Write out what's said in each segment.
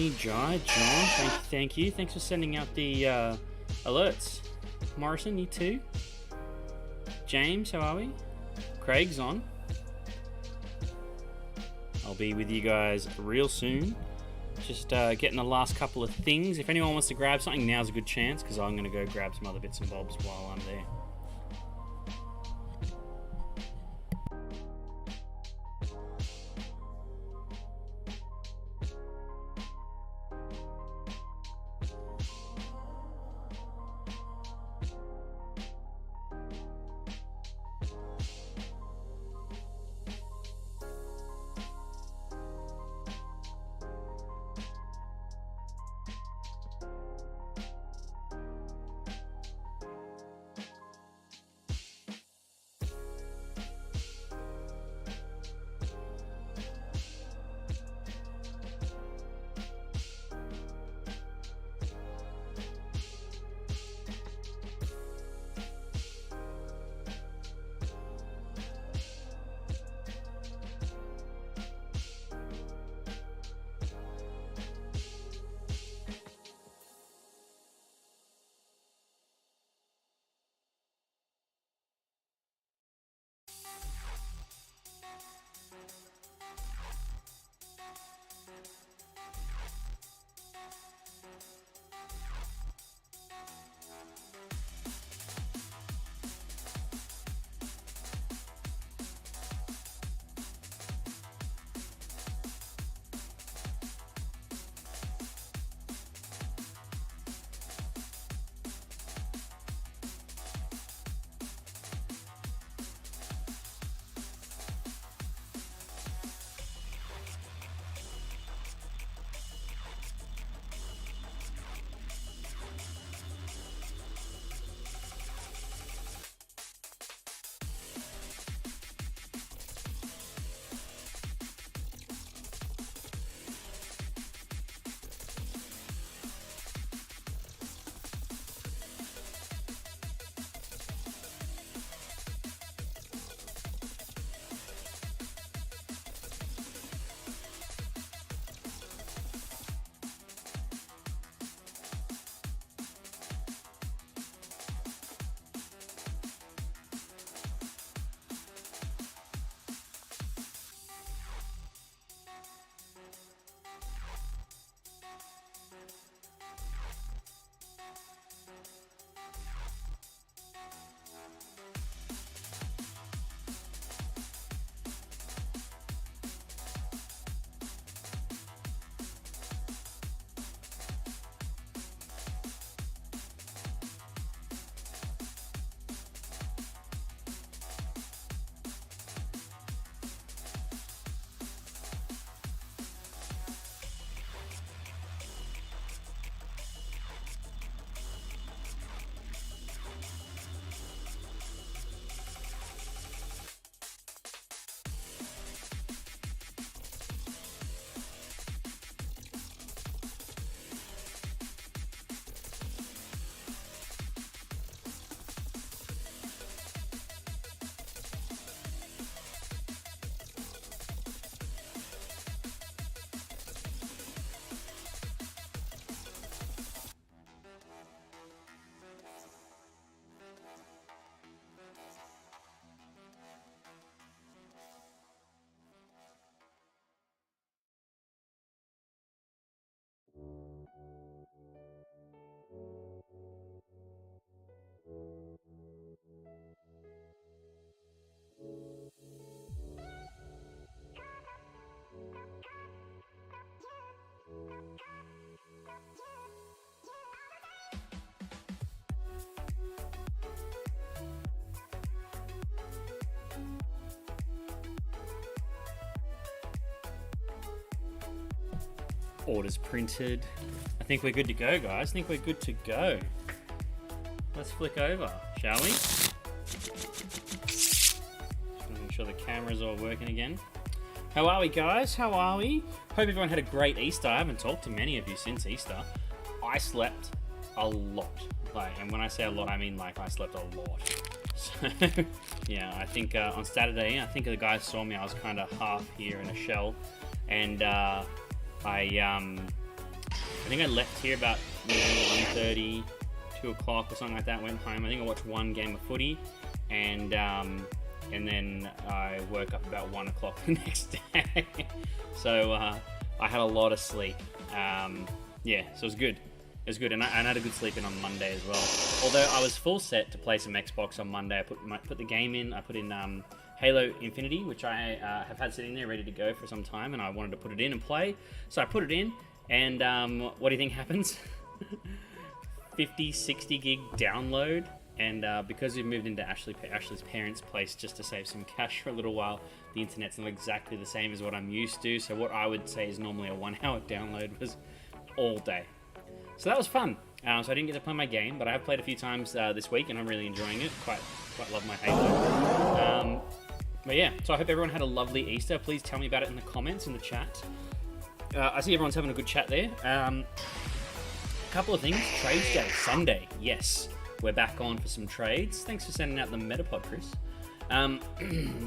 Anthony, Jai, John, thank you. Thanks for sending out the alerts. Morrison, you too. James, how are we? Craig's on. I'll be with you guys real soon. Just getting the last couple of things. If anyone wants to grab something, now's a good chance, because I'm going to go grab some other bits and bobs while I'm there. Orders printed. I think we're good to go, guys. I think we're good to go. Let's flick over, shall we? Just making sure the camera's all working again. How are we, guys? How are we? Hope everyone had a great Easter. I haven't talked to many of you since Easter. I slept a lot. And when I say a lot, I mean I slept a lot. So, yeah, I think on Saturday, I think the guys saw me. I was kind of half here in a shell. And I think I left here about 1:30, 2 o'clock or something like that. Went home. I think I watched one game of footy, and then I woke up about 1 o'clock the next day. So I had a lot of sleep. Yeah, so it was good. It was good, and I had a good sleep in on Monday as well. Although I was full set to play some Xbox on Monday. I put the game in. I put in Halo Infinity, which I have had sitting there ready to go for some time, and I wanted to put it in and play. So I put it in, and what do you think happens? 50, 60 gig download, and because we've moved into Ashley's parents' place just to save some cash for a little while, the internet's not exactly the same as what I'm used to. So what I would say is normally a 1 hour download was all day. So that was fun. So I didn't get to play my game, but I have played a few times this week, and I'm really enjoying it. Quite love my Halo. But yeah, so I hope everyone had a lovely Easter. Please tell me about it in the comments, in the chat. I see everyone's having a good chat there. A couple of things. Trades Day, Sunday. Yes, we're back on for some trades. Thanks for sending out the Metapod, Chris.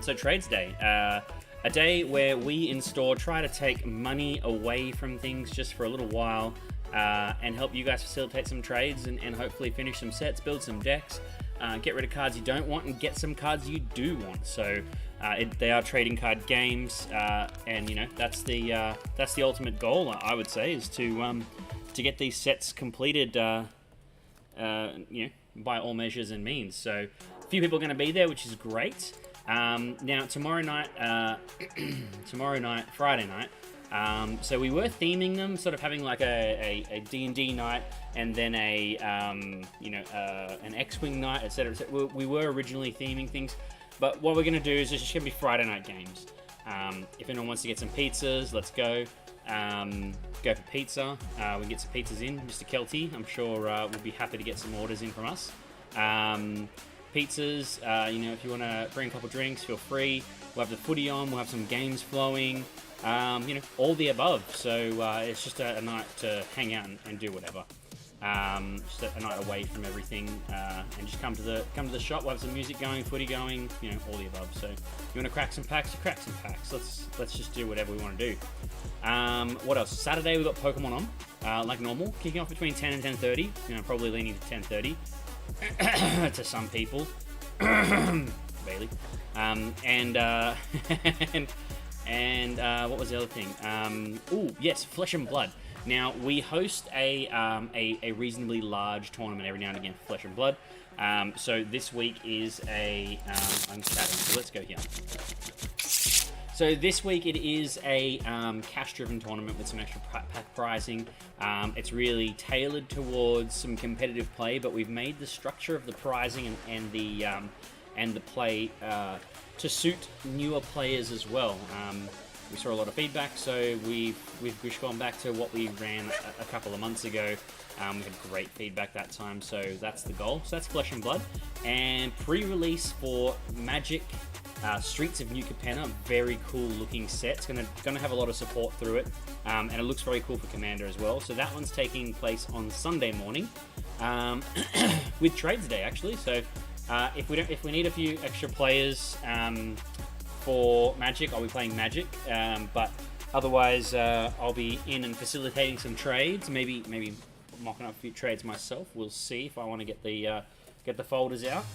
So Trades Day. A day where we in store try to take money away from things just for a little while, and help you guys facilitate some trades and hopefully finish some sets, build some decks, get rid of cards you don't want and get some cards you do want. So they are trading card games, and you know that's the ultimate goal, I would say, is to get these sets completed, you know, by all measures and means. So a few people are going to be there, which is great. Now tomorrow night, Friday night. So we were theming them, sort of having like a D&D night, and then an X-Wing night, etc. We were originally theming things, but what we're going to do is it's just going to be Friday night games. If anyone wants to get some pizzas, let's go. Go for pizza. We can get some pizzas in. Mr. Kelty, I'm sure will be happy to get some orders in from us. Pizzas, you know, if you want to bring a couple drinks, feel free. We'll have the footy on, we'll have some games flowing. You know, all the above. So it's just a night to hang out and do whatever. Just a night away from everything, and just come to the shop. We'll have some music going, footy going, you know, all the above. So you want to crack some packs, you crack some packs. Let's just do whatever we want to do. What else? Saturday we've got Pokemon on, like normal, kicking off between 10 and 10:30. You know, probably leaning to 10:30 to some people. Bailey. And what was the other thing? Oh, yes, Flesh and Blood. Now, we host a reasonably large tournament every now and again for Flesh and Blood. So this week is I'm chatting, so let's go here. So this week it is a cash-driven tournament with some extra pack pricing. It's really tailored towards some competitive play, but we've made the structure of the pricing and the play to suit newer players as well. We saw a lot of feedback, so we've just gone back to what we ran a couple of months ago. We had great feedback that time, so that's the goal. So that's Flesh and Blood. And pre-release for Magic Streets of New Capenna, very cool looking set. It's gonna have a lot of support through it, and it looks very cool for Commander as well. So that one's taking place on Sunday morning, with Trades Day actually. So if we need a few extra players for Magic, I'll be playing Magic. But otherwise, I'll be in and facilitating some trades. Maybe mocking up a few trades myself. We'll see if I want to get the folders out.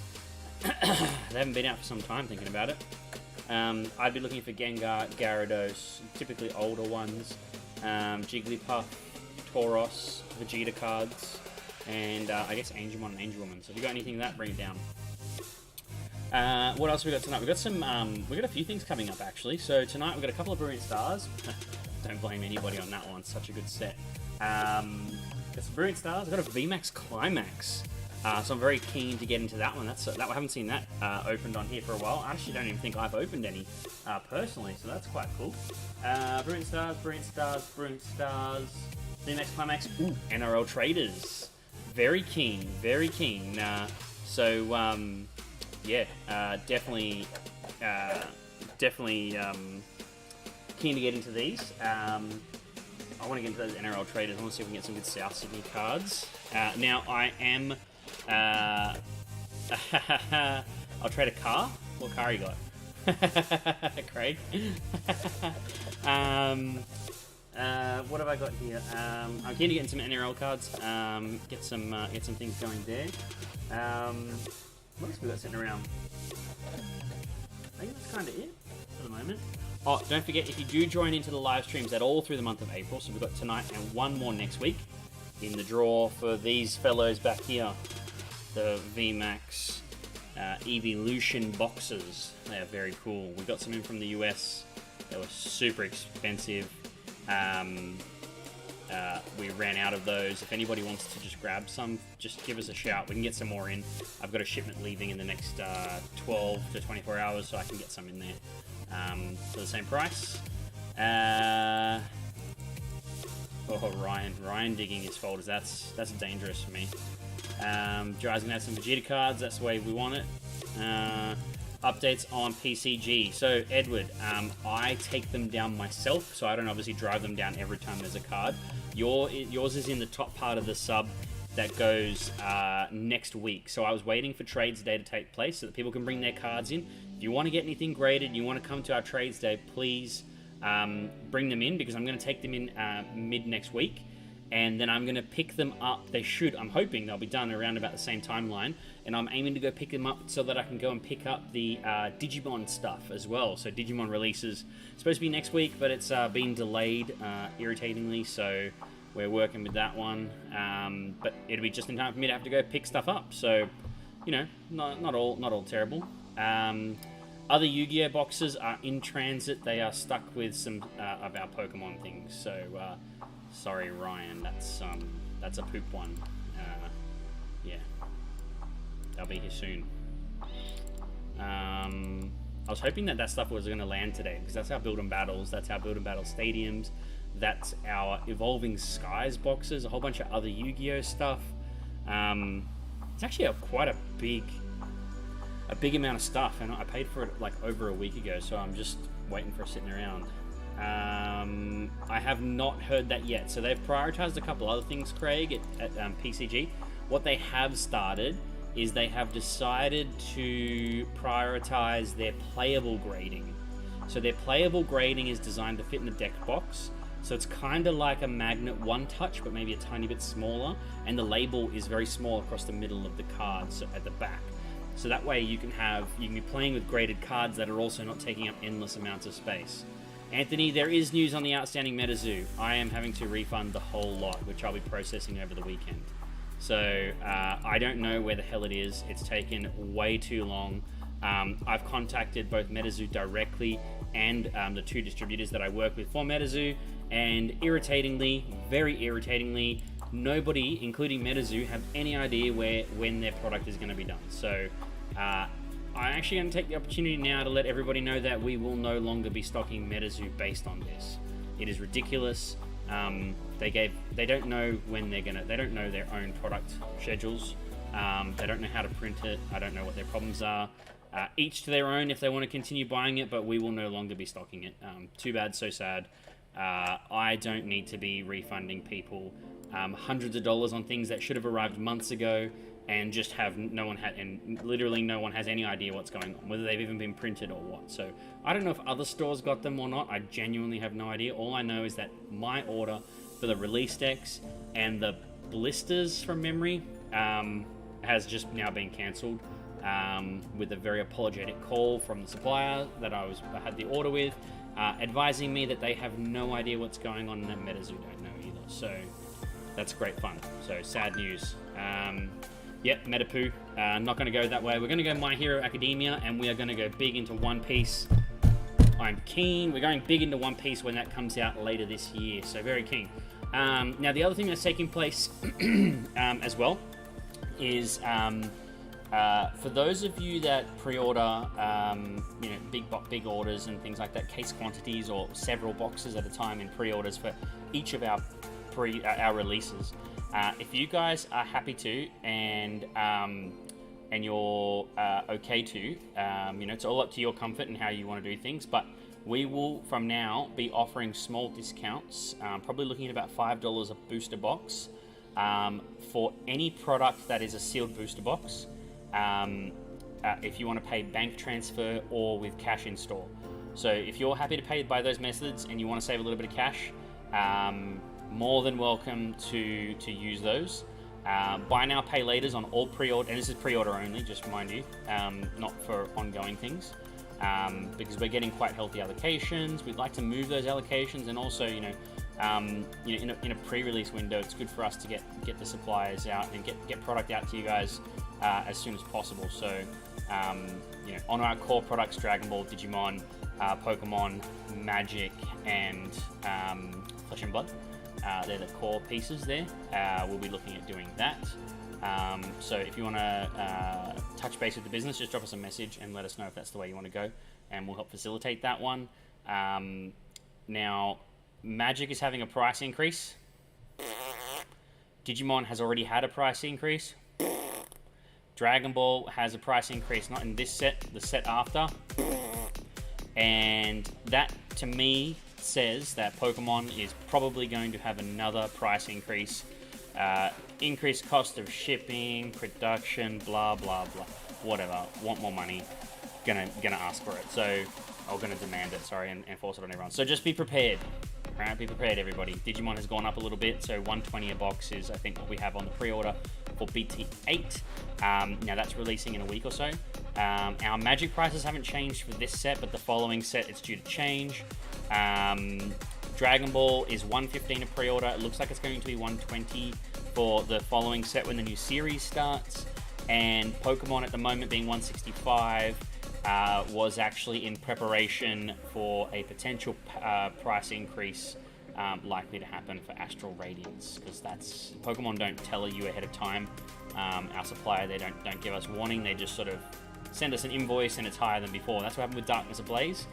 They haven't been out for some time, thinking about it. I'd be looking for Gengar, Gyarados, typically older ones, Jigglypuff, Tauros, Vegeta cards, and I guess Angemon and Angelwoman. So if you got anything of that, bring it down. What else we got tonight? We got a few things coming up actually. So tonight we've got a couple of Brilliant Stars. Don't blame anybody on that one. Such a good set. Got some Brilliant Stars. I've got a VMAX Climax. So I'm very keen to get into that one. I haven't seen that opened on here for a while. I actually don't even think I've opened any personally, so that's quite cool. Brilliant Stars, VMAX Climax, ooh, NRL Traders. Very keen. Yeah, definitely keen to get into these. I want to get into those NRL Traders. I want to see if we can get some good South Sydney cards. Now I am. I'll trade a car. What car you got? Craig. What have I got here? I'm keen to get some NRL cards. Get some things going there. What else have we got sitting around? I think that's kind of it for the moment. Oh, don't forget, if you do join into the live streams at all through the month of April, so we've got tonight and one more next week in the draw for these fellows back here, the VMAX Evolution boxes. They are very cool. We got some in from the US. They were super expensive. We ran out of those. If anybody wants to just grab some, just give us a shout. We can get some more in. I've got a shipment leaving in the next 12 to 24 hours, so I can get some in there for the same price. Ryan digging his folders. That's dangerous for me. Jai's gonna add some Vegeta cards. That's the way we want it. Updates on PCG. So Edward, I take them down myself, so I don't obviously drive them down every time there's a card. Yours is in the top part of the sub that goes next week. So I was waiting for Trades Day to take place so that people can bring their cards in. If you want to get anything graded, you want to come to our Trades Day, please bring them in, because I'm going to take them in mid next week. And then I'm going to pick them up. I'm hoping they'll be done around about the same timeline. And I'm aiming to go pick them up so that I can go and pick up the Digimon stuff as well. So Digimon releases supposed to be next week, but it's been delayed, irritatingly. So we're working with that one. But it'll be just in time for me to have to go pick stuff up. So, you know, not all terrible. Other Yu-Gi-Oh boxes are in transit. They are stuck with some of our Pokemon things. So, sorry, Ryan. That's a poop one. Yeah, they'll be here soon. I was hoping that stuff was going to land today, because that's our Build and Battles. That's our Build and Battle Stadiums. That's our Evolving Skies boxes. A whole bunch of other Yu-Gi-Oh stuff. It's actually quite a big amount of stuff, and I paid for it like over a week ago, so I'm just waiting for it sitting around. I have not heard that yet. So they've prioritized a couple other things, Craig, at PCG. What they have started is they have decided to prioritize their playable grading. So their playable grading is designed to fit in the deck box. So it's kind of like a Magnet One Touch, but maybe a tiny bit smaller. And the label is very small across the middle of the cards at the back. So that way you can be playing with graded cards that are also not taking up endless amounts of space. Anthony, there is news on the outstanding MetaZoo. I am having to refund the whole lot, which I'll be processing over the weekend. So I don't know where the hell it is. It's taken way too long. I've contacted both MetaZoo directly and the two distributors that I work with for MetaZoo, and very irritatingly, nobody, including MetaZoo, have any idea when their product is going to be done. So I'm actually going to take the opportunity now to let everybody know that we will no longer be stocking MetaZoo based on this. It is ridiculous. They don't know when they don't know their own product schedules. They don't know how to print it. I don't know what their problems are. Each to their own if they want to continue buying it, but we will no longer be stocking it. Too bad, so sad. I don't need to be refunding people hundreds of dollars on things that should have arrived months ago, and just literally no one has any idea what's going on, whether they've even been printed or what. So I don't know if other stores got them or not. I genuinely have no idea. All I know is that my order for the release decks and the blisters from memory has just now been cancelled, with a very apologetic call from the supplier that I had the order with, advising me that they have no idea what's going on, and that MetaZoo don't know either. So that's great fun. So sad news. Yep, Metapoo. Not going to go that way. We're going to go My Hero Academia, and we are going to go big into One Piece. I'm keen. We're going big into One Piece when that comes out later this year, so very keen. Now, the other thing that's taking place as well is for those of you that pre-order, big orders and things like that, case quantities or several boxes at a time in pre-orders for each of our releases. If you guys are happy to and you're okay to, it's all up to your comfort and how you want to do things, but we will from now be offering small discounts, probably looking at about $5 a booster box, for any product that is a sealed booster box, if you want to pay bank transfer or with cash in store. So if you're happy to pay by those methods and you want to save a little bit of cash, more than welcome to use those. Buy now, pay laters on all pre-order, and this is pre-order only, just remind you, not for ongoing things, because we're getting quite healthy allocations. We'd like to move those allocations, and also, in a pre-release window, it's good for us to get the suppliers out and get product out to you guys as soon as possible. So, on our core products, Dragon Ball, Digimon, Pokemon, Magic, and Flesh and Blood. They're the core pieces there. We'll be looking at doing that. So if you want to touch base with the business, just drop us a message and let us know if that's the way you want to go, and we'll help facilitate that one. Now, Magic is having a price increase. Digimon has already had a price increase. Dragon Ball has a price increase, not in this set, the set after. And that, to me, says that Pokemon is probably going to have another price increase. Increased cost of shipping, production, blah, blah, blah. Whatever. Want more money. Gonna ask for it. So, or gonna demand it, sorry, and force it on everyone. So just be prepared. Alright, be prepared, everybody. Digimon has gone up a little bit, so 120 a box is, I think, what we have on the pre-order for BT8. Now that's releasing in a week or so. Our Magic prices haven't changed for this set, but the following set it's due to change. Dragon Ball is 115 a pre-order. It looks like it's going to be 120 for the following set when the new series starts. And Pokemon at the moment being 165 was actually in preparation for a potential price increase likely to happen for Astral Radiance, because that's Pokemon don't tell you ahead of time. Our supplier, they don't give us warning. They just sort of send us an invoice and it's higher than before. That's what happened with Darkness Ablaze.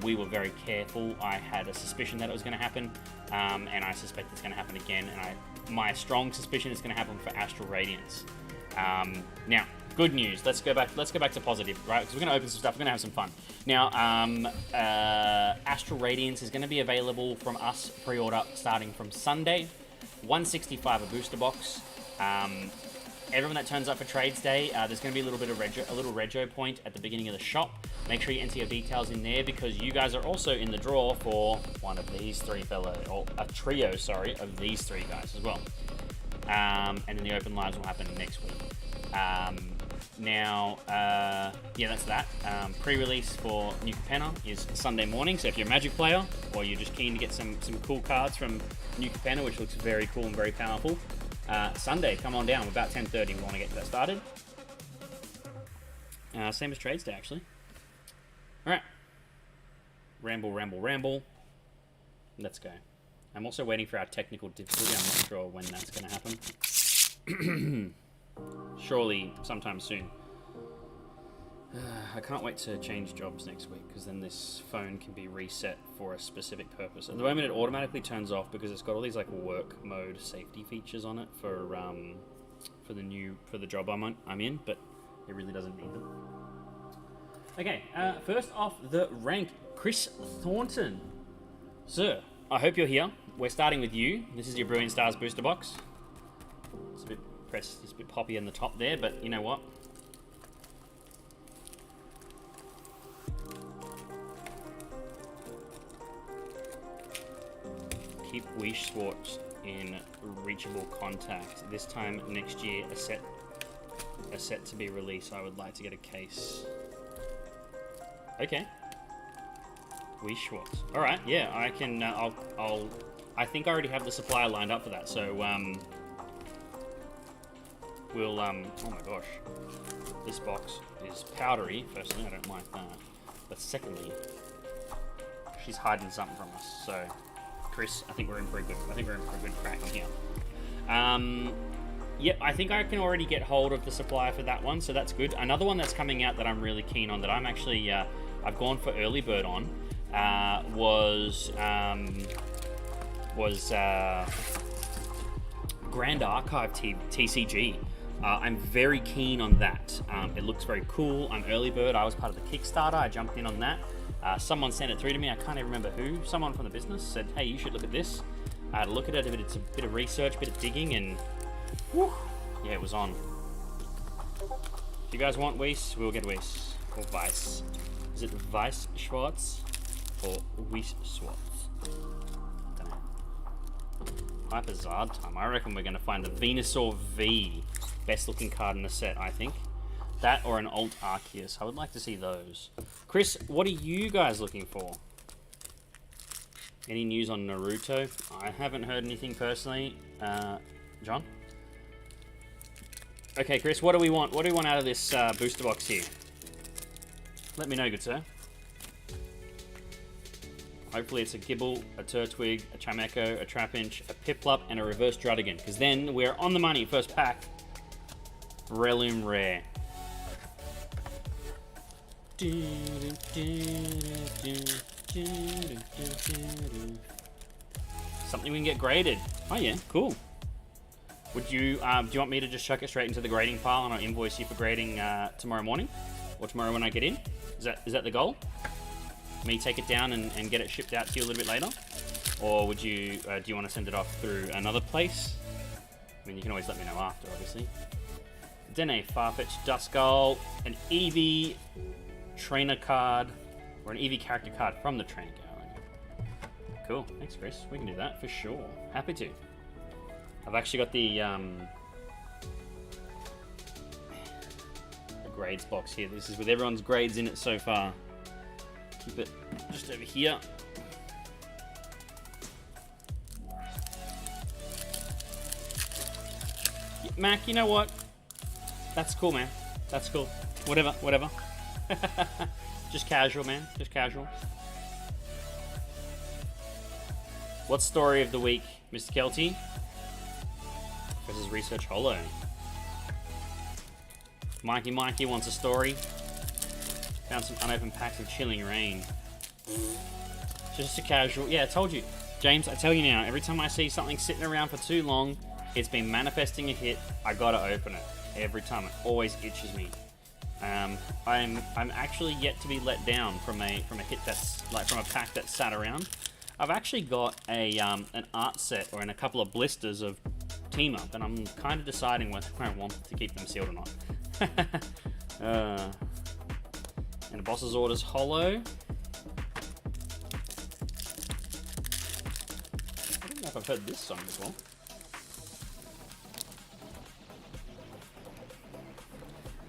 We were very careful. I had a suspicion that it was going to happen, and I suspect it's going to happen again. And my strong suspicion is going to happen for Astral Radiance. Now, good news. Let's go back to positive, right? Because we're going to open some stuff. We're going to have some fun. Now, Astral Radiance is going to be available from us pre-order starting from Sunday. 165 a booster box. Everyone that turns up for Trades Day, there's going to be a little bit of rego point at the beginning of the shop. Make sure you enter your details in there, because you guys are also in the draw for one of these three fellows, or a trio, sorry, of these three guys as well. And then the open lives will happen next week. Now, yeah, that's that. Pre-release for New Capenna is Sunday morning, so if you're a Magic player, or you're just keen to get some cool cards from New Capenna, which looks very cool and very powerful, Sunday, come on down. About 10:30, we want to get that started. Same as Trades Day, actually. Alright. Ramble. Let's go. I'm also waiting for our technical difficulty. I'm not sure when that's going to happen. Surely sometime soon. I can't wait to change jobs next week, because then this phone can be reset for a specific purpose. At the moment, it automatically turns off because it's got all these like work mode safety features on it for the job I'm in, but it really doesn't need them. Okay, first off the rank, Chris Thornton. Sir, I hope you're here. We're starting with you. This is your Brilliant Stars booster box. It's a bit poppy in the top there, but you know what? Keep Wish Swartz in reachable contact. This time next year, a set to be released. I would like to get a case. Okay. Wish Swartz. All right. Yeah, I can. I think I already have the supplier lined up for that. So we'll. Oh my gosh, this box is powdery. Firstly, I don't like that. But secondly, she's hiding something from us. So, Chris, I think we're in for a good crack here. Yep, I think I can already get hold of the supplier for that one, so that's good. Another one that's coming out that I'm really keen on, that I'm actually I've gone for early bird on, was Grand Archive TCG. I'm very keen on that. It looks very cool. I'm early bird. I was part of the Kickstarter. I jumped in on that. Someone sent it through to me. I can't even remember who. Someone from the business said, hey, you should look at this. I had a look at it. It's a bit of research, a bit of digging, and whew, yeah, it was on. If you guys want Weiss, we'll get Weiss. Or Weiss. Is it Weiss Schwartz or Weiss Schwartz? I don't know. Hyper Zard time. I reckon we're going to find the Venusaur V. Best looking card in the set, I think. That or an Alt Arceus. I would like to see those. Chris, what are you guys looking for? Any news on Naruto? I haven't heard anything personally. John? Okay, Chris, what do we want? What do we want out of this booster box here? Let me know, good sir. Hopefully it's a Gible, a Turtwig, a Charmeco, a Trapinch, a Piplup, and a Reverse Druddigon. Because then we're on the money. First pack. Breloom Rare. Something we can get graded. Oh yeah, cool. Would you, do you want me to just chuck it straight into the grading pile and I'll invoice you for grading tomorrow morning? Or tomorrow when I get in? Is that the goal? Me take it down and get it shipped out to you a little bit later? Or would you, do you want to send it off through another place? I mean, you can always let me know after, obviously. Dene, Farfetch, Duskull, an Eevee trainer card, or an Eevee character card from the Trainer Gallery. Cool, thanks Chris, we can do that for sure. Happy to. I've actually got the grades box here. This is with everyone's grades in it so far. Keep it just over here. Mac, you know what? That's cool, man. That's cool. Whatever. Just casual, man. Just casual. What's story of the week, Mr. Kelty? Versus Research Holo. Mikey wants a story. Found some unopened packs of Chilling Rain. Just a casual. Yeah, I told you. James, I tell you now, every time I see something sitting around for too long, it's been manifesting a hit, I gotta open it. Every time. It always itches me. I'm actually yet to be let down from a hit that's like from a pack that sat around. I've actually got a an art set or in a couple of blisters of Team Up, and I'm kind of deciding whether I want to keep them sealed or not. And a Boss's Orders Holo. I don't know if I've heard this song before.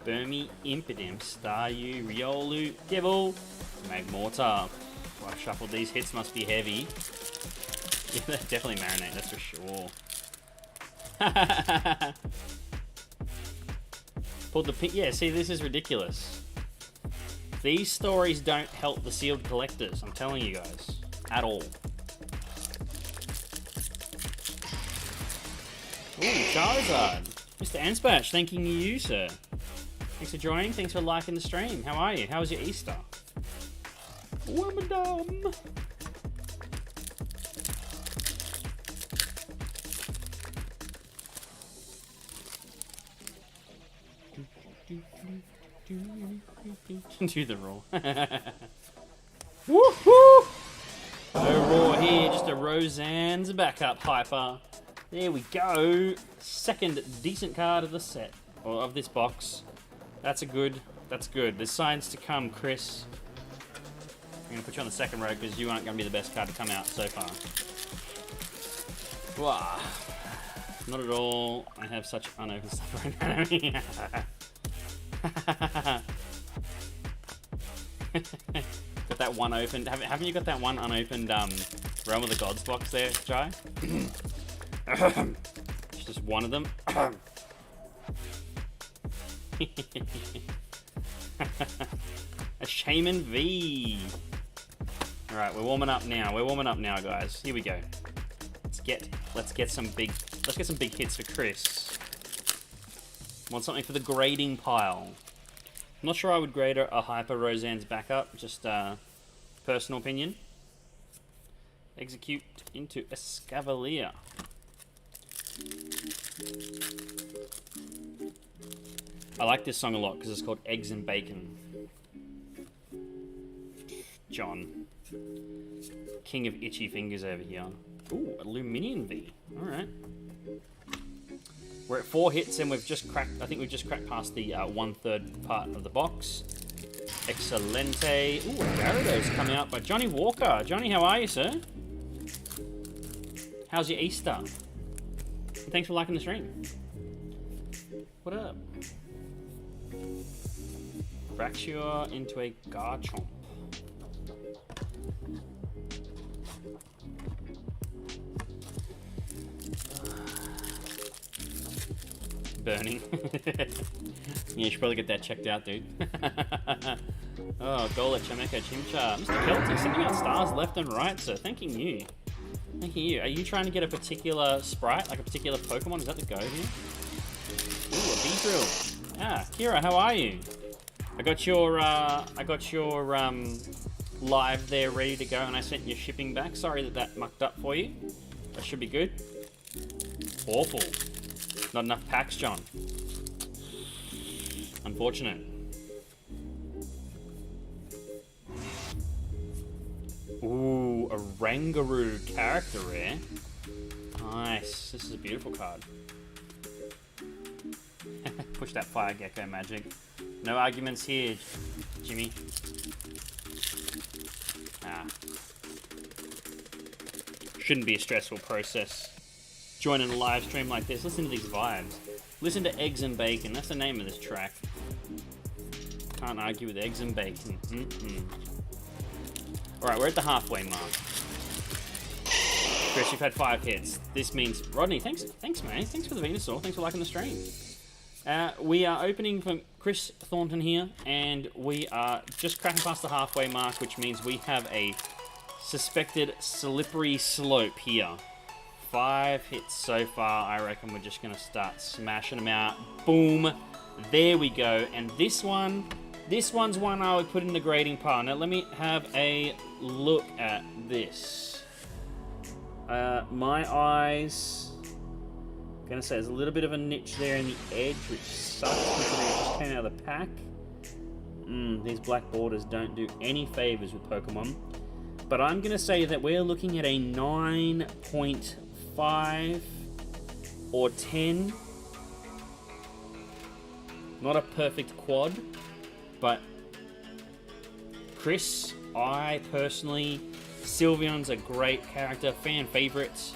Burmy, Impidimp, Staryu, Riolu, Gible, Magmortar. Well, I've shuffled these hits, must be heavy. Yeah, they definitely marinate, that's for sure. Pulled the pink. Yeah, see, this is ridiculous. These stories don't help the sealed collectors, I'm telling you guys. At all. Ooh, Charizard. Mr. Anspatch, thanking you, sir. Thanks for joining. Thanks for liking the stream. How are you? How was your Easter? Wormadum. Do the roar. Woohoo! No roar here, just a Roseanne's backup hyper. There we go. Second decent card of the set, or of this box. That's good. There's signs to come, Chris. I'm gonna put you on the second row because you aren't gonna be the best card to come out so far. Wow. Not at all. I have such unopened stuff right now. Got that one opened. Haven't you got that one unopened Realm of the Gods box there, Jai? It's just one of them. A Shaman V. Alright, we're warming up now. Guys. Here we go. Let's get some big hits for Chris. Want something for the grading pile. I'm not sure I would grade a Hyper Roseanne's backup, just personal opinion. Execute into Escavalier. I like this song a lot because it's called Eggs and Bacon. John. King of Itchy Fingers over here. Ooh, a Luminion V. Alright. We're at 4 hits and we've just cracked, I think we've just cracked past the 1/3 part of the box. Excelente. Ooh, a Gyarados coming out by Johnny Walker. Johnny, how are you, sir? How's your Easter? Thanks for liking the stream. What up? Fracture into a Garchomp. Burning. Yeah, you should probably get that checked out, dude. Oh, Gola, Chameko, Chimchar. Mr. Kelty, sending out stars left and right, sir. Thanking you. Thanking you. Are you trying to get a particular sprite, like a particular Pokemon? Is that the go here? Ooh, a Beedrill. Ah, Kira, how are you? I got your live there ready to go, and I sent your shipping back. Sorry that mucked up for you. That should be good. Awful. Not enough packs, John. Unfortunate. Ooh, a Rangaroo character rare. Nice. This is a beautiful card. Push that Fire Gecko magic. No arguments here, Jimmy. Ah. Shouldn't be a stressful process. Joining a live stream like this, listen to these vibes. Listen to Eggs and Bacon, that's the name of this track. Can't argue with Eggs and Bacon. Alright, we're at the halfway mark. Chris, you've had 5 hits. This means... Rodney, thanks mate. Thanks for the Venusaur. Thanks for liking the stream. We are opening from Chris Thornton here, and we are just cracking past the halfway mark, which means we have a suspected slippery slope here. 5 hits so far. I reckon we're just going to start smashing them out. Boom. There we go. And this one's one I would put in the grading pile. Now let me have a look at this. My eyes... I'm going to say there's a little bit of a niche there in the edge, which sucks considering it just came out of the pack. These black borders don't do any favors with Pokemon. But I'm going to say that we're looking at a 9.5 or 10. Not a perfect quad, but Chris, I personally, Sylveon's a great character, fan favorite.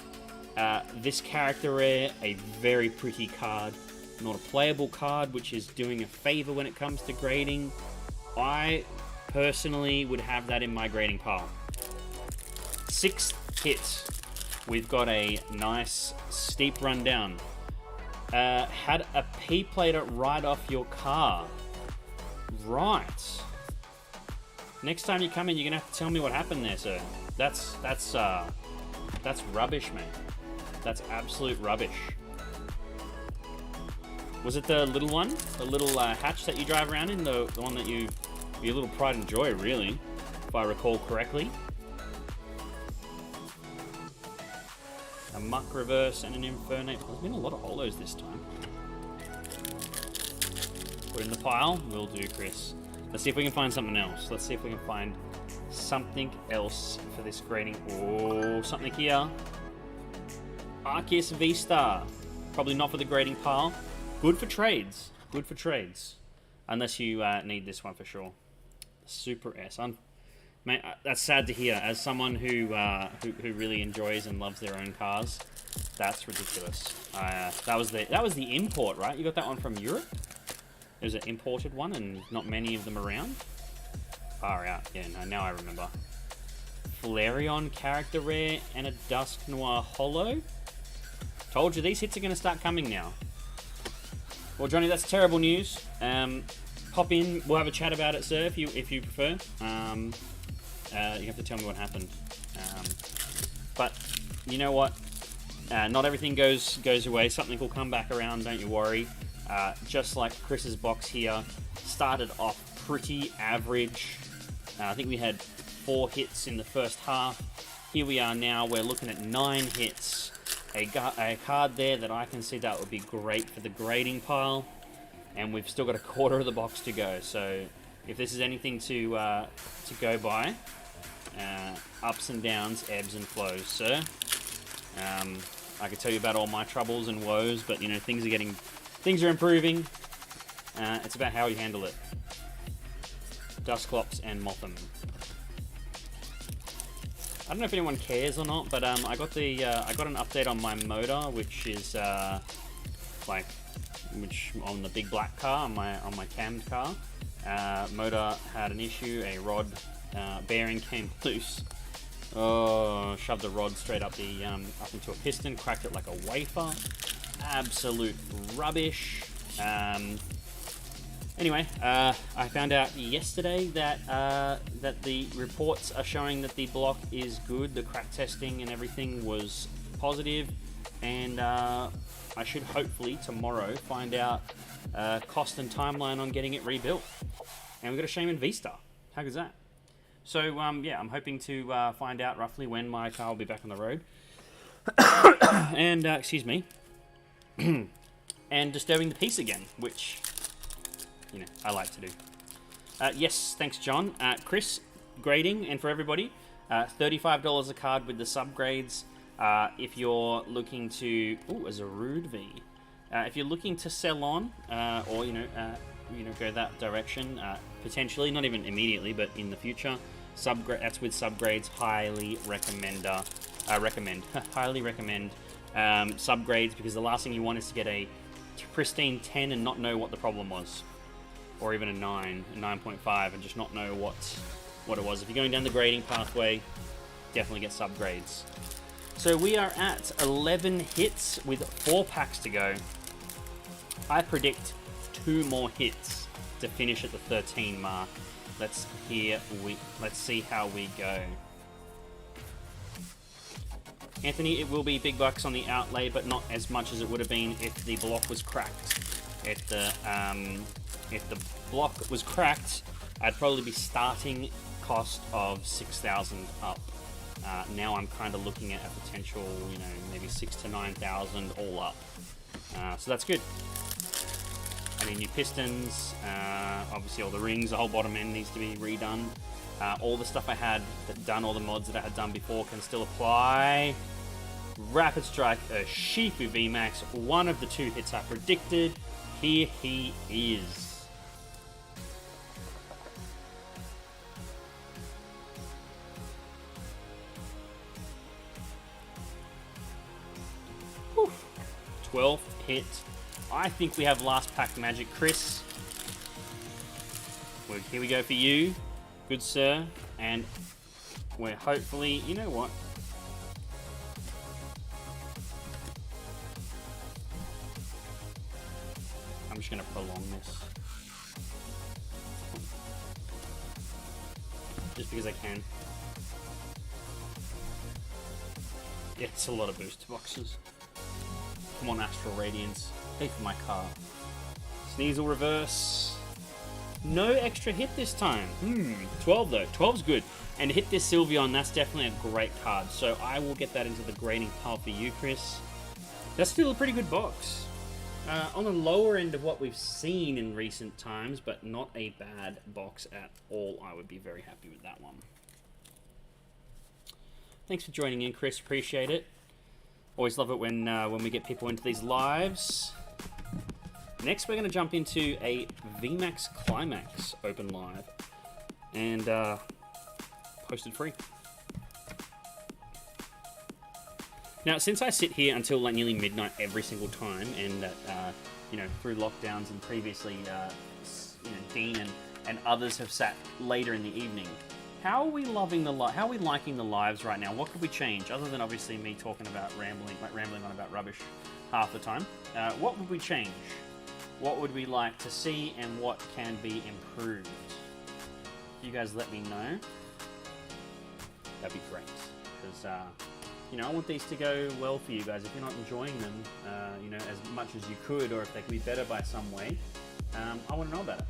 This character rare, a very pretty card. Not a playable card, which is doing a favor when it comes to grading. I personally would have that in my grading pile. 6 hits. We've got a nice steep rundown. Had a P-plater right off your car. Right. Next time you come in, you're gonna have to tell me what happened there, sir. That's rubbish, mate. That's absolute rubbish. Was it the little one? The little hatch that you drive around in? The one that your little pride and joy, really, if I recall correctly. A Muck Reverse and an Infernape. There's been a lot of holos this time. Put in the pile. Will do, Chris. Let's see if we can find something else. Let's see if we can find something else for this grading. Oh, something here. Arceus V-Star. Probably not for the grading pile. Good for trades. Good for trades. Unless you need this one for sure. Super S. Mate, that's sad to hear. As someone who really enjoys and loves their own cars, that's ridiculous. That was the import, right? You got that one from Europe? It was an imported one, and not many of them around. Far out. Yeah, no, now I remember. Flareon character rare and a Dusknoir holo. Told you these hits are going to start coming now. Well, Johnny, that's terrible news. Pop in. We'll have a chat about it, sir, if you prefer. You have to tell me what happened. But you know what? Not everything goes away. Something will come back around. Don't you worry. Just like Chris's box here, started off pretty average. I think we had 4 hits in the first half. Here we are now. We're looking at 9 hits. A card there that I can see that would be great for the grading pile. And we've still got a quarter of the box to go. So if this is anything to go by, ups and downs, ebbs and flows, sir. I could tell you about all my troubles and woes, but you know things are improving. It's about how you handle it. Dusclops and Mothim. I don't know if anyone cares or not, but I got an update on my motor, which is which on the big black car on my cammed car. Motor had an issue. A rod bearing came loose. Oh, shoved the rod straight up into a piston, cracked it like a wafer. Absolute rubbish. Anyway, I found out yesterday that that the reports are showing that the block is good. The crack testing and everything was positive, and I should hopefully tomorrow find out cost and timeline on getting it rebuilt. And we've got a Shaman V-Star. How good's that? So yeah, I'm hoping to find out roughly when my car will be back on the road. And excuse me, and disturbing the peace again, which, you know, I like to do. Yes, thanks, John. Chris, grading, and for everybody, $35 a card with the subgrades. If you're looking to, a Zarude V. If you're looking to sell on, or go that direction, potentially, not even immediately, but in the future, that's with subgrades. Highly recommend. Highly recommend subgrades, because the last thing you want is to get a pristine 10 and not know what the problem was, or even a 9, a 9.5, and just not know what it was. If you're going down the grading pathway, definitely get subgrades. So we are at 11 hits with 4 packs to go. I predict 2 more hits to finish at the 13 mark. Let's see how we go. Anthony, it will be big bucks on the outlay, but not as much as it would have been if the block was cracked. If the block was cracked, I'd probably be starting cost of 6,000 up. Now I'm kind of looking at a potential, maybe 6,000 to 9,000 all up. So that's good. I mean, new pistons, obviously all the rings, the whole bottom end needs to be redone. All the stuff I had done, all the mods that I had done before can still apply. Rapid Strike, a Shifu VMAX, one of the 2 hits I predicted. Here he is. Whew. 12th hit. I think we have last pack magic, Chris. Well, here we go for you, good sir. And we're hopefully, you know what? I'm just going to prolong this. Just because I can. Yeah, it's a lot of booster boxes. Come on, Astral Radiance. Pay for my car. Sneasel reverse. No extra hit this time. 12 though. 12's good. And to hit this Sylveon, that's definitely a great card. So I will get that into the grading pile for you, Chris. That's still a pretty good box. On the lower end of what we've seen in recent times, but not a bad box at all. I would be very happy with that one. Thanks for joining in, Chris. Appreciate it. Always love it when we get people into these lives. Next, we're going to jump into a VMAX Climax open live, and posted free. Now, since I sit here until like nearly midnight every single time, and that through lockdowns and previously, Dean and others have sat later in the evening. How are we loving how are we liking the lives right now? What could we change other than obviously me talking about rambling on about rubbish half the time? What would we change? What would we like to see, and what can be improved? You guys let me know. That'd be great, because I want these to go well for you guys. If you're not enjoying them, as much as you could, or if they could be better by some way, I want to know about it.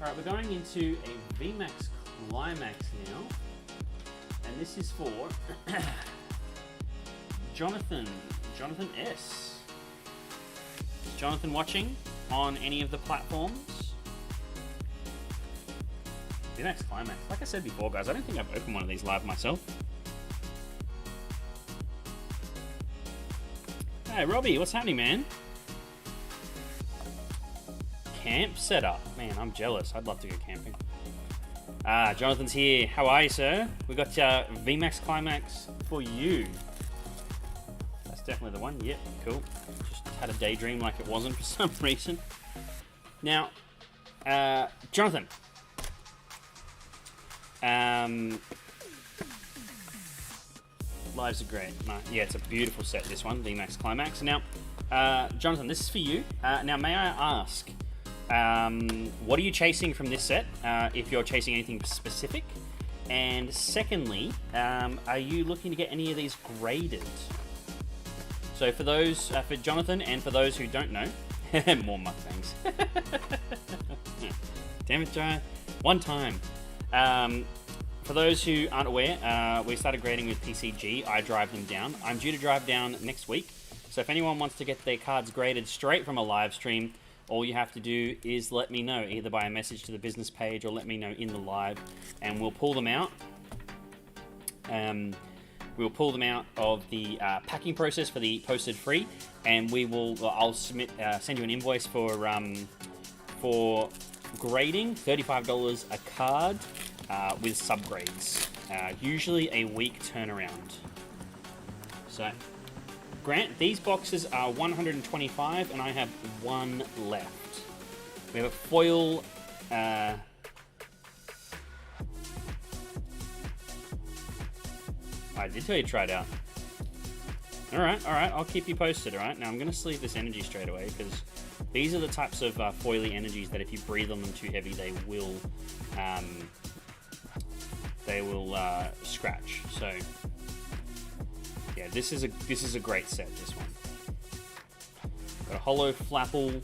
All right, we're going into a VMAX Climax now, and this is for Jonathan S. Is Jonathan watching on any of the platforms? VMAX Climax. Like I said before, guys, I don't think I've opened one of these live myself. Hey, Robbie, what's happening, man? Camp setup. Man, I'm jealous. I'd love to go camping. Jonathan's here. How are you, sir? We got VMAX Climax for you. That's definitely the one. Yep, cool. Just had a daydream like it wasn't for some reason. Now, Jonathan. Lives are great. Yeah, it's a beautiful set, this one, VMAX Climax. Now, Jonathan, this is for you. Now, may I ask, what are you chasing from this set, if you're chasing anything specific? And secondly, are you looking to get any of these graded? So for those, for Jonathan, and for those who don't know, more mukbangs. Damn it, Jai. One time. For those who aren't aware, we started grading with PCG. I drive them down. I'm due to drive down next week. So if anyone wants to get their cards graded straight from a live stream, all you have to do is let me know, either by a message to the business page or let me know in the live, and we'll pull them out. We'll pull them out of the packing process for the posted free, and I'll send you an invoice for grading, $35 a card with subgrades. Usually a week turnaround. So, Grant, these boxes are 125, and I have one left. We have a foil. I did tell you to try it out. Alright, I'll keep you posted, alright? Now I'm going to sleeve this energy straight away, because these are the types of foily energies that if you breathe on them too heavy, they will scratch. So, yeah, this is a great set, this one. Got a Holo Flapple,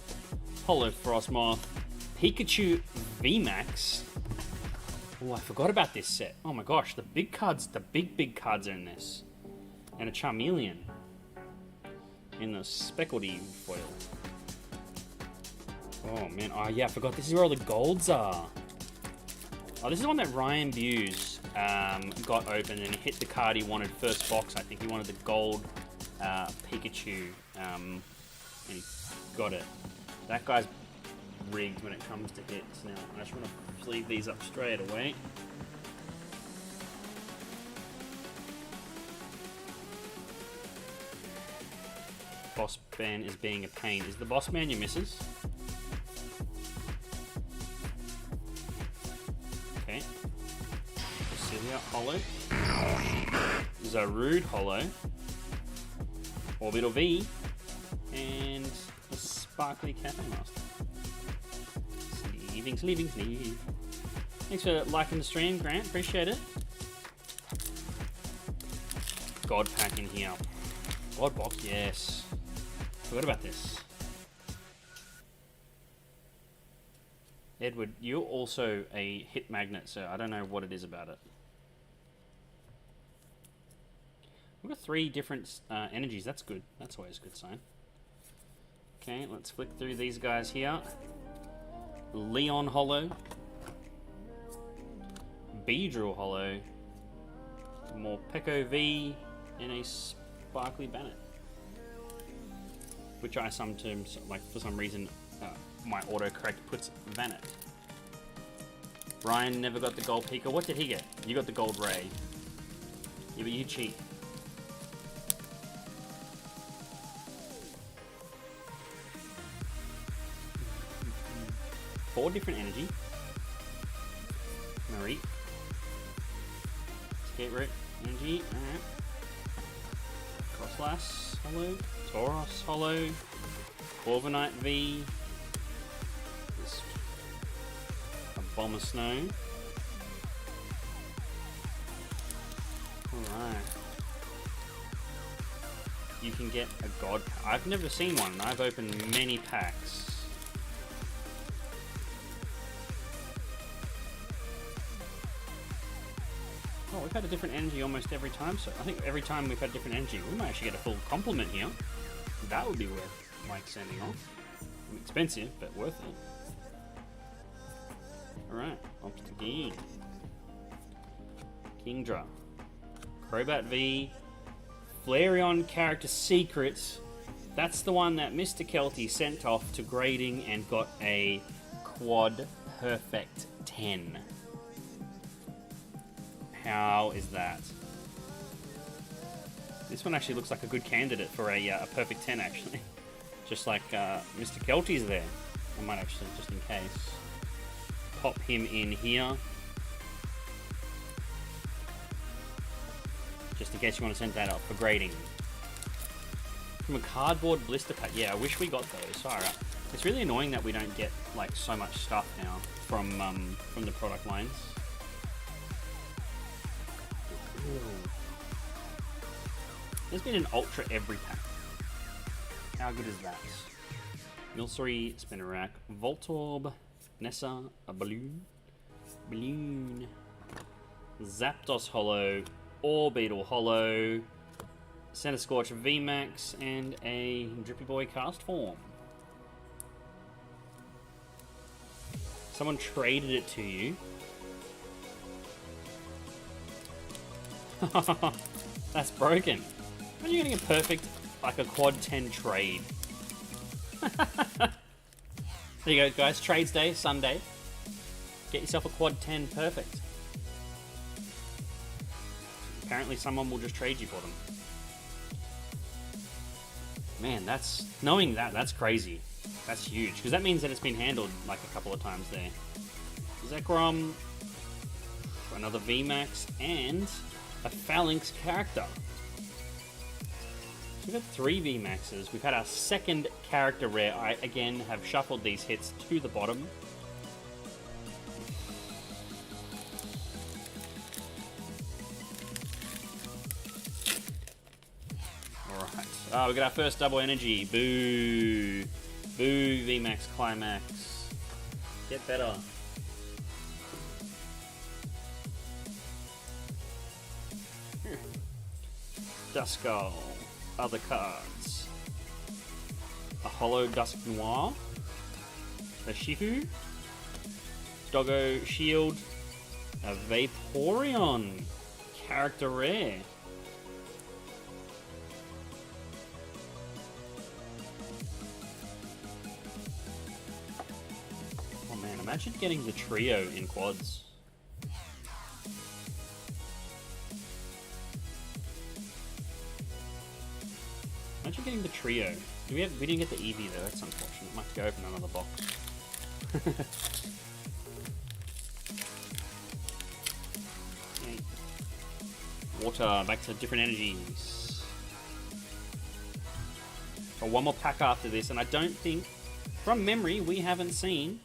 Holo Frostmoth, Pikachu VMAX. Oh, I forgot about this set. Oh my gosh, the big cards, the big cards are in this. And a Charmeleon in the Speckledy foil. Oh man, oh yeah, I forgot this is where all the golds are. Oh, this is the one that Ryan Buse got open and hit the card he wanted first box. I think he wanted the gold Pikachu, and he got it. That guy's rigged when it comes to hits. Now, I just want to sleeve these up straight away. Boss Man is being a pain. Is the Boss Man your missus? Okay. Cecilia Holo. Zarude Holo. Orbital V. And a Sparkly Cafe Master. Sleeve. Thanks for liking the stream, Grant. Appreciate it. God pack in here. God box, yes. Forgot about this. Edward, you're also a hit magnet, so I don't know what it is about it. We've got 3 different energies. That's good. That's always a good sign. Okay, let's flick through these guys here. Leon Holo. Beedrill Holo. Morpeko V. And a Sparkly Bannet. Which I sometimes, like, for some reason, my autocorrect puts Bannet. Ryan never got the gold Pika. What did he get? You got the gold Ray. Yeah, but you cheat. Four different energy. Marie. Skate Rope energy. Alright. Crosslass Holo. Tauros Holo. Corviknight V. This Abomasnow. Alright. You can get a god. I've never seen one. I've opened many packs. Oh, we've had a different energy almost every time, so I think every time we've had different energy, we might actually get a full complement here. That would be worth Mike sending off. Expensive, but worth it. Alright, off to Ging. Kingdra. Crobat V. Flareon Character Secret. That's the one that Mr. Kelty sent off to grading and got a Quad Perfect 10. How is that? This one actually looks like a good candidate for a perfect 10, actually. Just like Mr. Kelty's there. I might actually, just in case, pop him in here. Just in case you want to send that up for grading. From a cardboard blister pack. Yeah, I wish we got those. Alright. It's really annoying that we don't get like so much stuff now from the product lines. Ooh. There's been an Ultra every pack. How good is that? Milcery, Spinarak, Voltorb, Nessa, a Balloon, Zapdos Holo, Orbeetle Holo, Centiskorch VMAX, and a Drippy Boy Cast Form. Someone traded it to you. That's broken. When are you getting a perfect, like a quad 10 trade? There you go, guys. Trades day, Sunday. Get yourself a quad 10 perfect. Apparently someone will just trade you for them. Man, that's... Knowing that, that's crazy. That's huge, because that means that it's been handled like a couple of times there. Zekrom, another VMAX, and a Phalanx character. So we've had 3 VMAXs. We've had our second character rare. I, again, have shuffled these hits to the bottom. Alright. We got our first double energy. Boo. Boo, VMAX Climax. Get better. Duskull. Other cards. A Holo Dusk Noir. A Shifu. Doggo Shield. A Vaporeon. Character rare. Oh man, imagine getting the trio in quads. Imagine getting the trio. We didn't get the Eevee though, that's unfortunate. Might have to go open another box. Okay. Water, back to different energies. So one more pack after this, and I don't think, from memory, we haven't seen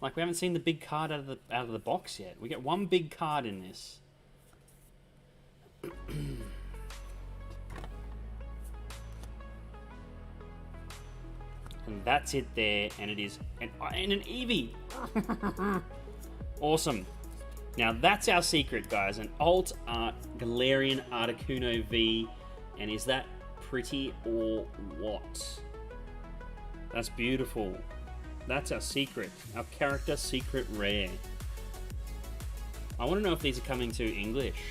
the big card out of the box yet. We get one big card in this. And that's it there, and it is an Eevee. Awesome. Now that's our secret, guys, an Alt Art Galarian Articuno V, and is that pretty or what? That's beautiful. That's our secret, our character secret rare. I want to know if these are coming to English.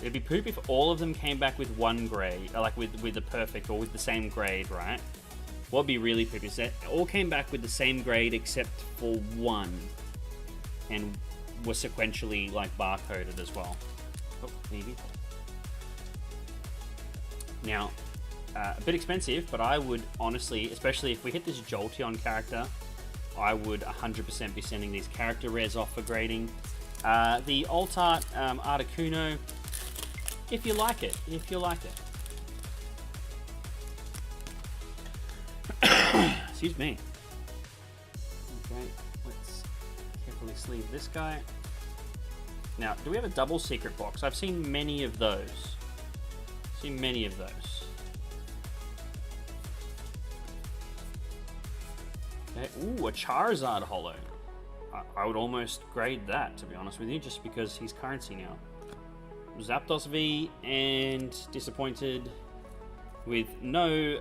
It'd be poop if all of them came back with one grade, like with the perfect or with the same grade, right? What'd be really poop is that all came back with the same grade except for one, and were sequentially like barcoded as well. Oh, maybe. Now, a bit expensive, but I would honestly, especially if we hit this Jolteon character, I would 100% be sending these character rares off for grading. The Alt Art Articuno, if you like it, Excuse me. Okay, let's carefully sleeve this guy. Now, do we have a double secret box? I've seen many of those. Okay. Ooh, a Charizard holo. I would almost grade that, to be honest with you, just because he's currency now. Zapdos V, and disappointed with no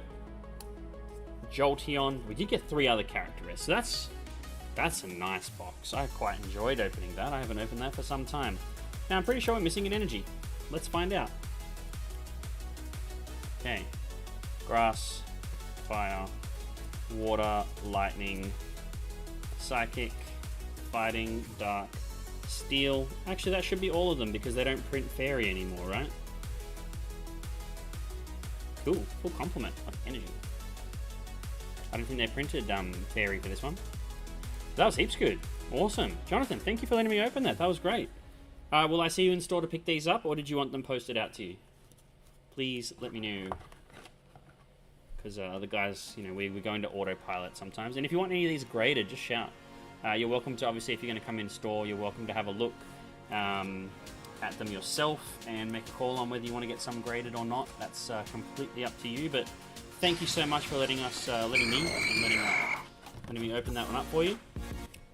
Jolteon. We did get 3 other characters, so that's a nice box. I quite enjoyed opening that. I haven't opened that for some time. Now I'm pretty sure we're missing an energy. Let's find out. Okay, grass, fire, water, lightning, psychic, Fighting, Dark, Steel. Actually, that should be all of them because they don't print Fairy anymore, right? Cool. Full complement of energy. I don't think they printed Fairy for this one. That was heaps good. Awesome. Jonathan, thank you for letting me open that. That was great. Will I see you in store to pick these up, or did you want them posted out to you? Please let me know. Because the guys, you know, we're going to autopilot sometimes. And if you want any of these graded, just shout. You're welcome to, obviously, if you're going to come in store, you're welcome to have a look at them yourself and make a call on whether you want to get some graded or not. That's completely up to you. But thank you so much for letting us, letting me open that one up for you.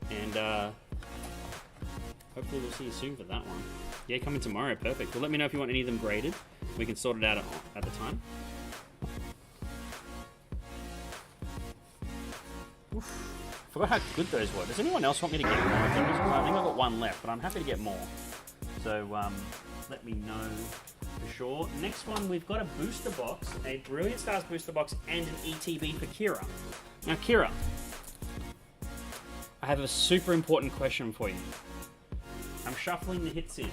And hopefully we'll see you soon for that one. Yeah, coming tomorrow. Perfect. Well, let me know if you want any of them graded. We can sort it out at the time. Oof. Forgot how good those were. Does anyone else want me to get more of them? I think I've got one left, but I'm happy to get more. So let me know for sure. Next one, we've got a booster box, a Brilliant Stars booster box, and an ETB for Kira. Now, Kira, I have a super important question for you. I'm shuffling the hits in.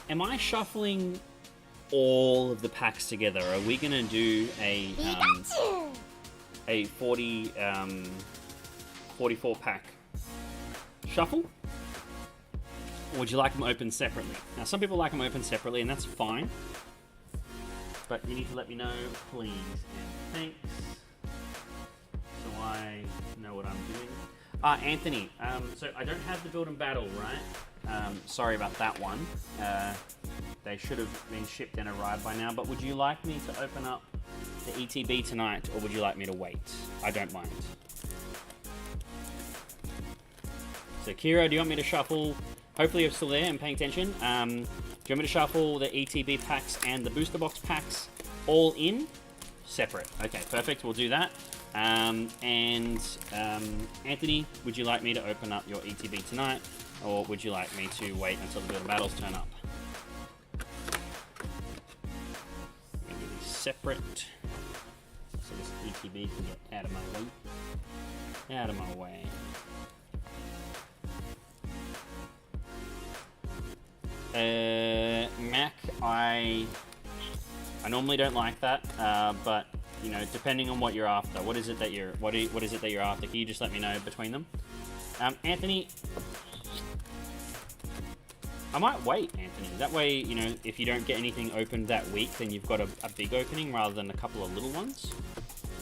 Am I shuffling all of the packs together? Are we going to do a 44 pack shuffle? Or would you like them open separately? Now, some people like them open separately, and that's fine. But you need to let me know, please, and thanks. So I know what I'm doing. Anthony, so I don't have the Build and Battle, right? Sorry about that one. They should have been shipped and arrived by now, but would you like me to open up the ETB tonight, or would you like me to wait? I don't mind. So Kira, do you want me to shuffle? Hopefully you're still there and paying attention. Do you want me to shuffle the ETB packs and the booster box packs all in? Separate. Okay, perfect. We'll do that. Anthony, would you like me to open up your ETB tonight, or would you like me to wait until the Build and Battles turn up? I'm going to do these separate, so this ETB can get out of my way. Out of my way. Mac, I normally don't like that, but you know, depending on what you're after, what is it that you're after? Can you just let me know between them? Anthony, I might wait, Anthony. That way, you know, if you don't get anything opened that week, then you've got a big opening rather than a couple of little ones.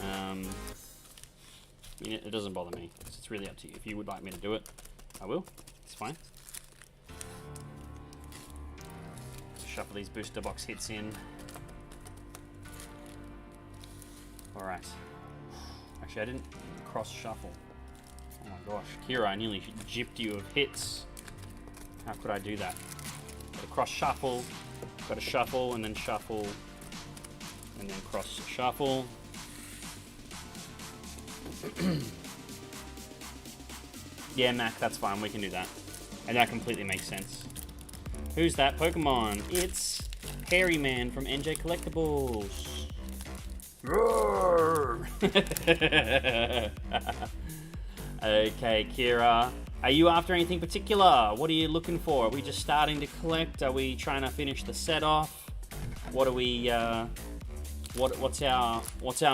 I mean, it doesn't bother me. It's really up to you. If you would like me to do it, I will. It's fine. Shuffle these booster box hits in. Alright. Actually, I didn't cross shuffle. Oh my gosh. Kira, I nearly gypped you of hits. How could I do that? Got to cross shuffle, got to shuffle, and then shuffle, and then cross shuffle. Yeah, Mac, that's fine. We can do that. And that completely makes sense. Who's that Pokemon? It's Hairy Man from NJ Collectibles. Okay, Kira. Are you after anything particular? What are you looking for? Are we just starting to collect? Are we trying to finish the set off? What are we, what's our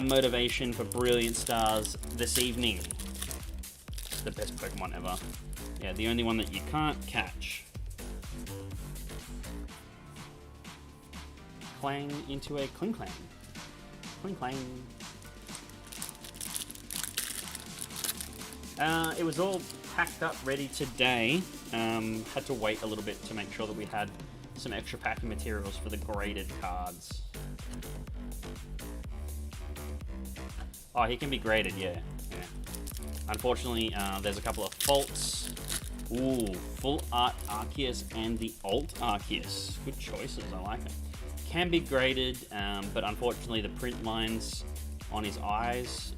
motivation for Brilliant Stars this evening? The best Pokemon ever. Yeah, the only one that you can't catch. Clang into a Klinklang. Klinklang. It was all packed up ready today. Had to wait a little bit to make sure that we had some extra packing materials for the graded cards. Oh, he can be graded, yeah. Unfortunately, there's a couple of faults. Ooh, Full Art Arceus and the Alt Arceus. Good choices, I like it. Can be graded, but unfortunately the print lines on his eyes,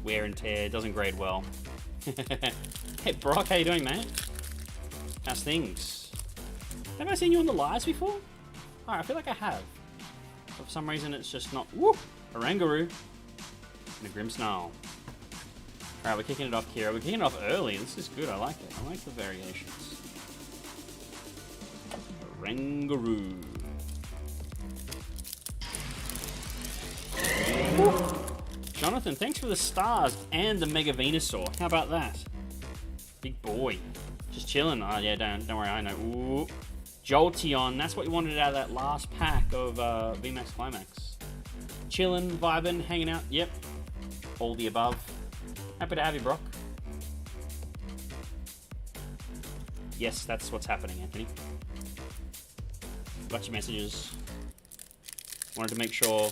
wear and tear, doesn't grade well. Hey Brock, how you doing, mate? How's things? Have I seen you on the lives before? Oh, I feel like I have. But for some reason it's just not... Woo! Oranguru. And a Grimmsnarl. Alright, we're kicking it off, Kira. We're kicking it off early. This is good. I like it. I like the variations. Rangaroo. Jonathan, thanks for the stars and the Mega Venusaur. How about that? Big boy. Just chilling. Oh, yeah, don't worry. I know. Ooh. Jolteon. That's what you wanted out of that last pack of VMAX Climax. Chilling, vibing, hanging out. Yep. All the above. Happy to have you, Brock. Yes, that's what's happening, Anthony. Got your messages. Wanted to make sure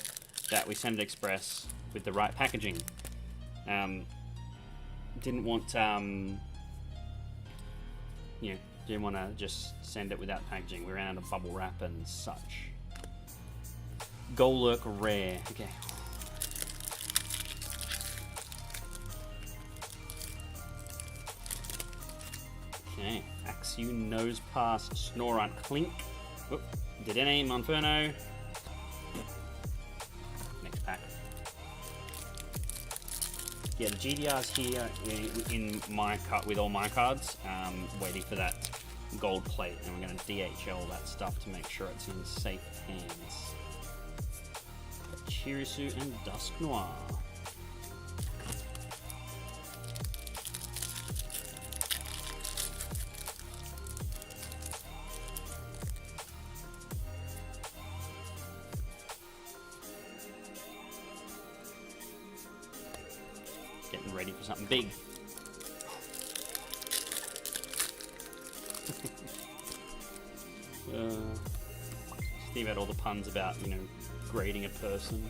that we send it express with the right packaging. Didn't want, you know, didn't want to just send it without packaging. We ran out of bubble wrap and such. Golurk rare. Okay. Okay. Axew, Nose Pass, Snorunt, Clink. Whoop. Dedenne, Monferno. Next pack. Yeah, the GDR's here in my cut with all my cards, waiting for that gold plate, and we're going to DHL that stuff to make sure it's in safe hands. Chirisu and Dusknoir. Getting ready for something big. Steve had all the puns about, you know, grading a person.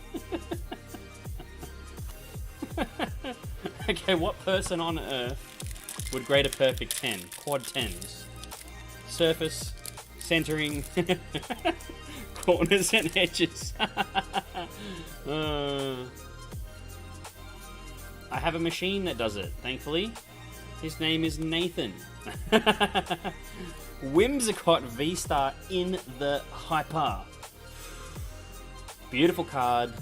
Okay, what person on earth would grade a perfect 10? Quad 10s. Surface, centering, corners and edges. I have a machine that does it, thankfully. His name is Nathan. Whimsicott V-Star in the Hyper. Beautiful card.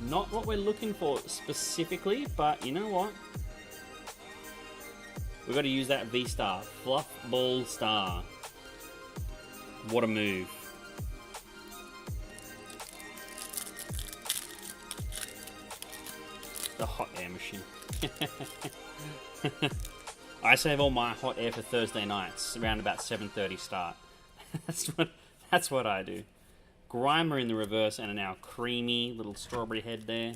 Not what we're looking for specifically, but you know what? We've got to use that V-Star. Fluff Ball Star. What a move. The hot air machine. I save all my hot air for Thursday nights, around about 7:30 start. that's what I do. Grimer in the reverse and a now creamy little strawberry head there.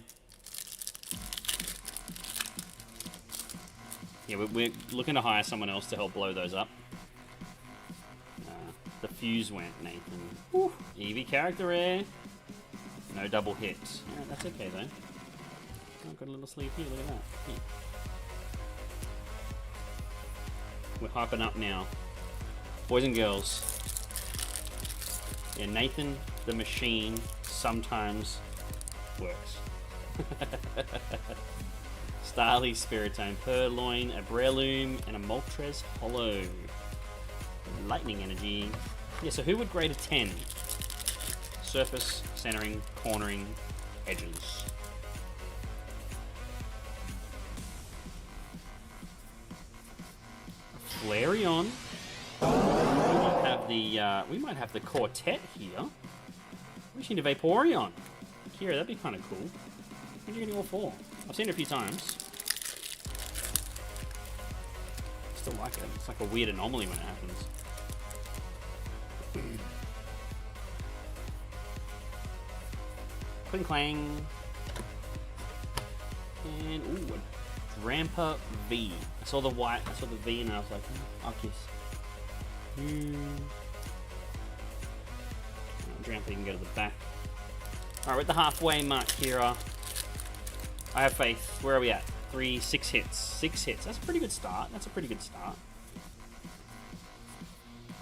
Yeah, we're looking to hire someone else to help blow those up. The fuse went, Nathan. Woo. Eevee character rare. No double hits. Yeah, that's okay though. I've got a little sleeve here, look at that. Here. We're hyping up now. Boys and girls. Yeah, Nathan the Machine sometimes works. Starly, Spiritone, Purloin, a Breloom, and a Moltres Hollow. Lightning Energy. Yeah, so who would grade a 10? Surface, centering, cornering, edges. Flareon. We might have the Quartet here. We just need a Vaporeon. Kira, that'd be kind of cool. When are you getting all four? I've seen it a few times. Still like it. It's like a weird anomaly when it happens. Cling Clang. And, ooh, a Drampa V. I saw the white, I saw the V, and I was like, Arceus. Drampa, you can go to the back. Alright, we're at the halfway mark, Kira. I have faith. Where are we at? 6 hits. 6 hits. That's a pretty good start. That's a pretty good start.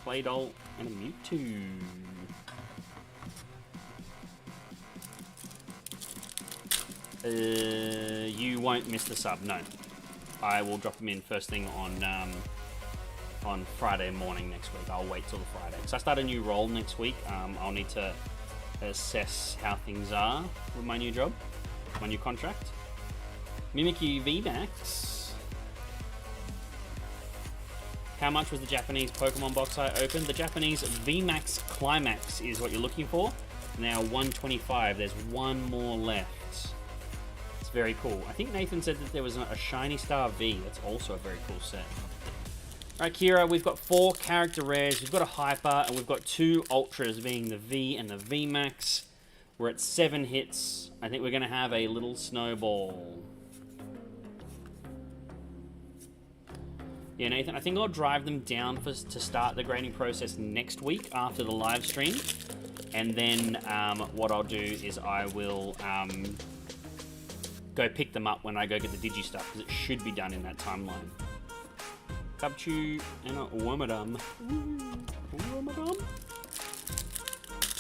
Claydol and a Mewtwo. You won't miss the sub, no. I will drop them in first thing on Friday morning next week. I'll wait till the Friday. So I start a new role next week. I'll need to assess how things are with my new job, my new contract. Mimikyu VMAX. How much was the Japanese Pokemon box I opened? The Japanese VMAX Climax is what you're looking for. Now 125. There's one more left. It's very cool. I think Nathan said that there was a Shiny Star V. That's also a very cool set. Alright, Kira, we've got 4 character rares, we've got a Hyper, and we've got 2 Ultras, being the V and the VMAX. We're at 7 hits. I think we're going to have a little snowball. Yeah, Nathan, I think I'll drive them down to start the grading process next week after the live stream. And then what I'll do is I will go pick them up when I go get the Digi stuff, because it should be done in that timeline. Cubchoo and a Wormadam. Wormadam.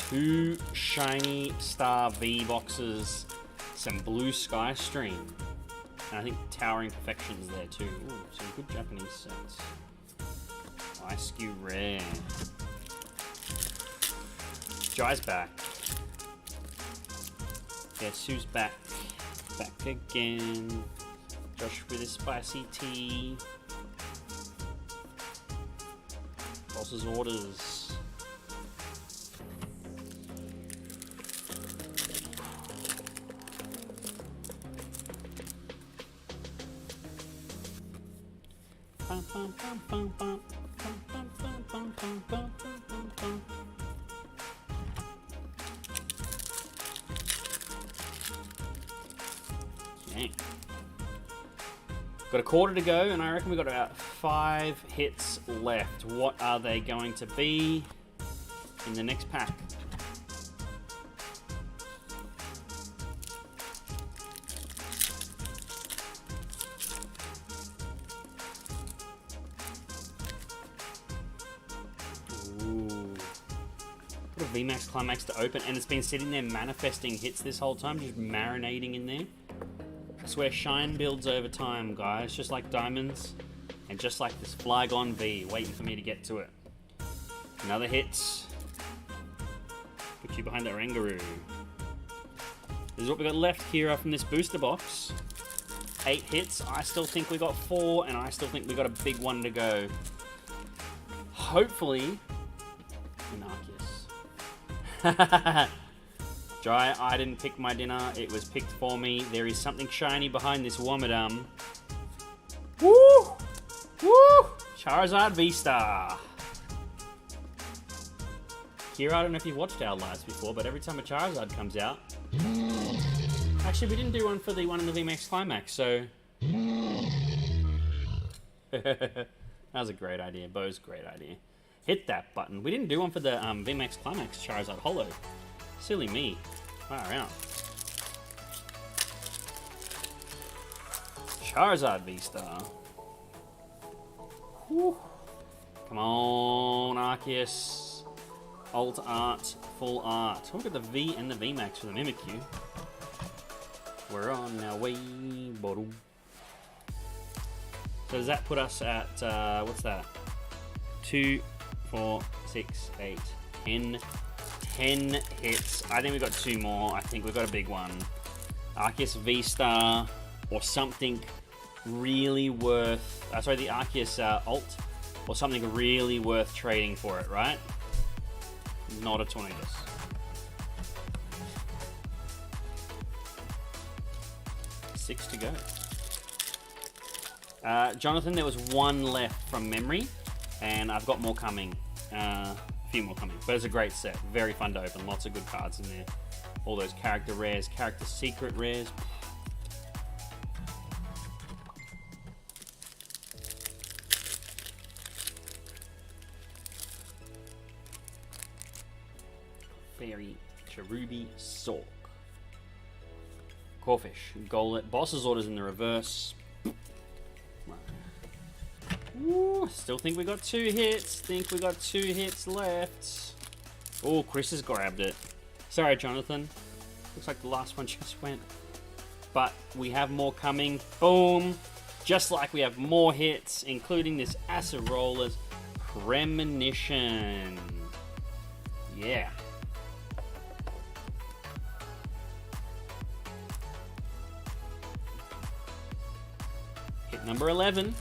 2 Shiny Star V boxes, some Blue Sky Stream, and I think Towering Perfection's there too. Ooh, some good Japanese sets. Ice-Cube Rare. Jai's back. Yeah, Sue's back. Back again. Josh with his spicy tea. Boss's orders. Bum, bum, bum, bum, bum. Bum, bum, bum, bum, bum, bum, bum, bum. Okay. Got a quarter to go, and I reckon we've got about 5 hits left. What are they going to be in the next pack? Ooh. Got a VMAX Climax to open, and it's been sitting there manifesting hits this whole time, just marinating in there. I swear shine builds over time, guys, just like diamonds, and just like this Flygon V, waiting for me to get to it. Another hit. Put you behind that Rangaroo. This is what we got left, Kira, from this booster box. 8 hits. I still think we got 4, and I still think we got a big one to go. Hopefully, Arceus. Jai, I didn't pick my dinner. It was picked for me. There is something shiny behind this Wormadam. Woo! Woo! Charizard V-Star. Kira, I don't know if you've watched our lives before, but every time a Charizard comes out... Actually, we didn't do one for the one in the VMAX Climax, so... That was a great idea. Bo's great idea. Hit that button. We didn't do one for the VMAX Climax Charizard Holo. Silly me. Far out. Charizard V-Star. Come on, Arceus. Alt art, full art. Look at the V and the VMAX for the Mimikyu. We're on our way, bottom. So does that put us at, what's that? 2, 4, 6, 8, 10. 10 hits. I think we got 2 more. I think we got a big one. Arceus V-Star or something really worth... sorry, the Arceus Alt or something really worth trading for it, right? Not a Tornadus. Six to go. Jonathan, there was 1 left from memory, and I've got more coming. A few more coming, but it's a great set. Very fun to open. Lots of good cards in there. All those character rares, character secret rares. Fairy, Cherubi, Sork. Corfish, Golett. Boss's orders in the reverse. Ooh, still think we got 2 hits. Think we got 2 hits left. Oh, Chris has grabbed it. Sorry, Jonathan. Looks like the last one just went. But we have more coming. Boom. Just like we have more hits, including this Acerola's Premonition. Yeah. Hit number 11.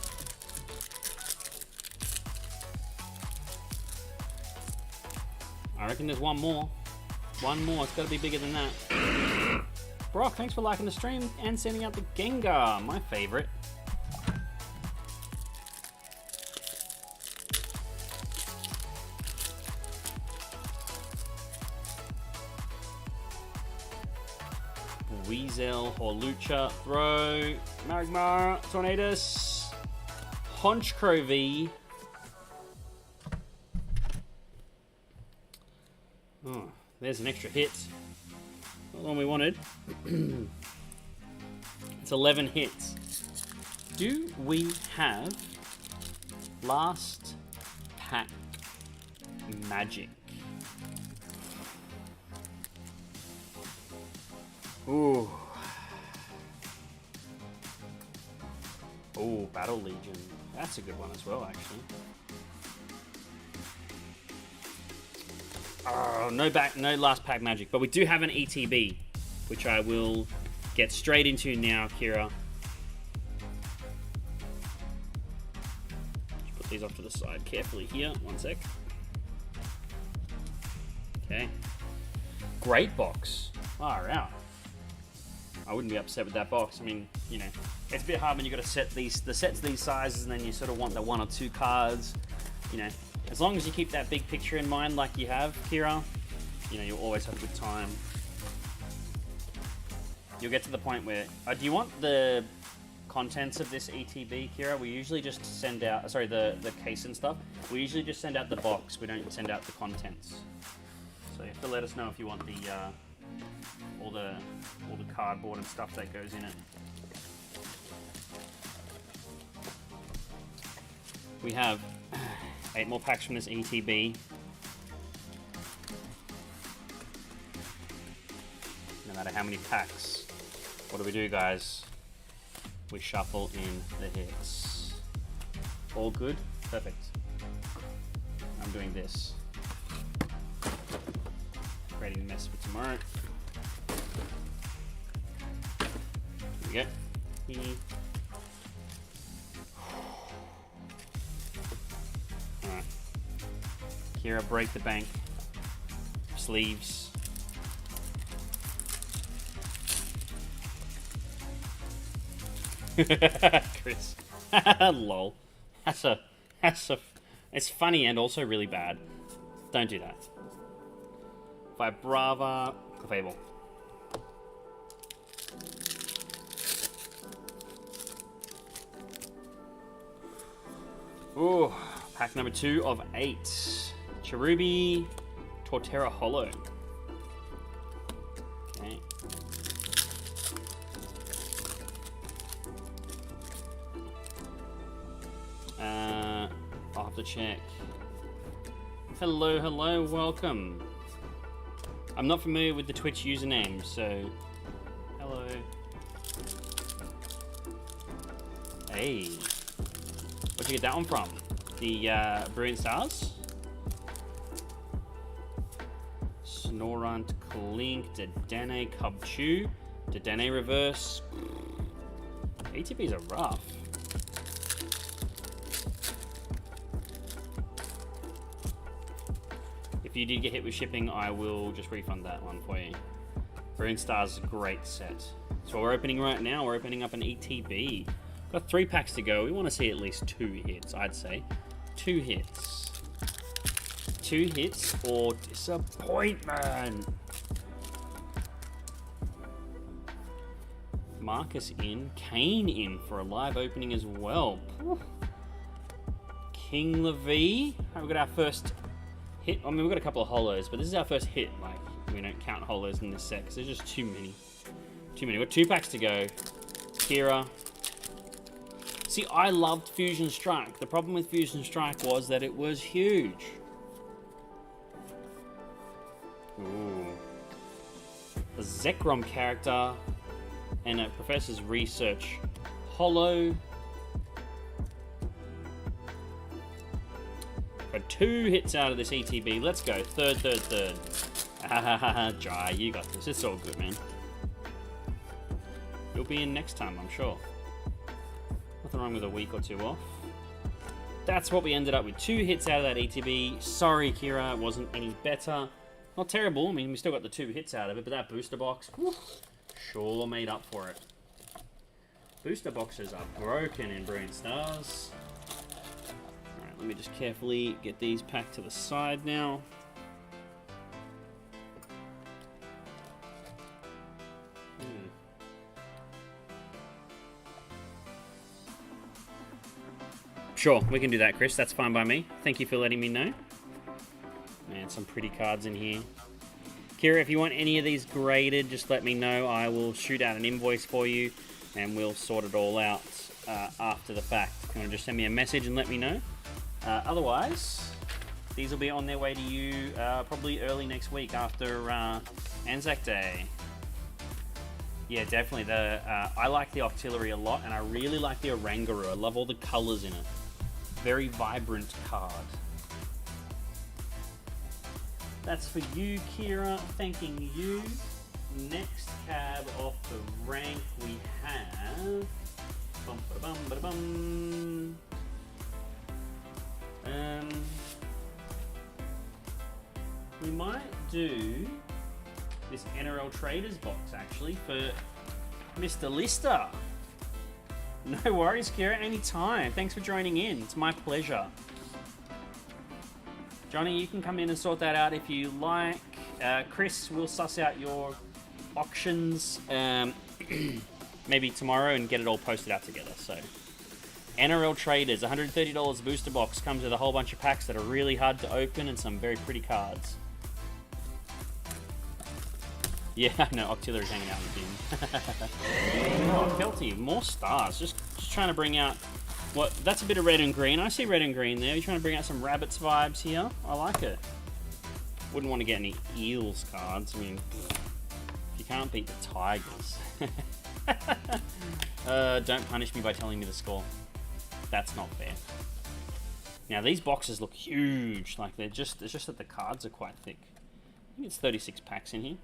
I reckon there's one more. One more. It's got to be bigger than that. Brock, thanks for liking the stream and sending out the Gengar, my favorite. Weasel, Horlucha, Throw, Magmar, Tornadus, Honchkrow V. Oh, there's an extra hit. Not the one we wanted. It's 11 hits. Do we have last pack magic? Ooh. Ooh, Battle Legion. That's a good one as well, actually. Oh, no last pack magic, but we do have an ETB, which I will get straight into now, Kira. Just put these off to the side carefully here. One sec. Okay. Great box. Far out. I wouldn't be upset with that box. I mean, you know, it's a bit hard when you've got to set the sets these sizes and then you sort of want the 1 or 2 cards. You know, as long as you keep that big picture in mind like you have, Kira, you know, you'll always have a good time. You'll get to the point where... do you want the contents of this ETB, Kira? We usually just send out... Sorry, the case and stuff. We usually just send out the box. We don't send out the contents. So you have to let us know if you want the... all the cardboard and stuff that goes in it. We have 8 more packs from this ETB. No matter how many packs, what do we do, guys? We shuffle in the hits. All good? Perfect. I'm doing this. Creating a mess for tomorrow. Here we go. Alright. Kira, break the bank. Sleeves. Chris. Lol. It's funny and also really bad. Don't do that. Vibrava, Clefable. Ooh, pack number 2 of 8. Cherubi, Torterra Holo. Okay. I'll have to check. Hello, welcome. I'm not familiar with the Twitch username, so... Hello. Hey. Where'd you get that one from? The Brilliant Stars? Snorunt, Klink, Dedenne, Cubchoo, Dedenne Reverse. ATPs are rough. If you did get hit with shipping, I will just refund that one for you. Brilliant Stars is a great set. So we're opening right now. We're opening up an ETB. Got 3 packs to go. We want to see at least 2 hits, I'd say. 2 hits. 2 hits or disappointment. Marcus in. Kane in for a live opening as well. King Levy. We've got our first hit. I mean, we've got a couple of holos, but this is our first hit. Like, we don't count holos in this set because there's just too many. Too many. We've got 2 packs to go. Kira. See, I loved Fusion Strike. The problem with Fusion Strike was that it was huge. Ooh. A Zekrom character and a Professor's Research holo. Got 2 hits out of this ETB. Let's go. Third. Dry, you got this. It's all good, man. You'll be in next time, I'm sure. Nothing wrong with a week or 2 off. that's what we ended up with. 2 hits out of that ETB. Sorry, Kira, it wasn't any better. Not terrible. I mean, we still got the 2 hits out of it, but that booster box, whew, sure made up for it. Booster boxes are broken in Brilliant Stars. Alright, let me just carefully get these packed to the side now. Sure, we can do that, Chris. That's fine by me. Thank you for letting me know. Man, some pretty cards in here. Kira, if you want any of these graded, just let me know. I will shoot out an invoice for you, and we'll sort it all out after the fact. If you want to just send me a message and let me know. Otherwise, these will be on their way to you probably early next week after Anzac Day. Yeah, definitely. I like the Octillery a lot, and I really like the Oranguru. I love all the colours in it. Very vibrant card. That's for you, Kira. Thanking you. Next cab off the rank we have. Bum, ba-da-bum, ba-da-bum. We might do this NRL Traders box actually for Mr. Lister. No worries, Kira, anytime. Thanks for joining in. It's my pleasure. Johnny, you can come in and sort that out if you like. Chris, we'll suss out your auctions maybe tomorrow and get it all posted out together. So, NRL Traders, $130 booster box, comes with a whole bunch of packs that are really hard to open and some very pretty cards. Yeah, no, Octillery's hanging out with him. Oh, Kelty, more stars. Just trying to bring out what? That's a bit of red and green. I see red and green there. You're trying to bring out some rabbits vibes here. I like it. Wouldn't want to get any eels cards. I mean, you can't beat the Tigers. Don't punish me by telling me the score. That's not fair. Now these boxes look huge. Like it's just that the cards are quite thick. I think it's 36 packs in here.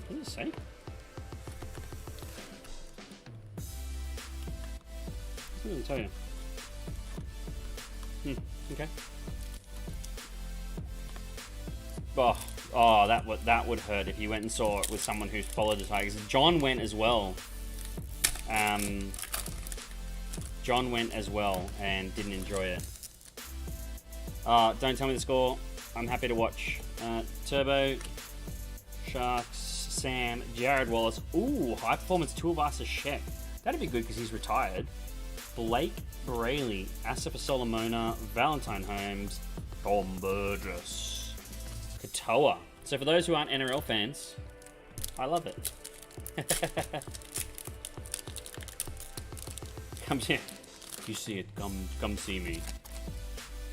What does it say? What does it tell you? Okay. Oh, that would hurt if you went and saw it with someone who's followed the Tigers. John went as well. John went as well and didn't enjoy it. Don't tell me the score. I'm happy to watch. Turbo, Sharks, Sam, Jared Wallace. Ooh, high performance Tuivasa Sheck. That'd be good because he's retired. Blake Brayley, Asafa Solomona, Valentine Holmes, Tom Burgess, Katoa. So for those who aren't NRL fans, I love it. Come here. You see it, come see me.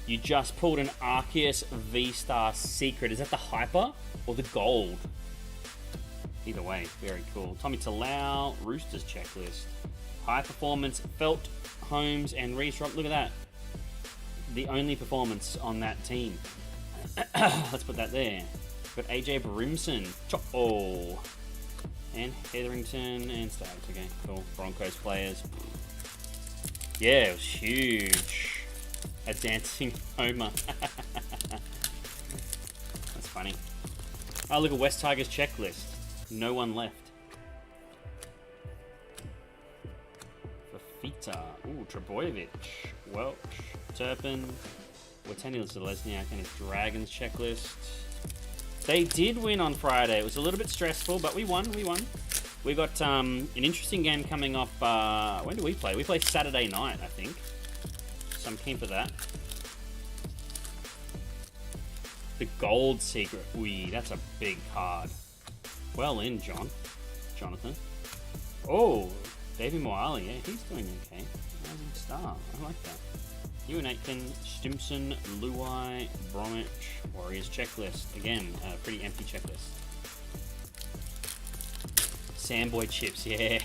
You just pulled an Arceus V-Star Secret. Is that the Hyper or the Gold? Either way, very cool. Tommy Talau, Roosters checklist. High performance, Felt, Holmes, and Reese. Look at that. The only performance on that team. Let's put that there. Got AJ Brimson. Oh. And Hetherington and Stabs. Okay, cool. Broncos players. Yeah, it was huge. A dancing Homer. That's funny. Oh, look at West Tigers checklist. No one left. Fafita. Ooh, Trebojevic. Welch. Turpin. Watanilis Lesniak and his Dragons checklist. They did win on Friday. It was a little bit stressful, but we won. We got an interesting game coming up. When do we play? We play Saturday night, I think. So I'm keen for that. The Gold Secret. Ooh, that's a big card. Well in, Jonathan. Oh, Davey Moali. Yeah, he's doing okay. Rising star. I like that. Ewan Aitken, Stimson, Luai, Bromwich, Warriors checklist. Again, pretty empty checklist. Samboy chips, yeah.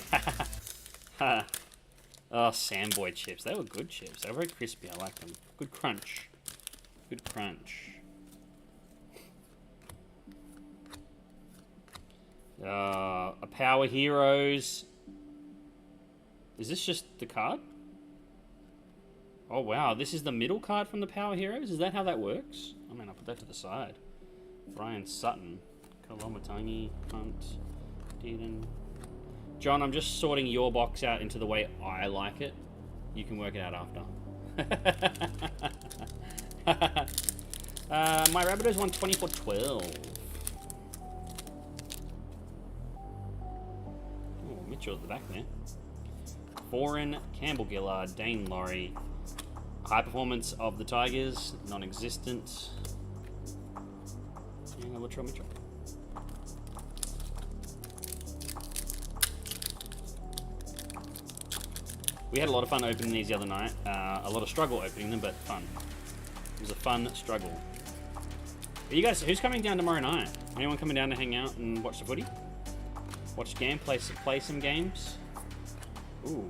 Oh, Samboy chips. They were good chips. They were very crispy. I like them. Good crunch. Good crunch. A Power Heroes. Is this just the card? Oh wow, this is the middle card from the Power Heroes? Is that how that works? I mean, I'll put that to the side. Brian Sutton. Kalomatangi, Hunt, Deedon. John, I'm just sorting your box out into the way I like it. You can work it out after. My Rabbitohs won 24-12. Oh, Mitchell at the back there. Foreign, Campbell Gillard, Dane Laurie. High performance of the Tigers, non-existent. And Latrell Mitchell. We had a lot of fun opening these the other night. A lot of struggle opening them, but fun. It was a fun struggle. But you guys, who's coming down tomorrow night? Anyone coming down to hang out and watch the footy? Watch game, play some games? Ooh,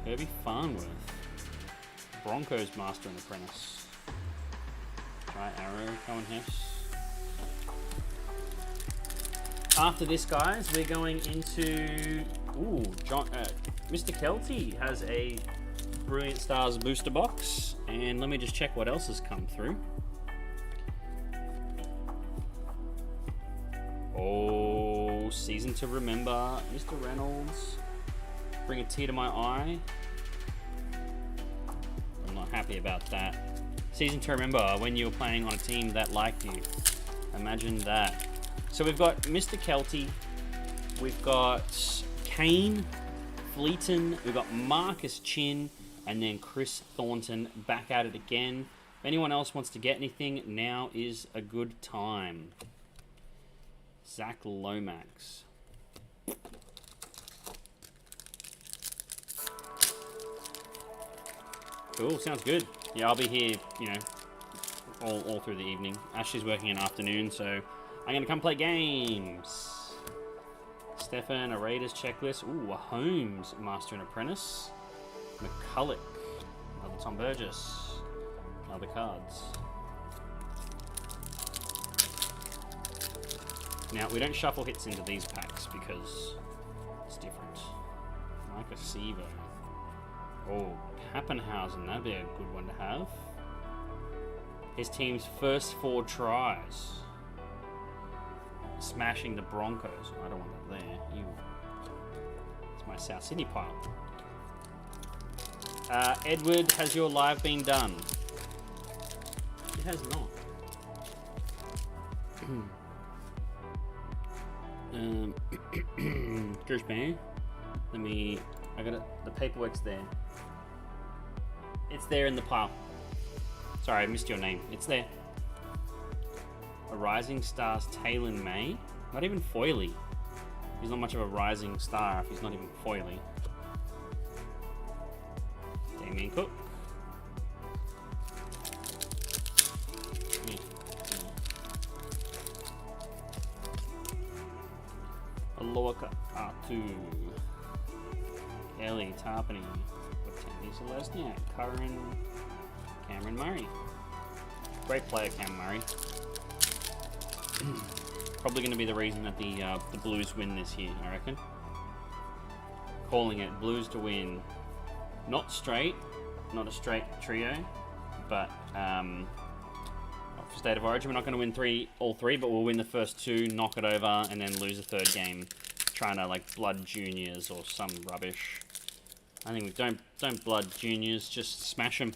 Herbie Farnworth. Broncos Master and Apprentice. Try Arrow, Cohen Hess. After this, guys, we're going into... Ooh, Mr. Kelty has a Brilliant Stars booster box. And let me just check what else has come through. Oh, Season to Remember. Mr. Reynolds. Bring a tear to my eye. I'm not happy about that. Season to Remember, when you were playing on a team that liked you. Imagine that. So we've got Mr. Kelty. We've got Kane, Fleeton. We've got Marcus Chin. And then Chris Thornton back at it again. If anyone else wants to get anything, now is a good time. Zach Lomax. Cool, sounds good. Yeah, I'll be here, you know, all through the evening. Ashley's working in afternoon, so I'm going to come play games. Stefan, a Raiders checklist. Ooh, a Holmes Master and Apprentice. McCulloch. Another Tom Burgess. Other cards. Now, we don't shuffle hits into these packs because it's different. Micah Seaver. Oh, Pappenhausen. That'd be a good one to have. His team's first 4 tries. Smashing the Broncos. I don't want that there. Ew. It's my South Sydney pile. Edward, has your live been done? It has not. Drews Bang. I got it. The paperwork's there. It's there in the pile. Sorry, I missed your name. It's there. A Rising Stars, Taylor May. Not even foily. He's not much of a rising star if he's not even foily. Damien Cook. Aloka Atu. Ellie Tarpany. Tammy Celestia. Cameron Murray. Great player, Cam Murray. Probably going to be the reason that the Blues win this year, I reckon. Calling it Blues to win. Not straight, not a straight trio, but for State of Origin, we're not going to win all three, but we'll win the first 2, knock it over, and then lose a 3rd game, trying to like blood juniors or some rubbish. I think we don't blood juniors, just smash them.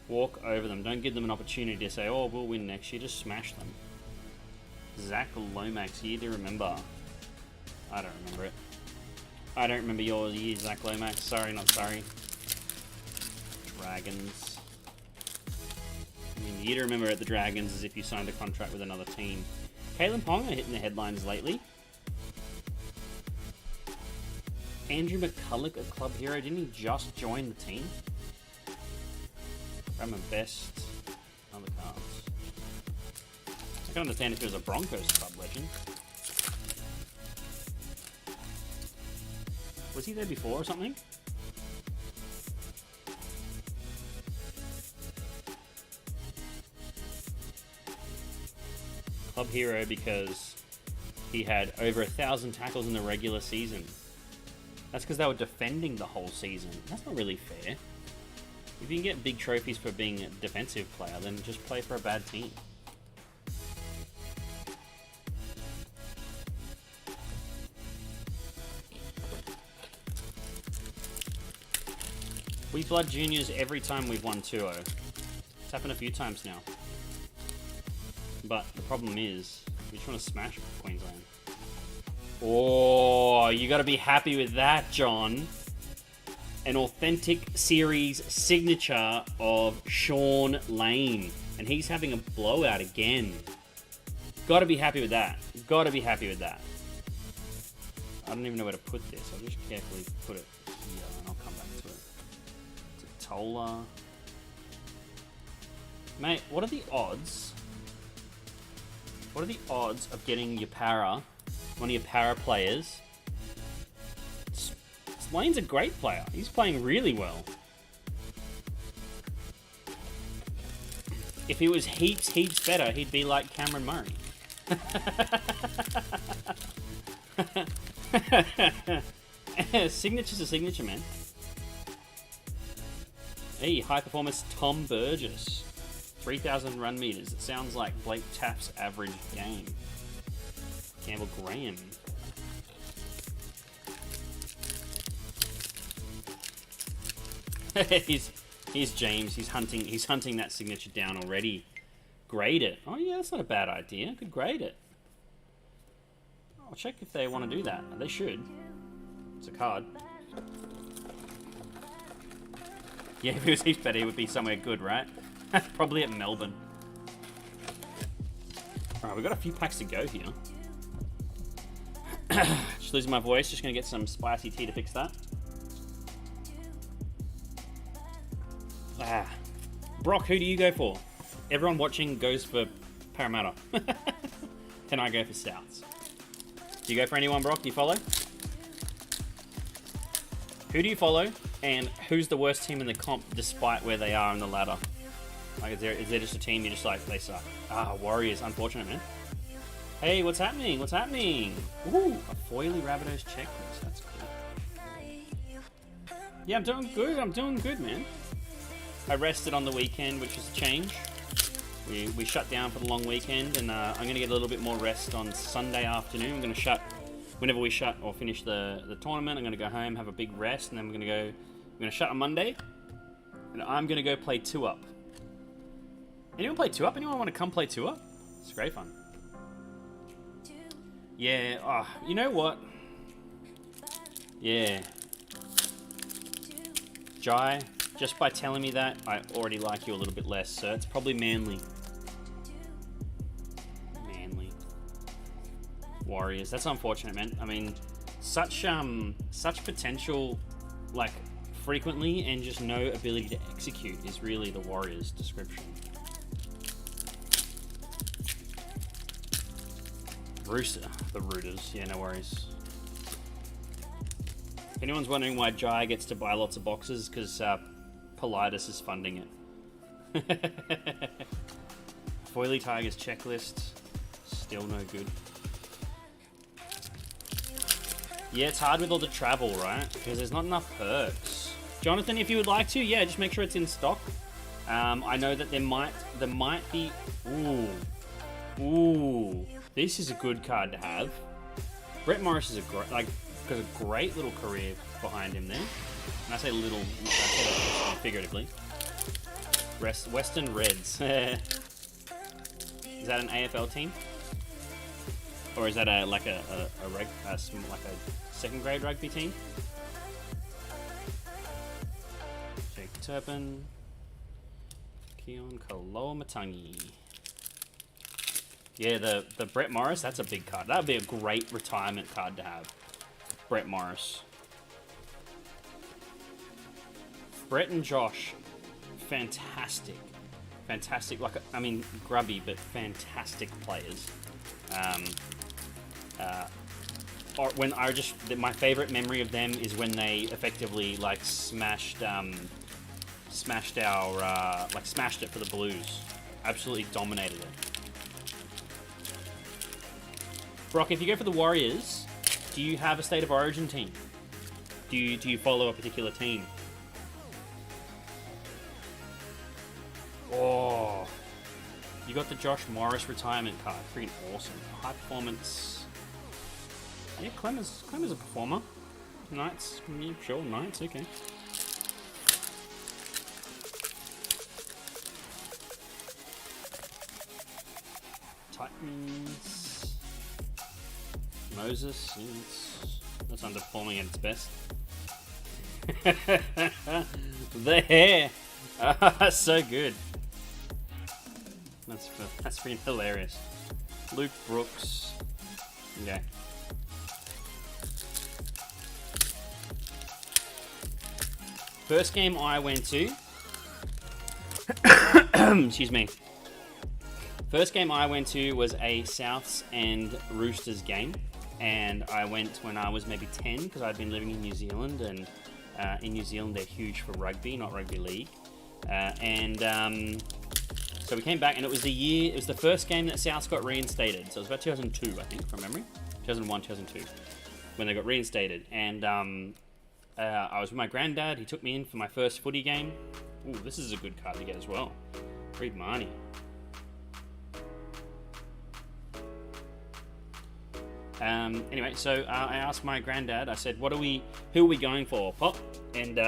Walk over them. Don't give them an opportunity to say, oh, we'll win next year. Just smash them. Zach Lomax, year to remember. I don't remember it. I don't remember your year, Zach Lomax. Sorry, not sorry. Dragons. I mean, the year to remember at the Dragons is if you signed a contract with another team. Kalen Ponga hitting the headlines lately. Andrew McCulloch, a club hero. Didn't he just join the team? I'm a best other cards. I can understand if he was a Broncos club legend. Was he there before or something? Club hero because he had over 1,000 tackles in the regular season. That's because they were defending the whole season. That's not really fair. If you can get big trophies for being a defensive player, then just play for a bad team. We blood juniors every time we've won 2-0. It's happened a few times now. But the problem is, we just want to smash Queensland. Oh, you got to be happy with that, John. An authentic series signature of Sean Lane. And he's having a blowout again. Got to be happy with that. Got to be happy with that. I don't even know where to put this. I'll just carefully put it here and I'll come back to it. Tola. Mate, what are the odds? What are the odds of getting your para, one of your para players? Lane's a great player. He's playing really well. If he was heaps better, he'd be like Cameron Murray. Signature's a signature, man. Hey, high performance Tom Burgess. 3,000 run meters. It sounds like Blake Tapp's average game. Campbell Graham. he's James. He's hunting that signature down already. Grade it. Oh yeah, that's not a bad idea. Could grade it. I'll check if they want to do that. They should. It's a card. Yeah, if it was heaps better, it would be somewhere good, right? Probably at Melbourne. Alright, we've got a few packs to go here. Just losing my voice. Just going to get some spicy tea to fix that. Brock, who do you go for? Everyone watching goes for Parramatta. Can I go for Stouts? Do you go for anyone, Brock? Do you follow? Who do you follow? And who's the worst team in the comp despite where they are in the ladder? Like, is there just a team you're just like, they suck? Warriors. Unfortunate, man. Hey, what's happening? What's happening? Ooh, a Foily Rabbitohs checklist. That's cool. Yeah, I'm doing good. I'm doing good, man. I rested on the weekend, which is a change. We shut down for the long weekend, and I'm going to get a little bit more rest on Sunday afternoon. I'm going to shut, whenever we shut or finish the tournament, I'm going to go home, have a big rest, and then I'm going to shut on Monday, and I'm going to go play 2-Up. Anyone play 2-Up? Anyone want to come play 2-Up? It's great fun. Yeah, you know what? Yeah. Jai, just by telling me that, I already like you a little bit less, so it's probably Manly. Warriors. That's unfortunate, man. I mean, such potential, like, frequently, and just no ability to execute is really the Warriors' description. Rooster. The Rooters. Yeah, no worries. If anyone's wondering why Jai gets to buy lots of boxes, because Politis is funding it. Foily Tigers checklist. Still no good. Yeah, it's hard with all the travel, right? Because there's not enough perks. Jonathan, if you would like to, yeah, just make sure it's in stock. I know that there might be... Ooh. This is a good card to have. Brett Morris is got a great little career behind him there. And I say little, I say that figuratively. Western Reds. Is that an AFL team? Or is that like a second grade rugby team? Jake Turpin, Keon Kaloamatangi. Yeah, the Brett Morris, that's a big card. That would be a great retirement card to have. Brett Morris. Brett and Josh, fantastic. Fantastic, grubby, but fantastic players. My favorite memory of them is when they effectively smashed it for the Blues. Absolutely dominated it. Brock, if you go for the Warriors, do you have a State of Origin team? Do you follow a particular team? Oh, you got the Josh Morris retirement card. Pretty awesome. High performance. Yeah, Clem's a performer. Knights, yeah, sure, Knights, okay. Titans. Moses, yeah, that's underperforming at its best. The hair, so good. That's pretty hilarious. Luke Brooks, okay. First game I went to, excuse me. First game I went to was a Souths and Roosters game, and I went when I was maybe 10 because I'd been living in New Zealand, and in New Zealand they're huge for rugby, not rugby league, so we came back, and it was the first game that Souths got reinstated. So it was about 2002, I think, from memory, 2001, 2002, when they got reinstated, and I was with my granddad. He took me in for my first footy game. Ooh, this is a good card to get as well. Reed Marnie. Anyway, so I asked my granddad. I said, who are we going for, Pop? And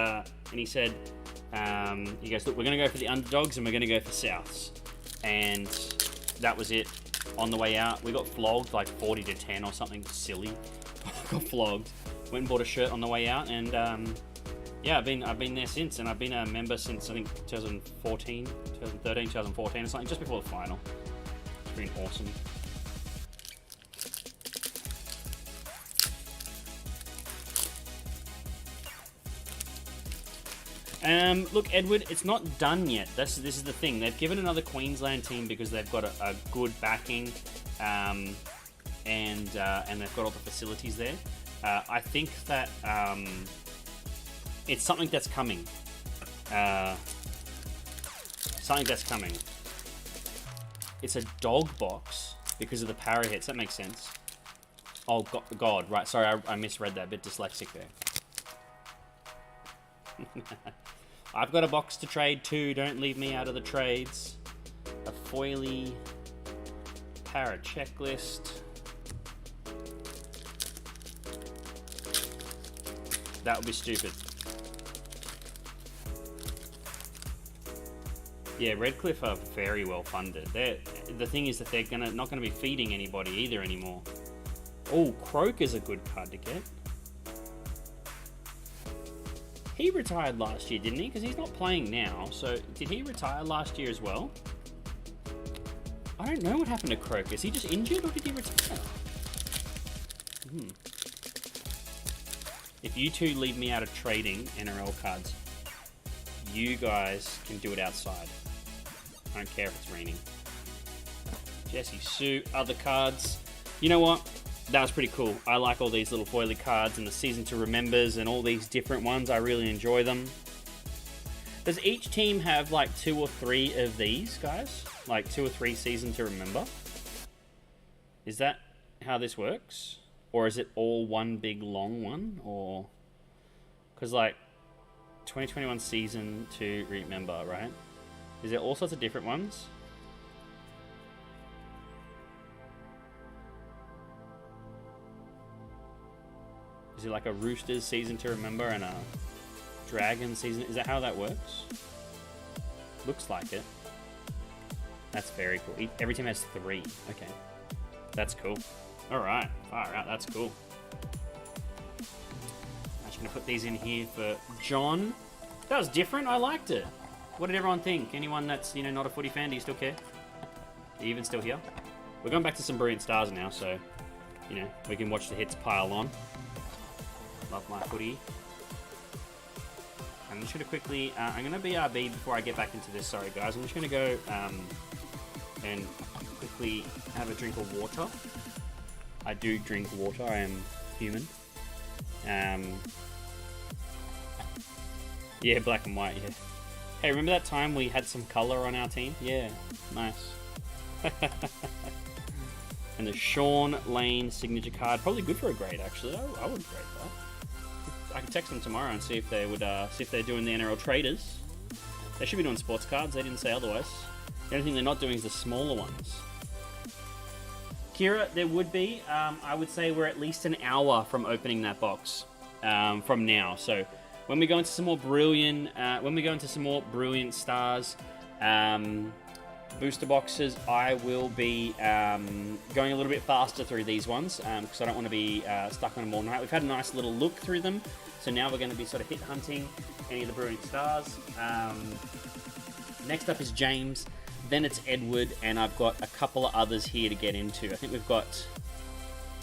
he said, he goes, look, we're going to go for the underdogs and we're going to go for Souths. And that was it. On the way out, we got flogged like 40-10 or something silly. Got flogged. Went and bought a shirt on the way out, and yeah, I've been there since, and I've been a member since I think 2013, 2014 or something, just before the final. It's been awesome. Look, Edward, it's not done yet. This is the thing. They've given another Queensland team because they've got a good backing, and they've got all the facilities there. I think that it's something that's coming. It's a dog box because of the para hits. That makes sense. Oh, God, right. Sorry, I misread that. A bit dyslexic there. I've got a box to trade too. Don't leave me out of the trades. A foily para checklist. That would be stupid. Yeah, Redcliffe are very well funded. The thing is that they're not gonna be feeding anybody either anymore. Oh, Croak is a good card to get. He retired last year, didn't he? Because he's not playing now. So did he retire last year as well? I don't know what happened to Croak. Is he just injured or did he retire? If you two leave me out of trading NRL cards, you guys can do it outside. I don't care if it's raining. Jesse Sue, other cards. You know what? That was pretty cool. I like all these little foily cards and the Season to Remembers and all these different ones. I really enjoy them. Does each team have like 2 or 3 of these, guys? Like 2 or 3 Season to Remember? Is that how this works? Or is it all one big long one? Or because like 2021 Season to Remember, right? Is there all sorts of different ones? Is it like a Roosters Season to Remember and a Dragon Season? Is that how that works? Looks like it. That's very cool. Every team has 3. Okay. That's cool. Alright. Alright, that's cool. I'm just going to put these in here for John. That was different. I liked it. What did everyone think? Anyone that's, not a footy fan, do you still care? Are you even still here? We're going back to some Brilliant Stars now, so, we can watch the hits pile on. Love my footy. I'm just going to quickly... I'm going to BRB before I get back into this. Sorry, guys. I'm just going to go and quickly have a drink of water. I do drink water. I am human. Yeah, black and white, yeah. Hey, remember that time we had some colour on our team? Yeah, nice. And the Sean Lane signature card, probably good for a grade actually. I would grade that. I can text them tomorrow and see if they would see if they're doing the NRL traders. They should be doing sports cards. They didn't say otherwise. The only thing they're not doing is the smaller ones. Kira, there would be. I would say we're at least an hour from opening that box from now. So when we go into some more brilliant, stars. Booster boxes, I will be going a little bit faster through these ones because I don't want to be stuck on them all night. We've had a nice little look through them, so now we're going to be sort of hit hunting any of the brilliant stars. Next up is James, then it's Edward, and I've got a couple of others here to get into. I think we've got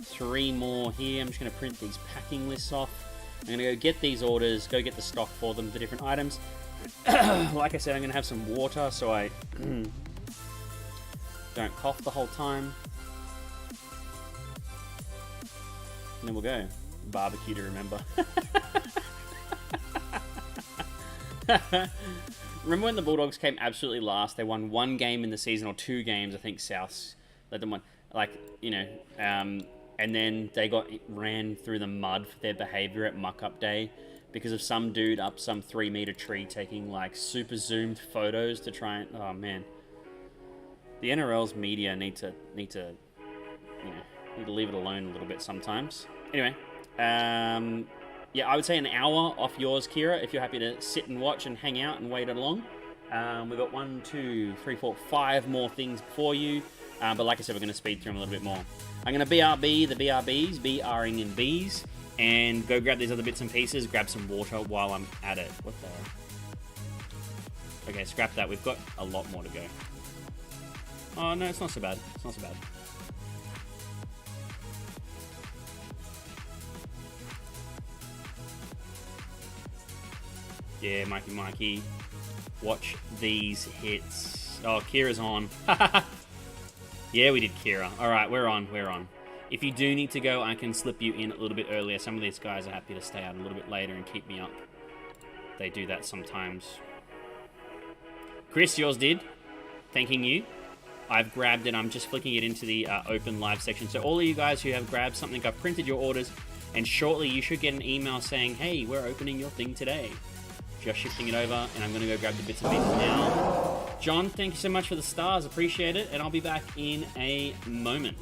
3 more here. I'm just going to print these packing lists off. I'm going to go get these orders, go get the stock for them, the different items. Like I said, I'm going to have some water so I don't cough the whole time. And then we'll go. Barbecue to remember. Remember when the Bulldogs came absolutely last? They won 1 game in the season, or 2 games. I think Souths let them win. And then they got ran through the mud for their behaviour at Muck Up Day because of some dude up some 3-meter tree taking like super zoomed photos to try and... Oh man. The NRL's media need to leave it alone a little bit sometimes. Anyway, yeah, I would say an hour off yours, Kira, if you're happy to sit and watch and hang out and wait along. We've got 1, 2, 3, 4, 5 more things before you. But like I said, we're going to speed through them a little bit more. I'm going to BRB the BRBs, BRing in Bs, and go grab these other bits and pieces, grab some water while I'm at it. What the... Okay, scrap that. We've got a lot more to go. Oh, no, it's not so bad. It's not so bad. Yeah, Mikey. Watch these hits. Oh, Kira's on. Yeah, we did Kira. Alright, we're on. If you do need to go, I can slip you in a little bit earlier. Some of these guys are happy to stay out a little bit later and keep me up. They do that sometimes. Chris, yours did. Thanking you. I've grabbed it. I'm just flicking it into the open live section. So all of you guys who have grabbed something, I've printed your orders, and shortly you should get an email saying, hey, we're opening your thing today. Just shifting it over, and I'm going to go grab the bits and pieces now. John, thank you so much for the stars. Appreciate it, and I'll be back in a moment.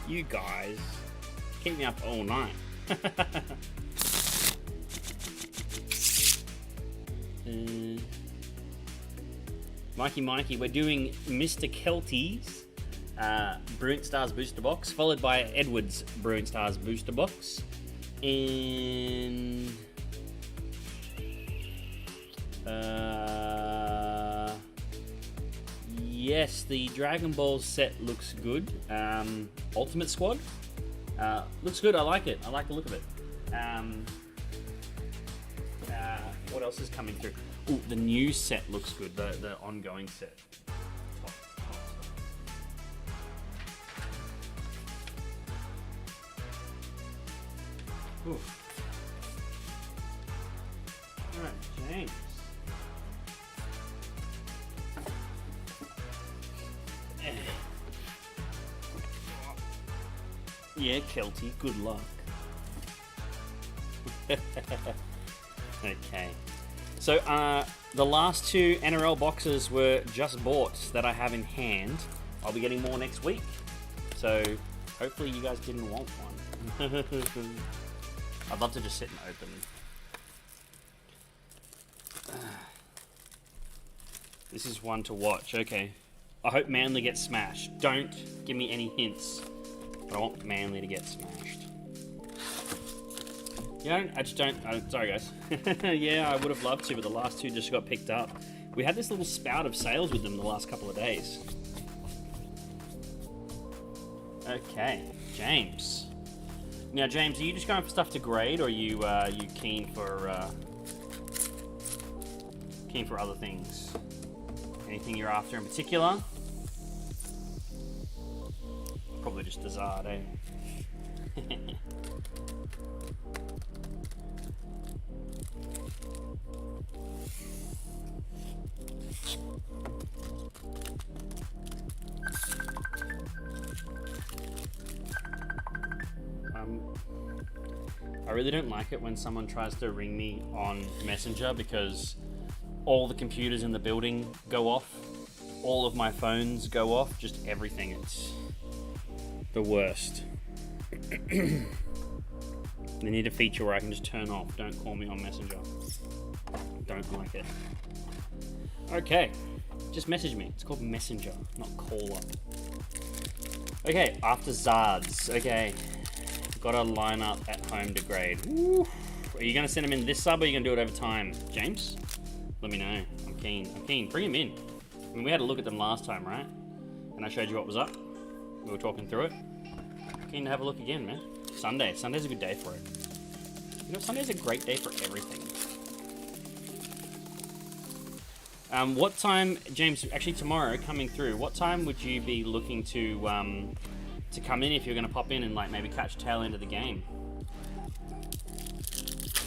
You guys keep me up all night. Mikey, we're doing Mr. Kelty's Brilliant Stars Booster Box, followed by Edward's Brilliant Stars Booster Box. And yes, the Dragon Ball set looks good. Ultimate Squad looks good. I like it. I like the look of it. What else is coming through? Ooh, the new set looks good. The ongoing set. Ooh. All right, James. Yeah, Kelty, good luck. Okay. So, the last two NRL boxes were just bought that I have in hand. I'll be getting more next week. So, hopefully you guys didn't want one. I'd love to just sit and open them. This is one to watch, okay. I hope Manly gets smashed. Don't give me any hints. But I want Manly to get smashed. Yeah, I just don't. Sorry, guys. Yeah, I would have loved to, but the last two just got picked up. We had this little spout of sales with them the last couple of days. Okay, James. Now, James, are you just going for stuff to grade, or are you keen for other things? Anything you're after in particular? Probably just Dazard, eh? I really don't like it when someone tries to ring me on Messenger because all the computers in the building go off, all of my phones go off, just everything. It's the worst. They need a feature where I can just turn off. Don't call me on Messenger. Don't like it. Okay, just message me. It's called Messenger, not call up. Okay, after Zards. Okay, got a line up at home to grade. Woo. Are you going to send them in this sub or are you going to do it over time, James? Let me know. I'm keen. Bring them in. I mean, we had a look at them last time, right? And I showed you what was up. We were talking through it. Keen to have a look again, man. Sunday. Sunday's a good day for it. You know, Sunday's a great day for everything. What time, James, actually tomorrow, coming through, what time would you be looking to come in if you're going to pop in and like maybe catch tail end of the game?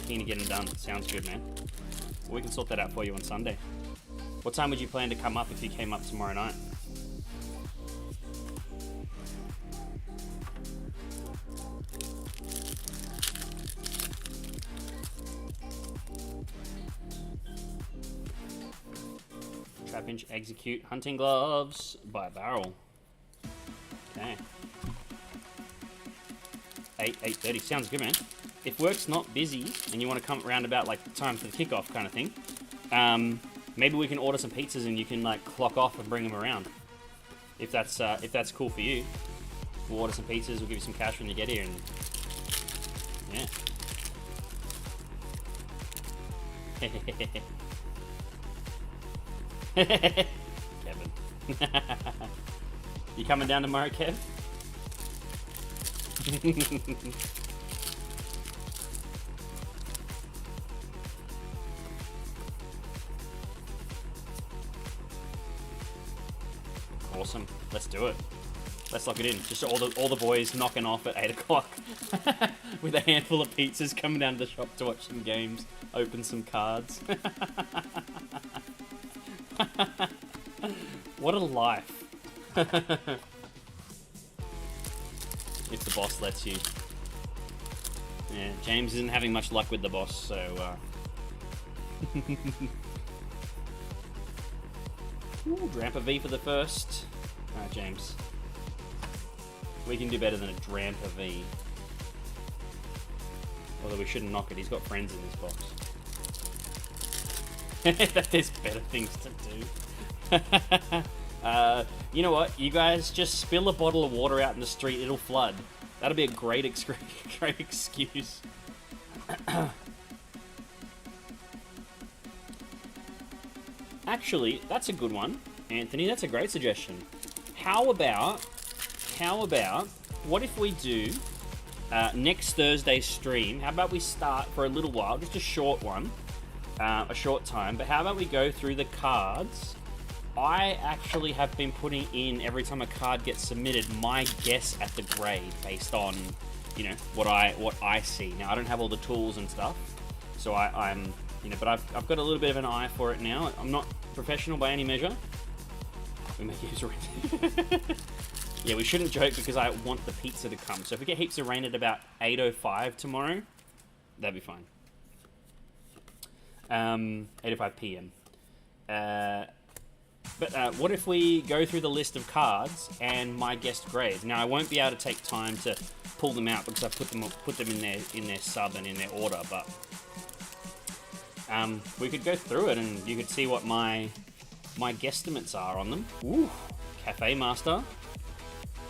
Keen to get them done. Sounds good, man. Well, we can sort that out for you on Sunday. What time would you plan to come up if you came up tomorrow night? Trapinch Execute Hunting Gloves by Barrel. Okay. 8:30. Sounds good, man. If work's not busy and you want to come around about like time for the kickoff kind of thing, maybe we can order some pizzas and you can like clock off and bring them around. If that's cool for you, we'll order some pizzas. We'll give you some cash when you get here, and yeah. Kevin. You coming down tomorrow, Kev? Awesome. Let's do it. Let's lock it in. Just all the boys knocking off at 8 o'clock with a handful of pizzas, coming down to the shop to watch some games, open some cards. What a life. If the boss lets you. Yeah, James isn't having much luck with the boss, so Ooh, Drampa V for the first. Alright, James. We can do better than a Drampa V. Although we shouldn't knock it. He's got friends in this box. There's better things to do. You know what? You guys just spill a bottle of water out in the street. It'll flood. That'll be a great excuse. Actually, that's a good one, Anthony. That's a great suggestion. How about, what if we do next Thursday's stream? How about we start for a little while, just a short one, a short time, but how about we go through the cards? I actually have been putting in, every time a card gets submitted, my guess at the grade based on, you know, what I see. Now, I don't have all the tools and stuff, so I'm, you know, but I've got a little bit of an eye for it now. I'm not professional by any measure. We make use of rain. Yeah, we shouldn't joke because I want the pizza to come. So if we get heaps of rain at about 8:05 tomorrow, that'd be fine. 8:05 p.m. But what if we go through the list of cards and my guessed grades? Now, I won't be able to take time to pull them out because I put them in their sub and in their order, but we could go through it and you could see what my guesstimates are on them. Ooh, Cafe Master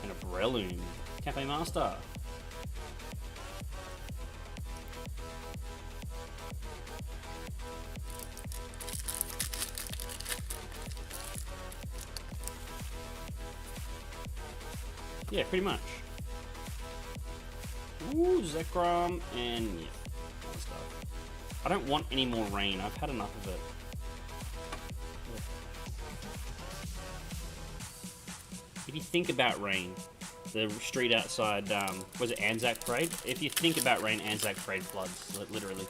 and a Breloom. Cafe Master. Yeah, pretty much. Ooh, Zekrom, and yeah, other stuff. I don't want any more rain. I've had enough of it. If you think about rain, the street outside, was it Anzac Parade? If you think about rain, Anzac Parade floods, literally.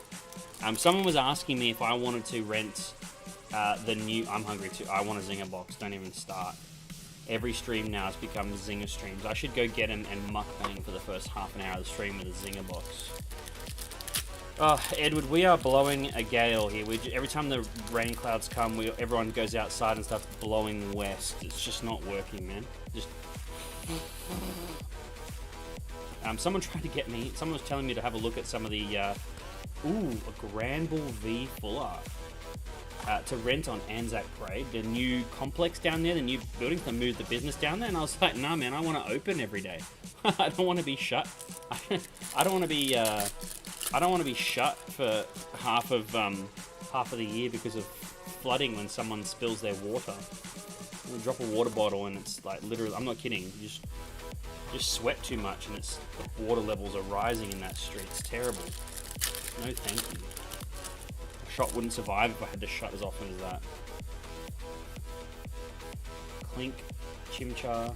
Someone was asking me if I wanted to rent the new... I'm hungry too. I want a Zinger box. Don't even start. Every stream now has become Zinger streams. I should go get him and mukbang for the first half an hour of the stream with a Zinger box. Oh, Edward, we are blowing a gale here. Every time the rain clouds come, everyone goes outside and starts blowing west. It's just not working, man. Just... someone tried to get me... Someone was telling me to have a look at some of the... Ooh, a Granbull V Full Art. To rent on Anzac Parade, the new complex down there, the new buildings that moved the business down there, and I was like, nah, man, I want to open every day. I don't want to be shut. I don't want to be. I don't want to be shut for half of the year because of flooding when someone spills their water. You drop a water bottle and it's like literally. I'm not kidding. You just sweat too much and the water levels are rising in that street. It's terrible. No, thank you. Shot wouldn't survive if I had to shut as often as that. Clink, Chimchar,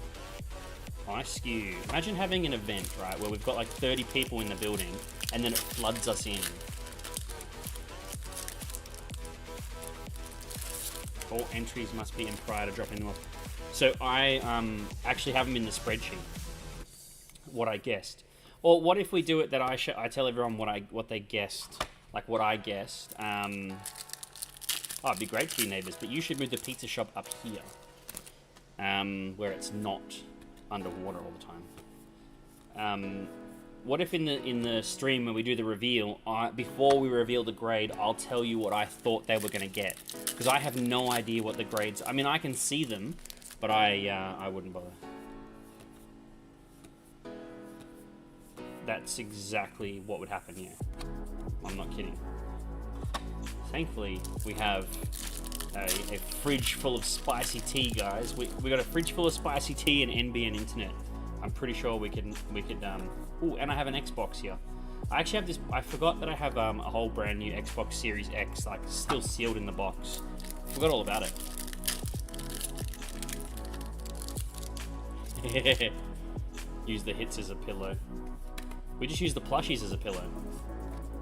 Ice Skew. Imagine having an event, right, where we've got like 30 people in the building and then it floods us in. All entries must be in prior to dropping them off. So I actually have them in the spreadsheet. What I guessed. Or what if we do it that I tell everyone what they guessed. Like what I guessed. Oh, it'd be great for you neighbors, but you should move the pizza shop up here. Where it's not underwater all the time. What if in the stream when we do the reveal, before we reveal the grade, I'll tell you what I thought they were going to get. Because I have no idea what the grades... I mean, I can see them, but I wouldn't bother. That's exactly what would happen here. I'm not kidding. Thankfully, we have a fridge full of spicy tea, guys. We got a fridge full of spicy tea and NBN internet. I'm pretty sure we could. Ooh, and I have an Xbox here. I actually have this. I forgot that I have a whole brand new Xbox Series X, like still sealed in the box. Forgot all about it. Use the hits as a pillow. We just use the plushies as a pillow.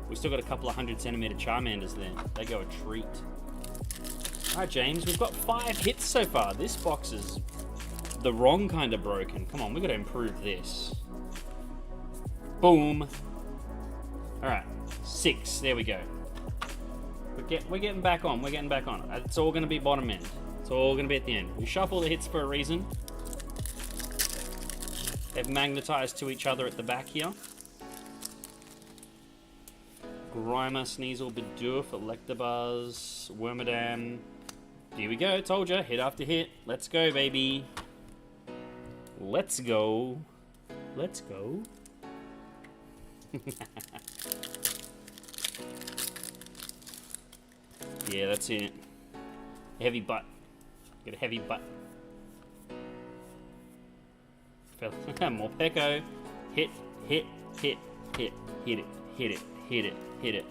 We still got a couple of 100cm Charmanders there. They go a treat. Alright, James, we've got 5 hits so far. This box is the wrong kind of broken. Come on, we've got to improve this. Boom. Alright, 6. There we go. We're getting back on. We're getting back on. It's all going to be bottom end. It's all going to be at the end. We shuffle the hits for a reason. They've magnetized to each other at the back here. Grimer, Sneasel, Bidoof, Electabuzz, Wormadam. Here we go, told ya, hit after hit. Let's go, baby. Let's go. Let's go. Yeah, that's it. Heavy butt. Get a heavy butt. More Peko. Hit, hit, hit, hit, hit it, hit it, hit it, hit it.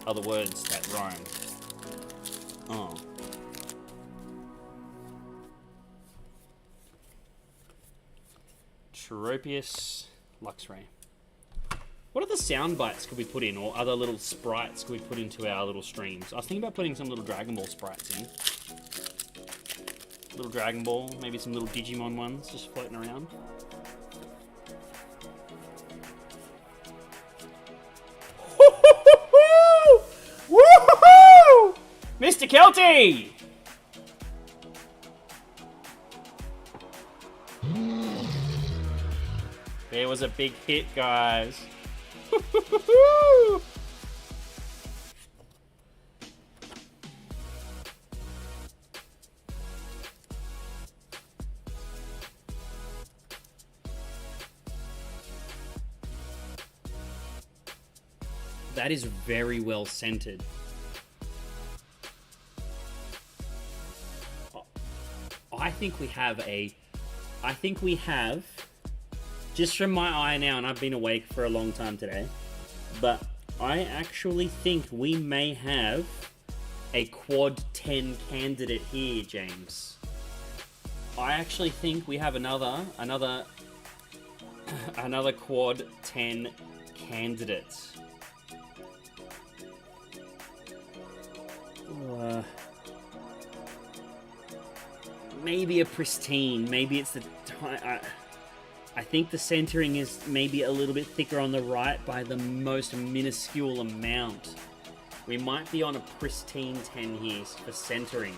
Other words that rhyme. Tropius, Luxray. What other sound bites could we put in, or other little sprites could we put into our little streams? I was thinking about putting some little Dragon Ball sprites in. Little Dragon Ball, maybe some little Digimon ones just floating around. Woohoo! Mr. Kelty! There was a big hit, guys. That is very well centered. I think we have, just from my eye now, and I've been awake for a long time today, but I actually think we may have a quad 10 candidate here, James. I actually think we have another quad 10 candidate. Maybe a pristine. Maybe it's the time. I think the centering is maybe a little bit thicker on the right by the most minuscule amount. We might be on a pristine 10 here for centering.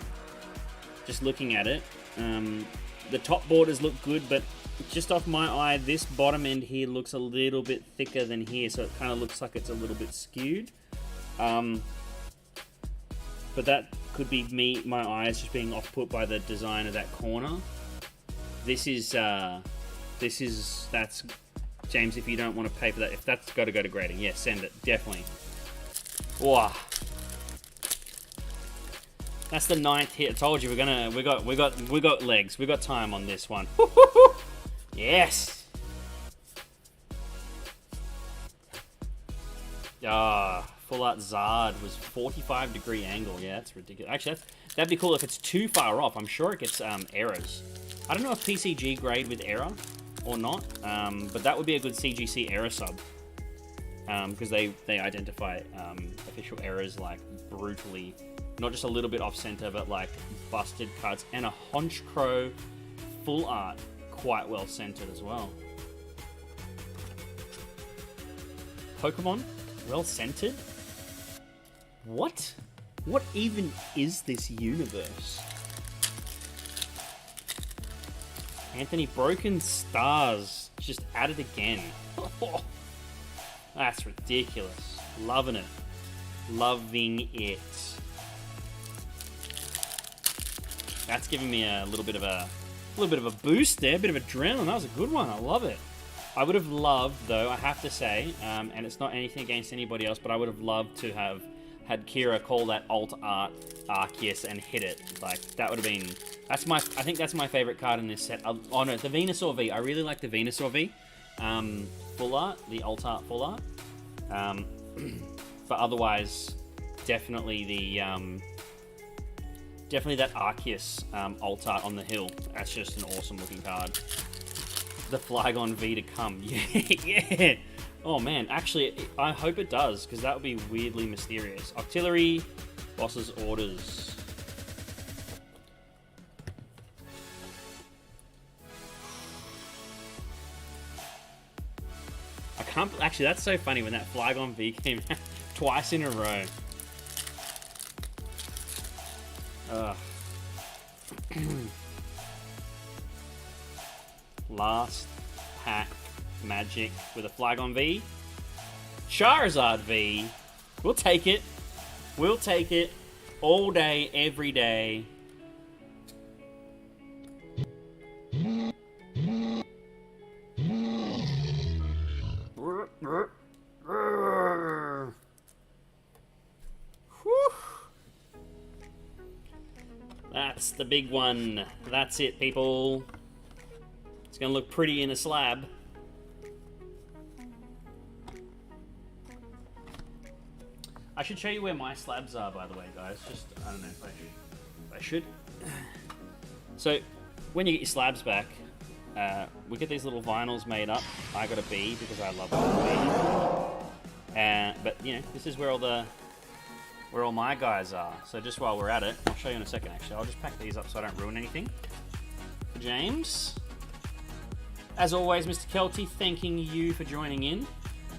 Just looking at it. The top borders look good, but just off my eye, this bottom end here looks a little bit thicker than here, so it kind of looks like it's a little bit skewed. But that could be my eyes just being off-put by the design of that corner. That's James, if you don't want to pay for that, if that's got to go to grading, yeah, send it, definitely. Wow. That's the 9th hit. I told you we got legs. We got time on this one. Yes. Full Art Zard was 45-degree angle. Yeah, that's ridiculous. Actually, that'd be cool if it's too far off. I'm sure it gets errors. I don't know if PCG grade with error or not, but that would be a good CGC error sub, because they identify official errors like brutally, not just a little bit off center, but like busted cuts, and a Honchkrow Full Art quite well centered as well. Pokemon well centered. What even is this universe? Anthony, Broken Stars just at it again. That's ridiculous. Loving it. Loving it. That's giving me a little bit of a boost there, a bit of adrenaline. That was a good one. I love it. I would have loved, though, I have to say, and it's not anything against anybody else, but I would have loved to have had Kira call that alt art Arceus and hit it. Like, that would have been... I think that's my favorite card in this set. Oh no, the Venusaur V. I really like the Venusaur V. Full art, the alt art full art. But otherwise, definitely that Arceus alt art on the hill. That's just an awesome looking card. The Flygon V to come. Yeah. Oh man, actually, I hope it does, because that would be weirdly mysterious. Octillery, Boss's Orders. I can't... Actually, that's so funny when that Flygon V came out twice in a row. Last pack magic with a Flygon V. Charizard V. We'll take it. We'll take it all day, every day. That's the big one. That's it, people. It's gonna look pretty in a slab. I should show you where my slabs are, by the way, guys. Just, I don't know if I should. So, when you get your slabs back, we get these little vinyls made up. I got a B because I love it. But, you know, this is where all my guys are. So just while we're at it, I'll show you in a second, actually. I'll just pack these up so I don't ruin anything. For James. As always, Mr. Kelty, thanking you for joining in.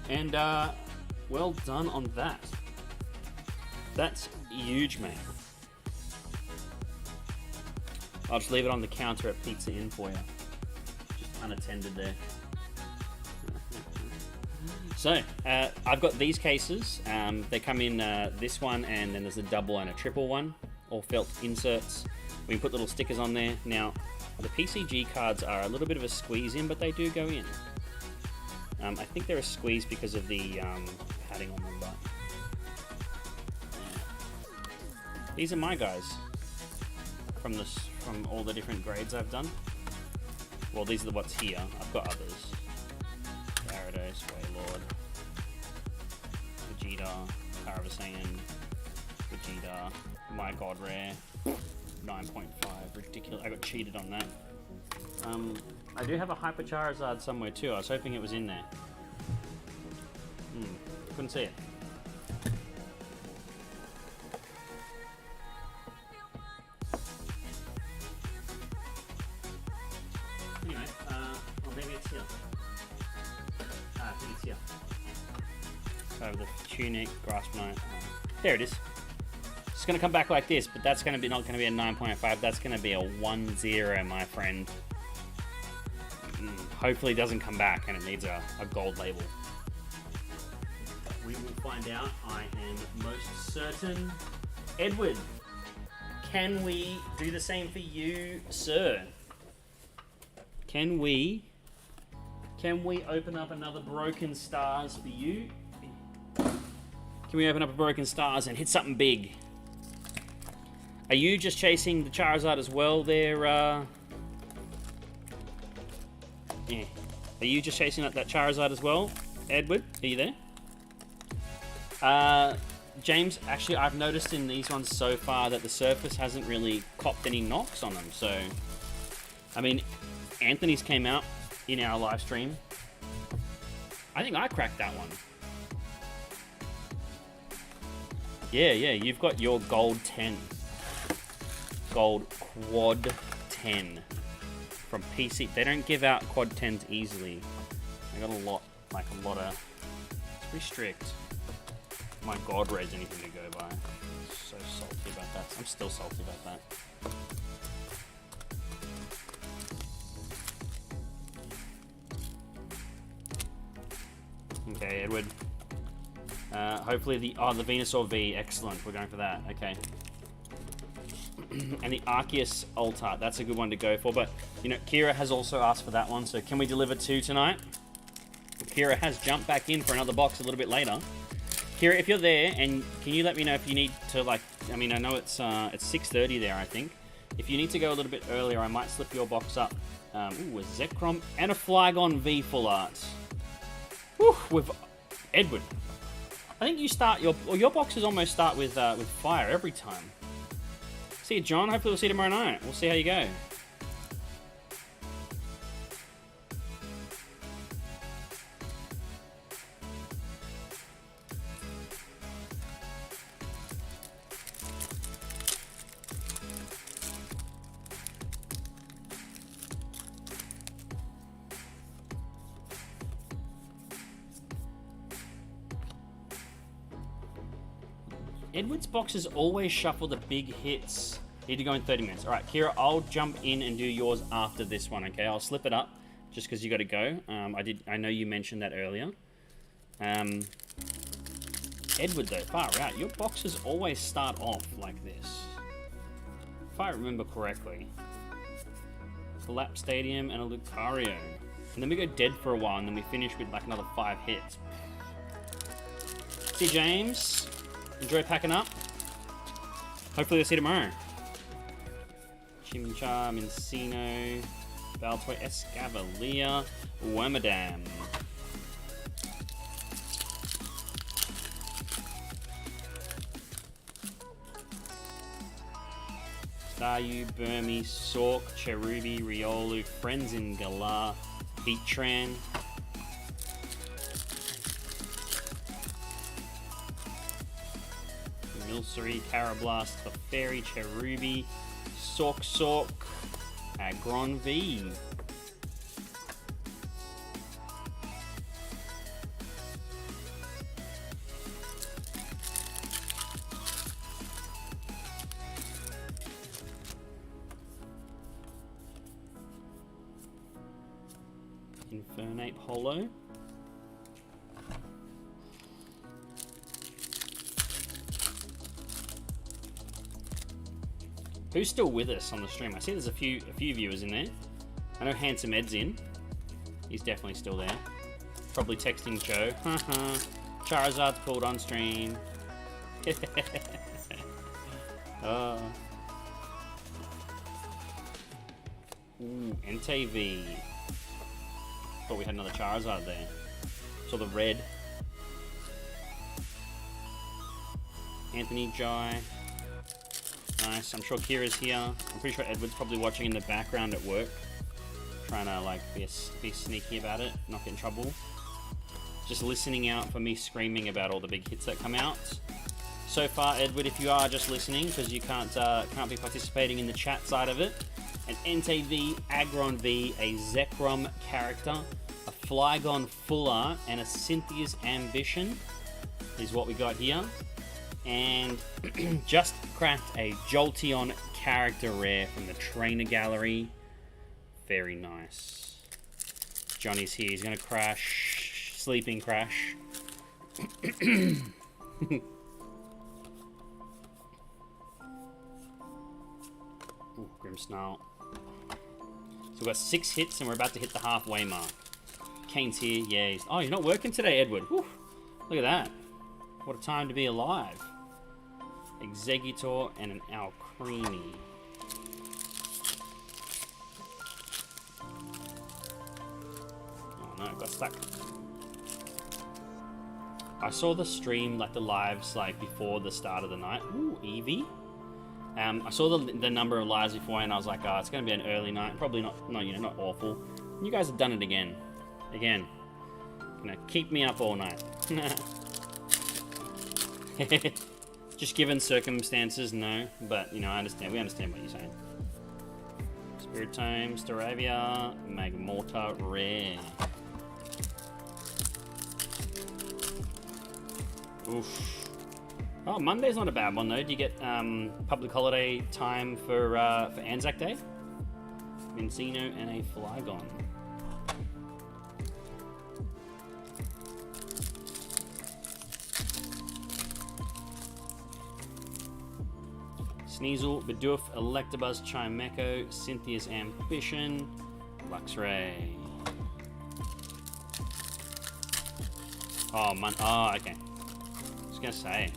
And, well done on that. That's huge, mate. I'll just leave it on the counter at Pizza Inn for you. Just unattended there. So, I've got these cases. They come in this one, and then there's a double and a triple one. All felt inserts. We can put little stickers on there. Now, the PCG cards are a little bit of a squeeze in, but they do go in. I think they're a squeeze because of the padding on them, but... These are my guys from all the different grades I've done. Well, these are what's here. I've got others. Gyarados, Wailord, Vegeta, Caravasan, Vegeta, my God Rare, 9.5, ridiculous. I got cheated on that. I do have a Hyper Charizard somewhere too. I was hoping it was in there. Couldn't see it. Anyway, or maybe it's here. I think it's here. So the Tunic, Grasp Knight. There it is. It's going to come back like this, but that's going to be not going to be a 9.5. That's going to be a 1-0, my friend. Hopefully it doesn't come back and it needs a gold label. We will find out. I am most certain. Edward, can we do the same for you, sir? Can we open up another Broken Stars for you? Can we open up a Broken Stars and hit something big? Are you just chasing the Charizard as well there? Yeah. Are you just chasing up that Charizard as well? Edward, are you there? James, actually, I've noticed in these ones so far that the surface hasn't really copped any knocks on them. So, I mean, Anthony's came out in our live stream. I think I cracked that one. Yeah, you've got your gold 10. Gold quad 10 from PC. They don't give out quad 10s easily. They got a lot of... It's pretty strict. My God Rare's anything to go by. So salty about that. I'm still salty about that. Okay, Edward. Hopefully the Venusaur V. Excellent. We're going for that. Okay. And the Arceus Altar. That's a good one to go for. But, you know, Kira has also asked for that one. So can we deliver 2 tonight? Kira has jumped back in for another box a little bit later. Kira, if you're there, and can you let me know if you need to, like... I mean, I know it's 6:30 there, I think. If you need to go a little bit earlier, I might slip your box up. Ooh, a Zekrom and a Flygon V Full Art. Whew, with Edward. I think you start your boxes almost start with fire every time. See you, John. Hopefully we'll see you tomorrow night. We'll see how you go. Edward's boxes always shuffle the big hits. Need to go in 30 minutes. All right, Kira, I'll jump in and do yours after this one, okay? I'll slip it up just because you got to go. I know you mentioned that earlier. Edward, though, far out. Your boxes always start off like this, if I remember correctly. Collapse Stadium and a Lucario. And then we go dead for a while, and then we finish with like another 5 hits. See James, enjoy packing up. Hopefully we'll see you tomorrow. Chimchar, Mincino, Baltoy, Escavalier, Wormadam. Staryu, Burmy, Sork, Cherubi, Riolu, Frenzin, Galar, Heatran. Milcery, Carablast, Clefairy, Cherubi, Sork, Aggron V. Infernape Holo. Who's still with us on the stream? I see there's a few viewers in there. I know Handsome Ed's in. He's definitely still there. Probably texting Joe. Charizard's pulled on stream. Ooh, NTV. Thought we had another Charizard there. Saw the red. Anthony Jai. Nice. I'm sure Kira's here. I'm pretty sure Edward's probably watching in the background at work. Trying to like be sneaky about it, not get in trouble. Just listening out for me screaming about all the big hits that come out. So far, Edward, if you are just listening, because you can't be participating in the chat side of it, an Entei V, Aggron V, a Zekrom character, a Flygon Full Art, and a Cynthia's Ambition is what we got here. And just cracked a Jolteon character rare from the trainer gallery. Very nice. Johnny's here. He's going to crash. Sleeping crash. Ooh, Grimmsnarl. So we've got 6 hits and we're about to hit the halfway mark. Kane's here. Yeah. Oh, you're not working today, Edward. Whew. Look at that. What a time to be alive. Exeggutor and an Alcremie. Oh no, got stuck. I saw the stream, like the lives, like before the start of the night. Ooh, Eevee. I saw the number of lives before, and I was like, oh, it's going to be an early night. Probably not, not awful. You guys have done it again. Again. Gonna keep me up all night. Just given circumstances, no. But, I understand. We understand what you're saying. Spiritomb, Staravia, Magmortar, Rare. Oof. Oh, Monday's not a bad one, though. Do you get public holiday time for Anzac Day? Mincino and a Flygon. Sneasel, Bidoof, Electabuzz, Chimecho, Cynthia's Ambition, Luxray. Oh, okay. I was gonna say.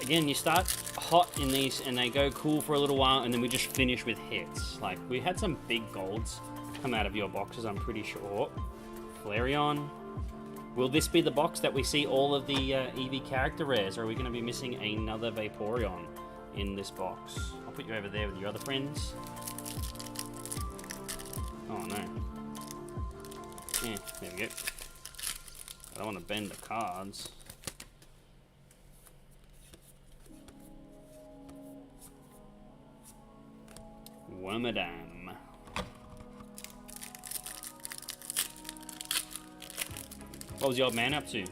Again, you start hot in these and they go cool for a little while and then we just finish with hits. Like, we had some big golds come out of your boxes, I'm pretty sure. Flareon. Will this be the box that we see all of the Eevee character rares, or are we going to be missing another Vaporeon in this box? I'll put you over there with your other friends. Oh no. Yeah, there we go. I don't want to bend the cards. Wormadam. What was the old man up to?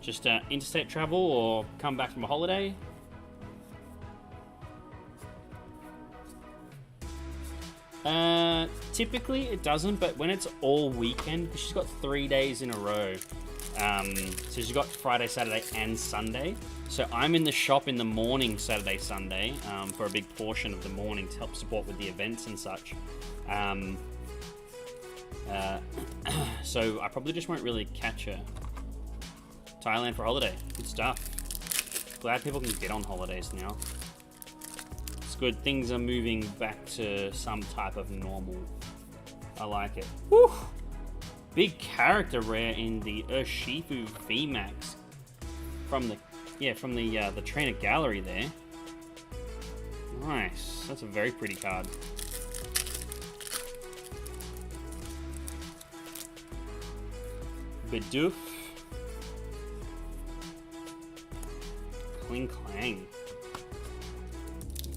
Just interstate travel or come back from a holiday? Typically it doesn't, but when it's all weekend, because she's got 3 days in a row. So she's got Friday, Saturday, and Sunday. So I'm in the shop in the morning, Saturday, Sunday, for a big portion of the morning to help support with the events and such. So I probably just won't really catch her. Thailand for holiday. Good stuff. Glad people can get on holidays now. It's good. Things are moving back to some type of normal. I like it. Woo! Big character rare in the Urshifu VMAX from the trainer gallery there. Nice. That's a very pretty card. Bidoof. Kling Clang.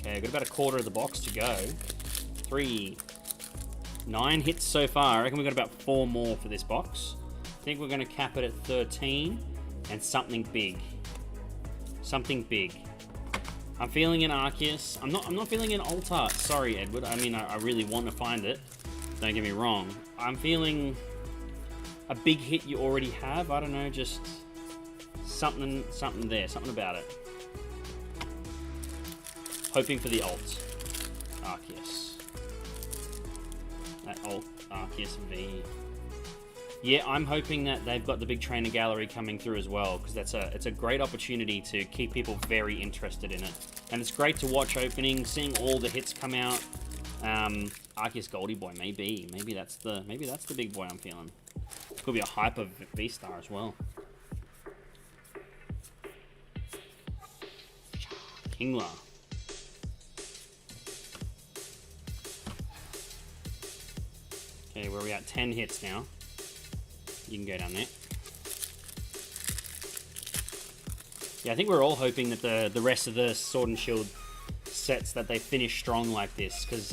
Okay, I've got about a quarter of the box to go. 9 hits so far. I reckon we've got about 4 more for this box. I think we're going to cap it at 13 and something big. Something big. I'm feeling an Arceus. I'm not feeling an Altar. Sorry, Edward. I mean, I really want to find it. Don't get me wrong. I'm feeling a big hit you already have. I don't know, just something there, something about it. Hoping for the alt Arceus. That alt Arceus V. Yeah, I'm hoping that they've got the big trainer gallery coming through as well, because it's a great opportunity to keep people very interested in it. And it's great to watch opening, seeing all the hits come out. Arceus Goldie Boy, maybe that's the big boy I'm feeling. Could be a Hyper V-Star as well. Kingler. Okay, where are we at? 10 hits now. You can go down there. Yeah, I think we're all hoping that the rest of the Sword and Shield sets that they finish strong like this, because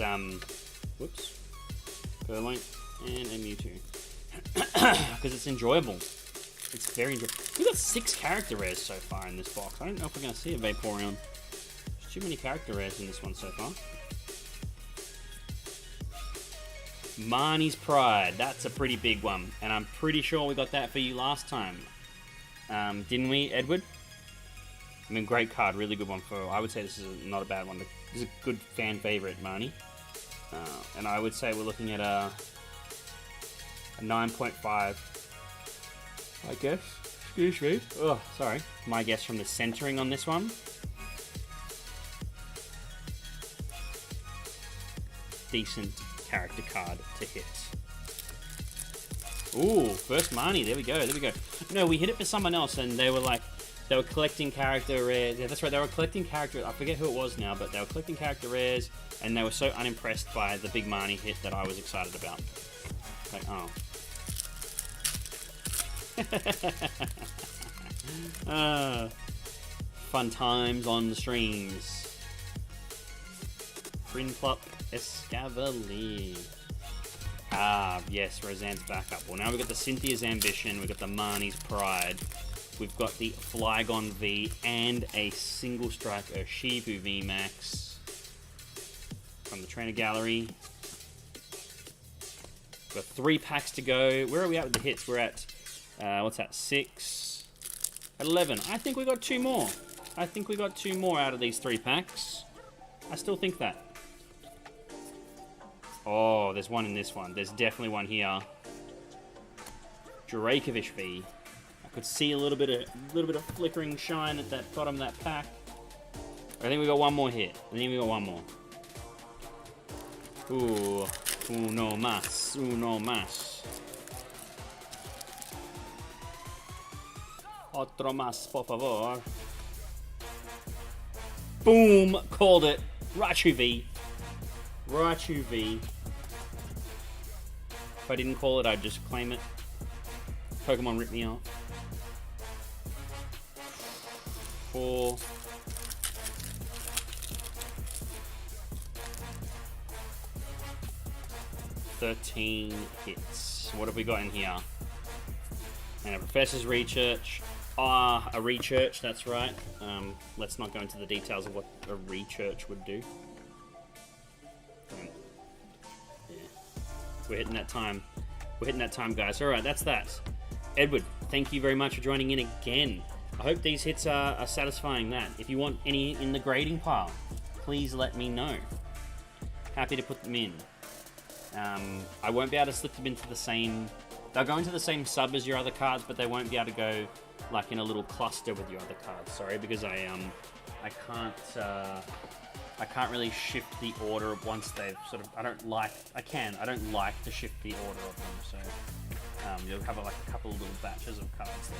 whoops, Purloin and a Mewtwo, because it's enjoyable. It's very enjoyable. We've got 6 character rares so far in this box. I don't know if we're going to see a Vaporeon. There's too many character rares in this one so far. Marnie's Pride, that's a pretty big one, and I'm pretty sure we got that for you last time, didn't we, Edward? I mean, great card, really good one for. I would say this is not a bad one. This is a good fan favorite, Marnie, and I would say we're looking at a 9.5. I guess. Excuse me. Oh, sorry. My guess from the centering on this one. Decent character card to hit. Ooh, first Marnie. There we go. There we go. No, we hit it for someone else, and they were collecting character rares. Yeah, that's right. They were collecting character. I forget who it was now, but they were collecting character rares, and they were so unimpressed by the big Marnie hit that I was excited about. Like, oh. Fun times on the streams. Prinplup Escavalier. Ah, yes, Roseanne's backup. Well, now we've got the Cynthia's Ambition, we've got the Marnie's Pride, we've got the Flygon V, and a single strike Urshifu VMAX from the trainer gallery. We've got 3 packs to go. Where are we at with the hits? We're at, what's that, 6? At 11. I think we got 2 more. I think we got 2 more out of these 3 packs. I still think that. Oh, there's one in this one. There's definitely one here. Dracovish V. I could see a little bit of flickering shine at that bottom of that pack. I think we got one more hit. I think we got one more. Ooh, uno más, uno más. Otro más, por favor. Boom! Called it. Raichu V. Raichu V. If I didn't call it, I'd just claim it. Pokemon ripped me off. 4. $13 hits. What have we got in here? And a Professor's Research. A rechurch, that's right. Let's not go into the details of what a rechurch would do. Yeah. We're hitting that time. We're hitting that time, guys. Alright, that's that. Edward, thank you very much for joining in again. I hope these hits are satisfying that. If you want any in the grading pile, please let me know. Happy to put them in. I won't be able to slip them into the same... They'll go into the same sub as your other cards, but they won't be able to go like in a little cluster with your other cards. Sorry, because I can't really shift the order of once they've sort of... I don't like to shift the order of them, so you'll have like a couple of little batches of cards there.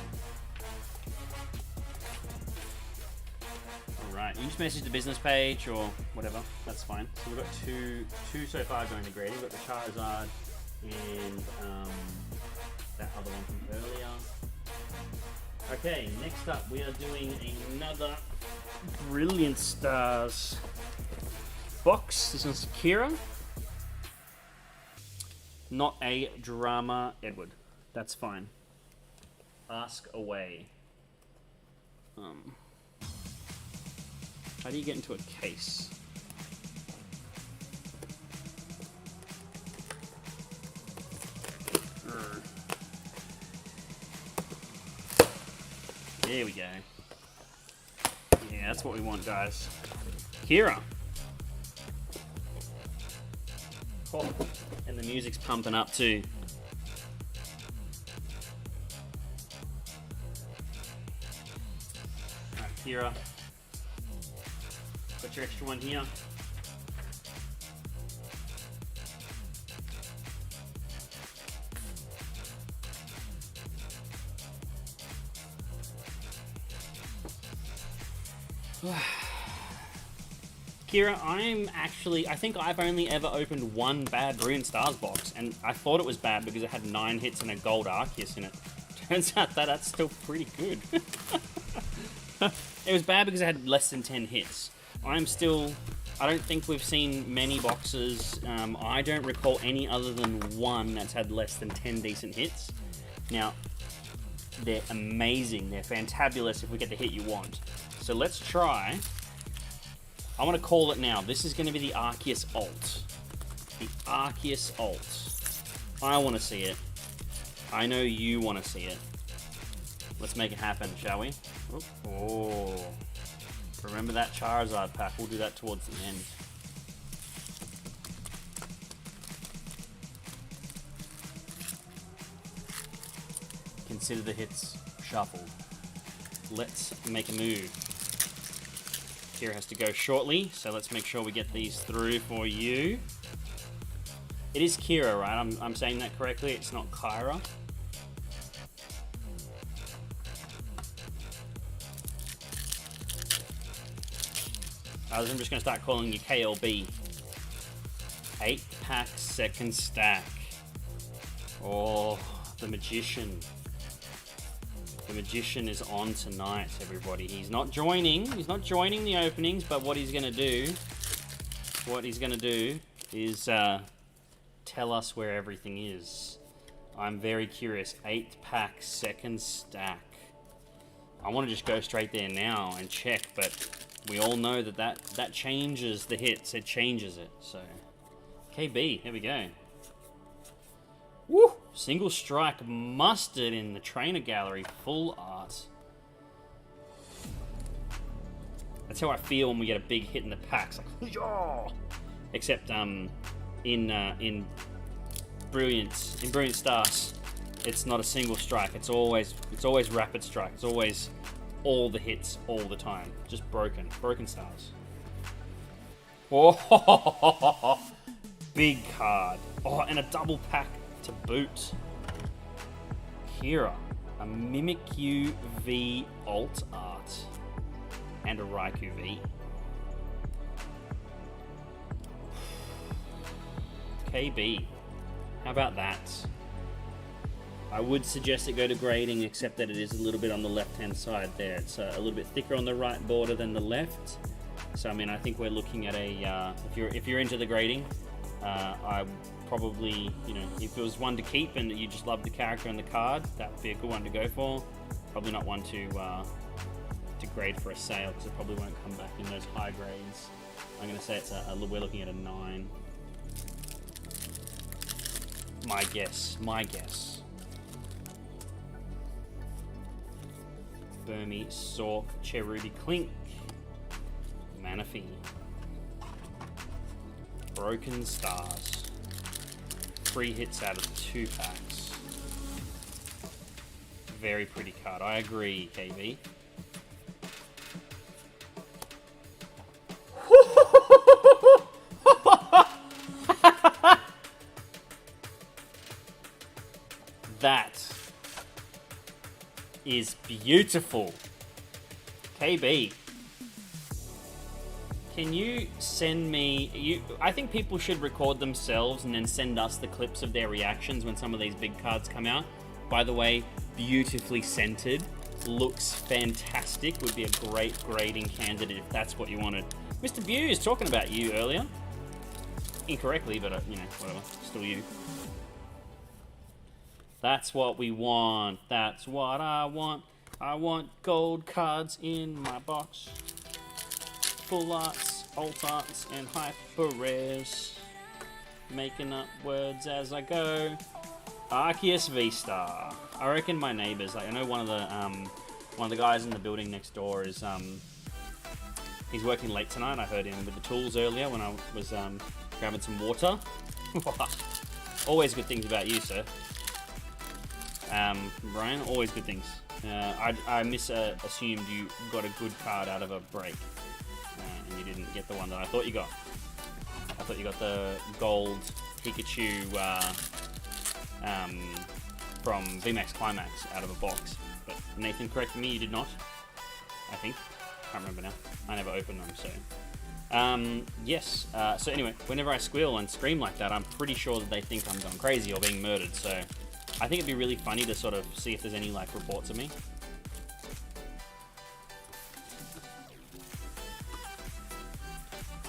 Alright, you just message the business page or whatever, that's fine. So we've got two so far going to grading. We've got the Charizard and that other one from earlier. Okay, next up we are doing another Brilliant Stars box. This one's Kira. Not a drama, Edward. That's fine. Ask away. How do you get into a case? There we go. Yeah, that's what we want, guys. Kira. Oh, and the music's pumping up too. Alright, Kira. Got your extra one here. Kira, I think I've only ever opened one bad Brilliant Stars box, and I thought it was bad because it had 9 hits and a gold Arceus in it. Turns out that that's still pretty good. It was bad because it had less than 10 hits. I don't think we've seen many boxes. I don't recall any other than one that's had less than 10 decent hits. Now, they're amazing. They're fantabulous if we get the hit you want. So let's try. I want to call it now. This is going to be the Arceus Ult. The Arceus Ult. I want to see it. I know you want to see it. Let's make it happen, shall we? Oh. Remember that Charizard pack. We'll do that towards the end. Consider the hits shuffled. Let's make a move. Kira has to go shortly, so let's make sure we get these through for you. It is Kira, right? I'm saying that correctly. It's not Kyra. I'm just going to start calling you KLB. 8-pack second stack. Oh, the Magician. The Magician is on tonight, everybody. He's not joining the openings, but what he's going to do is tell us where everything is. I'm very curious. 8-pack second stack. I want to just go straight there now and check, but we all know that changes the hits. It changes it. So, KB, here we go. Woo! Single strike mustard in the trainer gallery, full art. That's how I feel when we get a big hit in the packs. Like, oh! Except in Brilliant Stars, it's not a single strike. It's always rapid strike. It's always all the hits all the time. Just broken stars. Oh, big card. Oh, and a double pack to boot. Kira, a Mimikyu V alt art, and a Raikou V. KB, how about that? I would suggest it go to grading, except that it is a little bit on the left-hand side there. It's a little bit thicker on the right border than the left. So I mean, I think we're looking at a if you're into the grading, I probably, if it was one to keep and you just love the character and the card, that would be a good one to go for. Probably not one to grade for a sale because it probably won't come back in those high grades. I'm going to say it's we're looking at a 9. My guess. Burmy, Sork, Cherubi, Clink, Manaphy, Broken Stars. 3 hits out of the 2 packs. Very pretty card. I agree, KB. That is beautiful. KB, can you send me... I think people should record themselves and then send us the clips of their reactions when some of these big cards come out. By the way, beautifully scented. Looks fantastic. Would be a great grading candidate if that's what you wanted. Mr. Buse talking about you earlier. Incorrectly, but you know, whatever. Still you. That's what we want. That's what I want. I want gold cards in my box. Full arts, alt arts, and hyper rares. Making up words as I go. Arceus V-Star. I reckon my neighbors, like I know one of the guys in the building next door is he's working late tonight. I heard him with the tools earlier when I was grabbing some water. Always good things about you, sir. Brian, always good things. I assumed you got a good card out of a break, and you didn't get the one that I thought you got. I thought you got the gold Pikachu from VMAX Climax out of a box. But Nathan corrected me, you did not. I think. Can't remember now. I never opened them, so... yes. So anyway, whenever I squeal and scream like that, I'm pretty sure that they think I'm gone crazy or being murdered, so... I think it'd be really funny to sort of see if there's any, like, reports of me.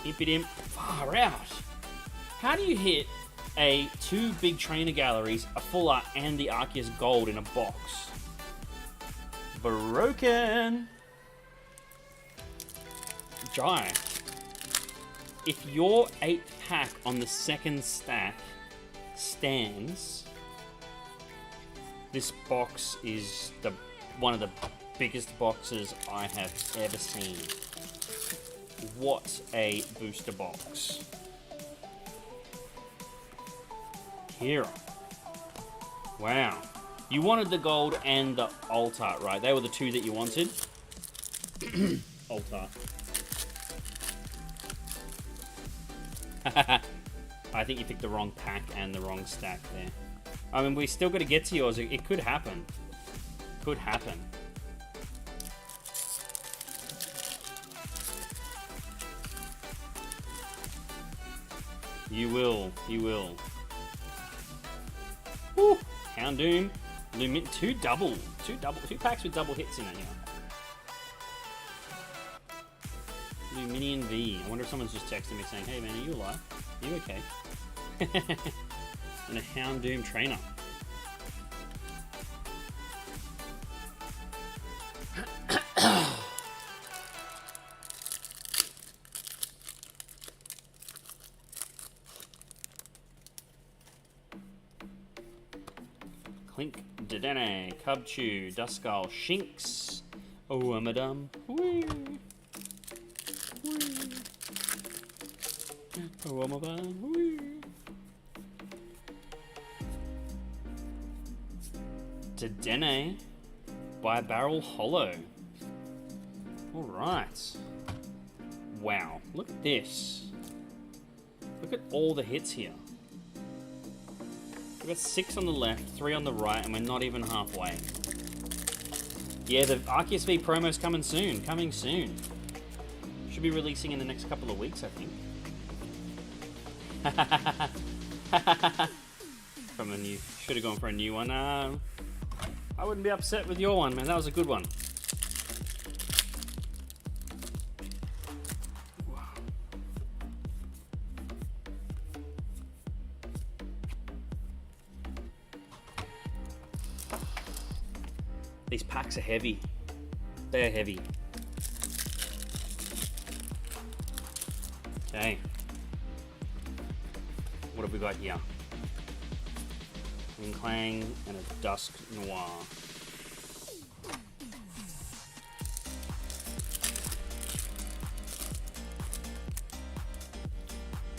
Impidimp. Far out. How do you hit a 2 big trainer galleries, a full art, and the Arceus Gold in a box? Broken. Jai. If your 8th pack on the second stack stands... This box is one of the biggest boxes I have ever seen. What a booster box. Kira. Wow. You wanted the gold and the alt art, right? They were the 2 that you wanted. Alt art. I think you picked the wrong pack and the wrong stack there. I mean, we still got to get to yours. It could happen. Could happen. You will. You will. Woo! Houndoom. Lumin. 2 packs with double hits in it, yeah. Luminion V. I wonder if someone's just texting me saying, hey man, are you alive? Are you okay? And a Houndoom trainer. Clink, Dedenne, Cubchoo, Duskull, Shinx, Madame. Whee! Whee! Madame. Whee! Dedenne by Barrel Hollow. Alright. Wow. Look at this. Look at all the hits here. We've got 6 on the left, 3 on the right, and we're not even halfway. Yeah, the Arceus V promo's coming soon. Coming soon. Should be releasing in the next couple of weeks, I think. From a new... Should have gone for a new one. I wouldn't be upset with your one, man. That was a good one. These packs are heavy. They're heavy. Okay. What have we got here? Kling Clang and a Dusk Noir.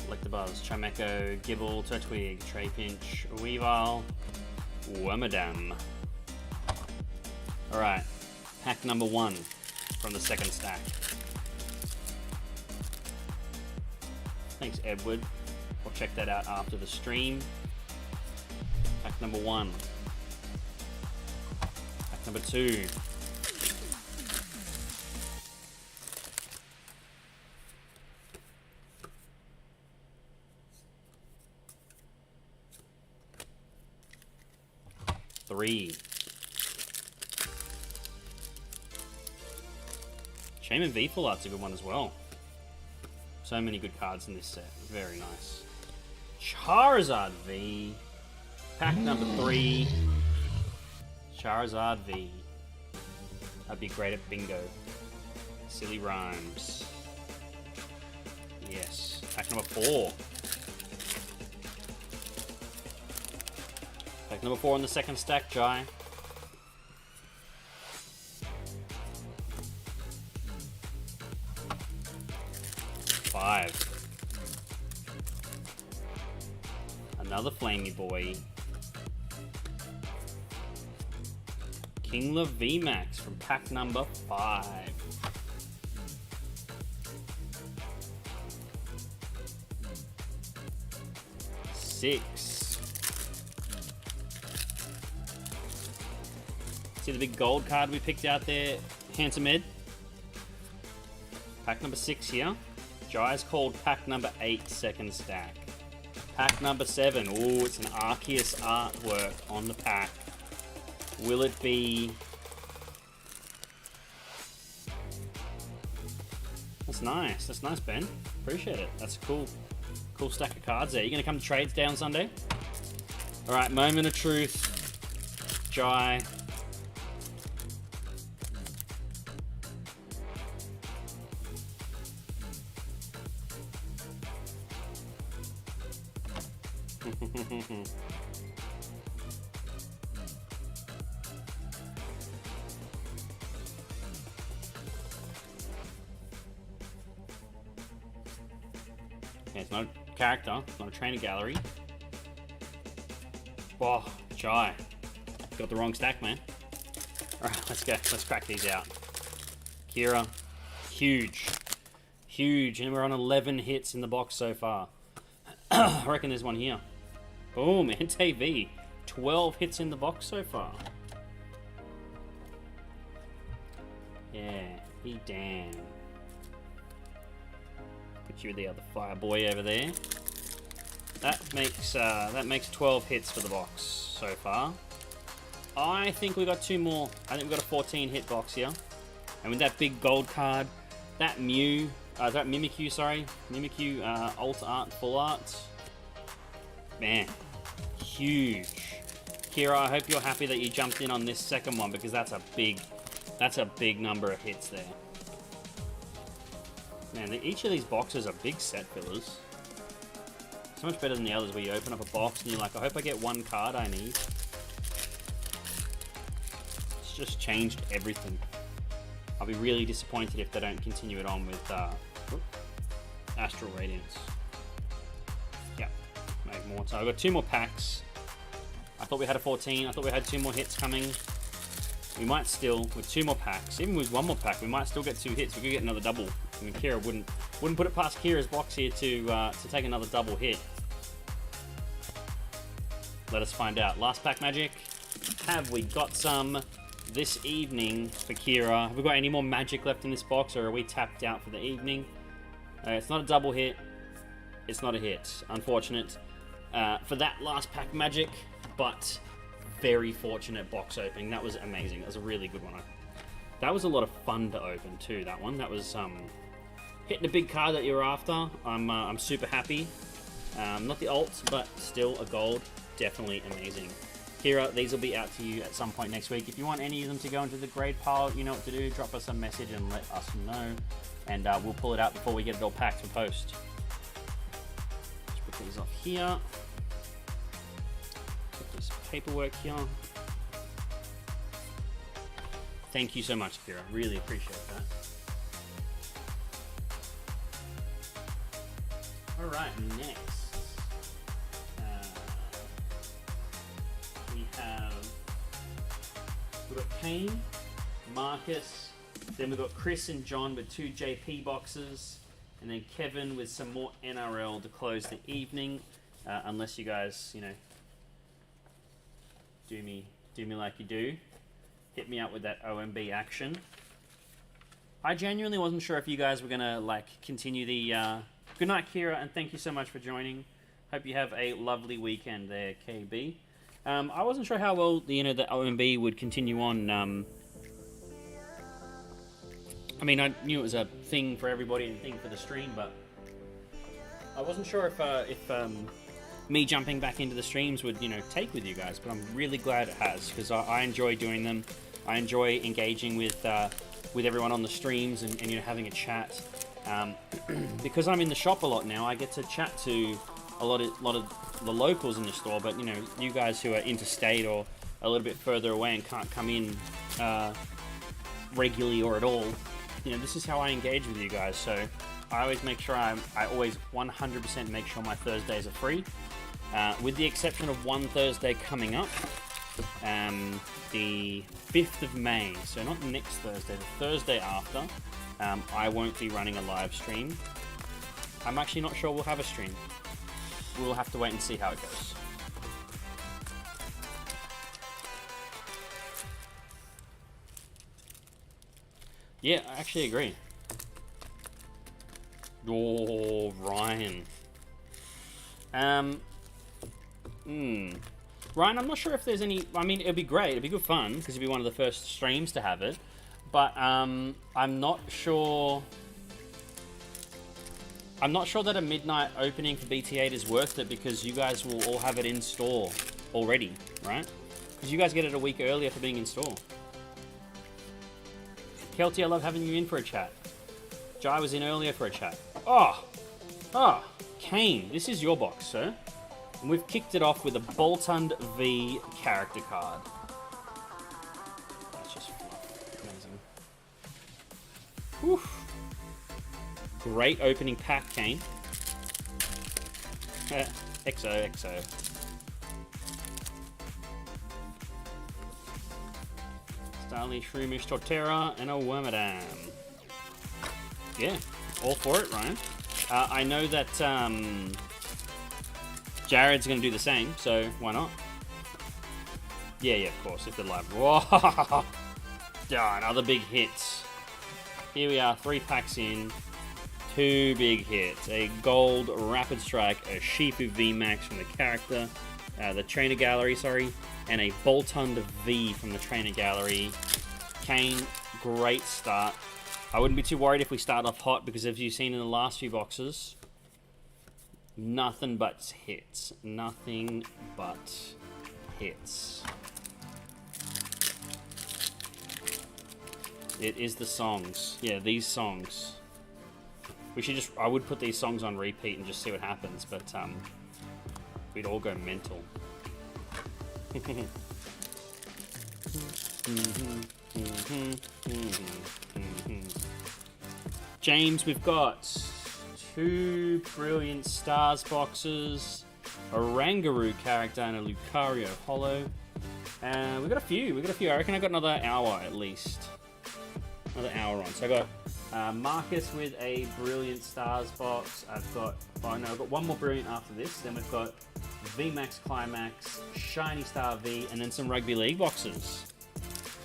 Electabuzz, Chimecho, Gibble, Turtwig, Trapinch, Weavile, Wormadam. Alright, pack number 1 from the second stack. Thanks, Edward. We'll check that out after the stream. Pack number 1. Pack number 2. Three. Shaman V Full Art's a good one as well. So many good cards in this set. Very nice. Charizard V. Pack number 3. Charizard V. I'd be great at bingo. Silly rhymes. Yes. Pack number 4. Pack number 4 on the second stack, Jai. Five. Another Flamey Boy. Kingler VMAX from pack number 5. Six. See the big gold card we picked out there, Handsome Ed? Pack number 6 here. Jai's called pack number 8, second stack. Pack number 7. Ooh, it's an Arceus artwork on the pack. Will it be... That's nice. That's nice, Ben. Appreciate it. That's a cool stack of cards there. You gonna come to Trades Day on Sunday? Alright, moment of truth. Jai. Yeah, it's not a character, it's not a trainer gallery. Whoa, Jai. Got the wrong stack, man. Alright, let's go. Let's crack these out. Kira. Huge. Huge. And we're on 11 hits in the box so far. I reckon there's one here. Boom, Entei V. 12 hits in the box so far. Yeah, be damn. Put you the other fire boy over there. That makes 12 hits for the box so far. I think we got 2 more. I think we got a 14 hit box here. And with that big gold card, that Mimikyu, sorry. Mimikyu Alt Art, Full Art. Man, huge. Kira, I hope you're happy that you jumped in on this second one because that's a big number of hits there. Man, each of these boxes are big set fillers. So much better than the others where you open up a box and you're like, I hope I get one card I need. It's just changed everything. I'll be really disappointed if they don't continue it on with Astral Radiance. Yeah, make more. So I've got 2 more packs. I thought we had a 14. I thought we had 2 more hits coming. We might still, with 2 more packs, even with 1 more pack, we might still get 2 hits. We could get another double. I mean, Kira wouldn't put it past Kira's box here to take another double hit. Let us find out. Last pack magic. Have we got some this evening for Kira? Have we got any more magic left in this box, or are we tapped out for the evening? It's not a double hit. It's not a hit. Unfortunate for that last pack magic, but very fortunate box opening. That was amazing. That was a really good one. That was a lot of fun to open too. That one. That was hitting a big card that you're after. I'm super happy. Not the alt, but still a gold. Definitely amazing. Kira, these will be out to you at some point next week. If you want any of them to go into the grade pile, you know what to do. Drop us a message and let us know. And we'll pull it out before we get it all packed for post. Let's put these off here. Put this paperwork here. Thank you so much, Kira. Really appreciate that. Alright, next. We've got Kane, Marcus, then we've got Chris and John with 2 JP boxes, and then Kevin with some more NRL to close the evening. Unless you guys, you know, do me like you do. Hit me up with that OMB action. I genuinely wasn't sure if you guys were gonna like continue the. Good night, Kira, and thank you so much for joining. Hope you have a lovely weekend there, KB. I wasn't sure how well the OMB would continue on. I mean, I knew it was a thing for everybody and a thing for the stream, but I wasn't sure if me jumping back into the streams would, take with you guys. But I'm really glad it has, because I enjoy doing them. I enjoy engaging with everyone on the streams and having a chat. Because I'm in the shop a lot now, I get to chat to a lot of the locals in the store. But you guys who are interstate or a little bit further away and can't come in regularly or at all, this is how I engage with you guys. So I always make sure I always 100% make sure my Thursdays are free, with the exception of one Thursday coming up, the 5th of May. So not next Thursday, the Thursday after. I won't be running a live stream. I'm actually not sure we'll have a stream. We'll have to wait and see how it goes. Yeah, I actually agree. Oh, Ryan. Ryan, I'm not sure if there's any. I mean, it'd be great. It'd be good fun because it'd be one of the first streams to have it. But I'm not sure. I'm not sure that a midnight opening for BT8 is worth it, because you guys will all have it in store already, right? Because you guys get it a week earlier for being in store. Kelty, I love having you in for a chat. Jai was in earlier for a chat. Oh, Kane, this is your box, sir. And we've kicked it off with a Boltund V character card. That's just amazing. Whew. Great opening pack, Kane. XO. Starly, Shroomish, Torterra, and a Wormadam. Yeah, all for it, Ryan. I know that Jared's going to do the same, so why not? Yeah, of course, if they're live. Whoa! Another big hit. Here we are, 3 packs in. 2 big hits. A gold Rapid Strike, a Shifu VMAX from the character, the Trainer Gallery, and a Boltund V from the Trainer Gallery. Kane, great start. I wouldn't be too worried if we start off hot, because as you've seen in the last few boxes, nothing but hits. Nothing but hits. It is the songs. Yeah, these songs. I would put these songs on repeat and just see what happens, but we'd all go mental. James, we've got 2 Brilliant Stars boxes, a Rangaroo character, and a Lucario holo. We've got a few. I reckon I got another hour at least. Another hour on. So I got Marcus with a Brilliant Stars box. I've got one more Brilliant after this. Then we've got VMAX Climax, Shiny Star V, and then some Rugby League boxes.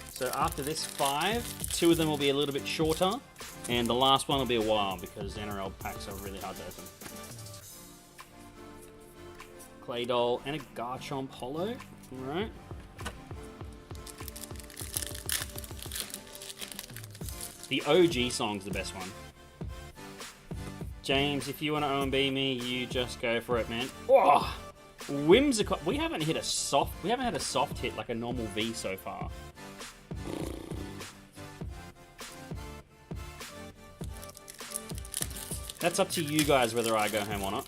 So after this 5, 2 of them will be a little bit shorter, and the last one will be a while because NRL packs are really hard to open. Claydol and a Garchomp holo. Alright. The OG song's the best one. James, if you want to OMB me, you just go for it, man. Oh! Whimsicott. We haven't had a soft hit like a normal V so far. That's up to you guys whether I go home or not.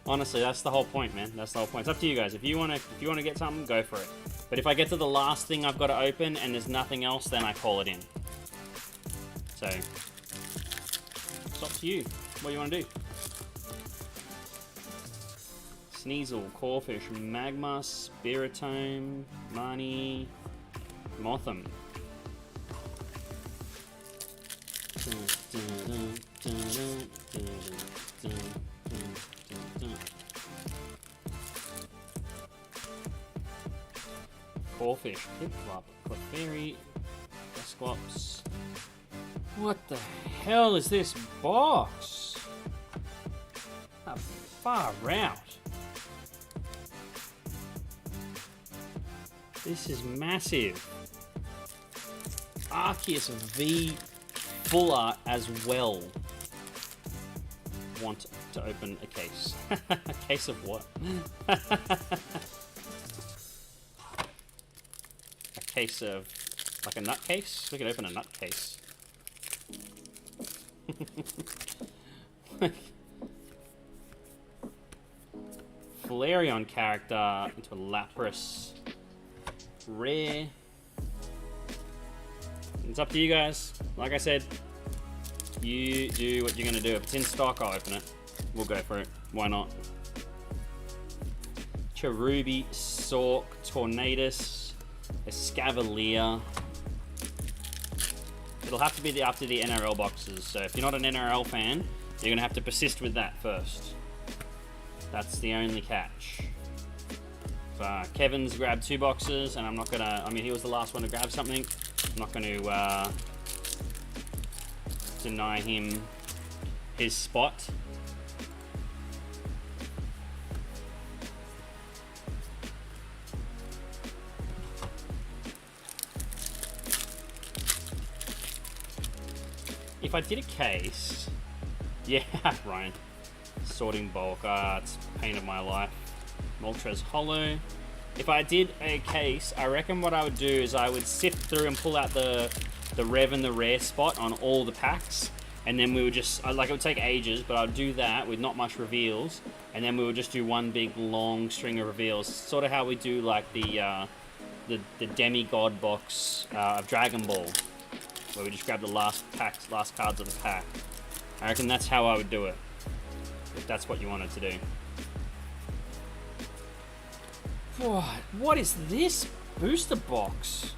Honestly, that's the whole point, man. That's the whole point. It's up to you guys. If you wanna get something, go for it. But if I get to the last thing I've got to open and there's nothing else, then I call it in. So it's up to you. What do you want to do? Sneasel, Corphish, Magma, Spiritome, Marnie, Motham. Corphish, Piplup, Clefairy, Dusclops. What the hell is this box? How far out? This is massive. Arceus V full art as well. Want to open a case. A case of what? A case of... like a nut case? We could open a nut case. Flareon character into a Lapras. Rare. It's up to you guys. Like I said, you do what you're gonna do. If it's in stock, I'll open it. We'll go for it. Why not? Cherubi, Sork, Tornadus, Escavalier. It'll have to be after the NRL boxes. So if you're not an NRL fan, you're gonna have to persist with that first. That's the only catch. Kevin's grabbed 2 boxes, and I'm not gonna. I mean, he was the last one to grab something. I'm not going to deny him his spot. If I did a case, yeah, Ryan, sorting bulk. It's the pain of my life. Moltres Hollow. If I did a case, I reckon what I would do is I would sift through and pull out the rev and the rare spot on all the packs, and then we would just, like, it would take ages, but I'd do that with not much reveals, and then we would just do one big long string of reveals, sort of how we do like the demigod box of Dragon Ball, where we just grab the last cards of the pack. I reckon that's how I would do it, if that's what you wanted to do. What is this booster box?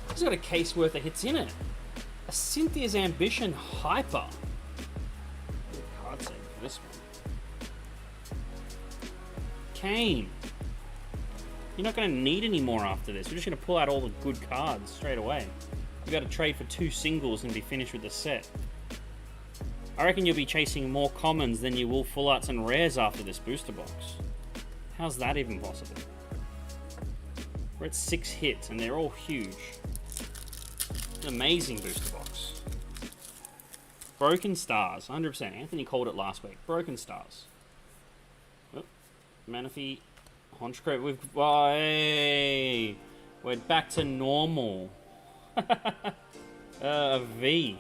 It's got a case worth of hits in it. A Cynthia's Ambition Hyper. Card save for this one. Kane. You're not going to need any more after this. We're just going to pull out all the good cards straight away. You got to trade for 2 singles and be finished with the set. I reckon you'll be chasing more commons than you will full arts and rares after this booster box. How's that even possible? We're at 6 hits and they're all huge. An amazing booster box. Broken Stars, 100%. Anthony called it last week. Broken Stars. Oh, Manaphy, Honchcrow. Hey, we're back to normal. A V.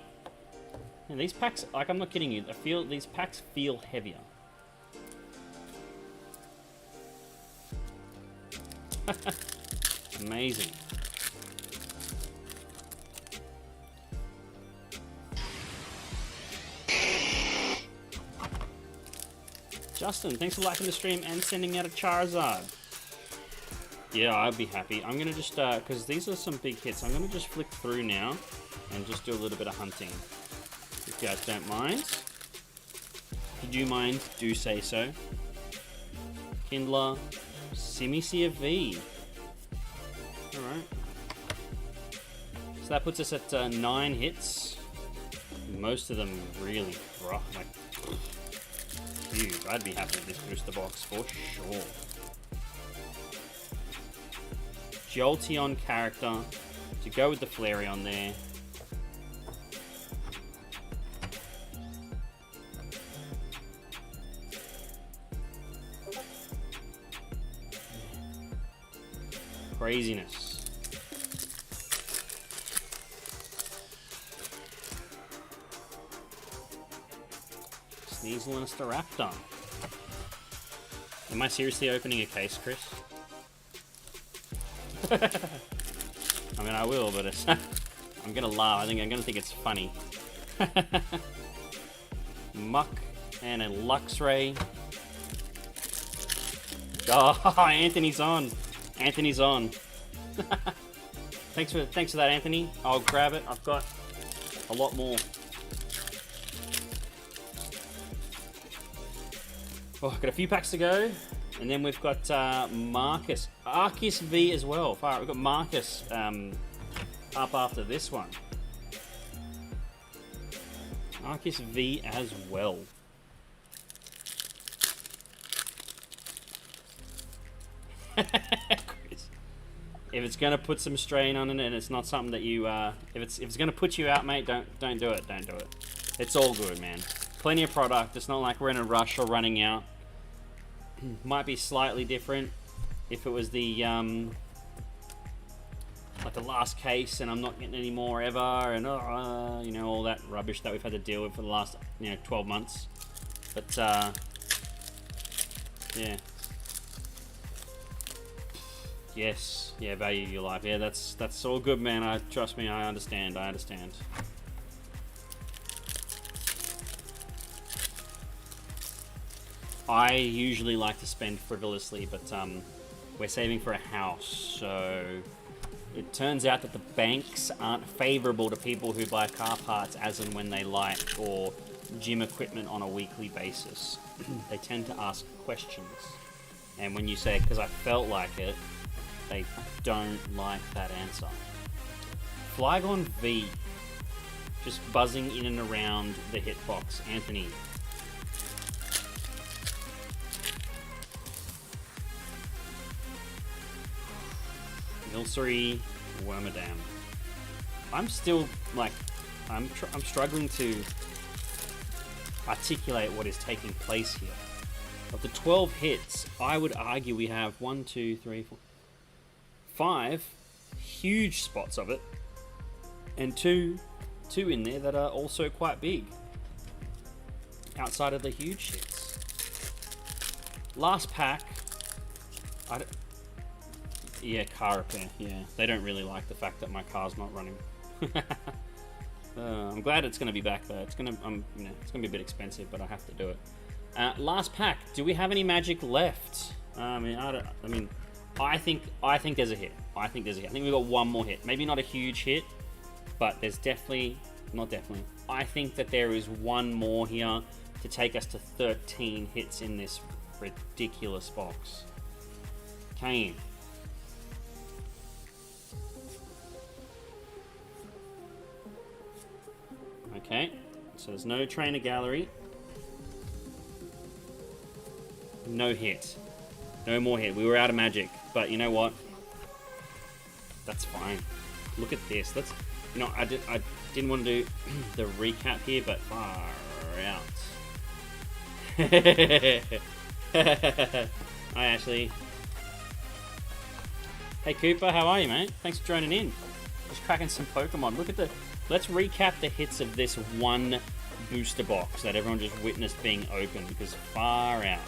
And these packs, like, I'm not kidding you. These packs feel heavier. Amazing. Justin, thanks for liking the stream and sending me out a Charizard. Yeah, I'd be happy. I'm gonna just, because these are some big hits, I'm gonna just flick through now and just do a little bit of hunting. If you guys don't mind. If you do mind, do say so. Kindler, Simisear V. Alright. So that puts us at 9 hits. Most of them really rough, like, huge. I'd be happy with this booster box for sure. Jolteon character to go with the Flareon there. Craziness. Sneasel and a Staraptor. Am I seriously opening a case, Chris? I mean, I will, but it's I'm gonna laugh. I'm gonna think it's funny. Muck and a Luxray. Oh, Anthony's on. Anthony's on. Thanks for that, Anthony. I'll grab it. I've got a lot more. Oh, I've got a few packs to go. And then we've got Marcus. Arceus V as well. Fire, we've got Marcus up after this one. Arceus V as well. Chris, if it's gonna put some strain on it and it's not something that you if it's gonna put you out, mate, don't do it. Don't do it. It's all good, man. Plenty of product. It's not like we're in a rush or running out. Might be slightly different if it was the like the last case and I'm not getting any more ever, and you know, all that rubbish that we've had to deal with for the last 12 months. But yeah, yes, yeah, value your life. Yeah, that's all good, man. Trust me, I understand. I usually like to spend frivolously, but we're saving for a house, so it turns out that the banks aren't favourable to people who buy car parts as and when they like, or gym equipment on a weekly basis. They tend to ask questions, and when you say, because I felt like it, they don't like that answer. Flygon V, just buzzing in and around the hitbox. Anthony. Milcery, Wormadam. I'm still like, I'm struggling to articulate what is taking place here. Of the 12 hits, I would argue we have 1, 2, 3, 4, 5 huge spots of it, and two in there that are also quite big. Outside of the huge hits. Last pack, yeah, car repair. Yeah, they don't really like the fact that my car's not running. I'm glad it's going to be back though. It's going to, it's going to be a bit expensive, but I have to do it. Last pack. Do we have any magic left? I think there's a hit. I think we've got one more hit. Maybe not a huge hit, but there's definitely. I think that there is one more here to take us to 13 hits in this ridiculous box. Kane. Okay, so there's no trainer gallery. No hit. No more hit. We were out of magic, but you know what? That's fine. Look at this. Let's, I didn't want to do the recap here, but far out. Hi, Ashley. Hey, Cooper, how are you, mate? Thanks for joining in. Just cracking some Pokemon. Let's recap the hits of this one booster box that everyone just witnessed being opened, because far out.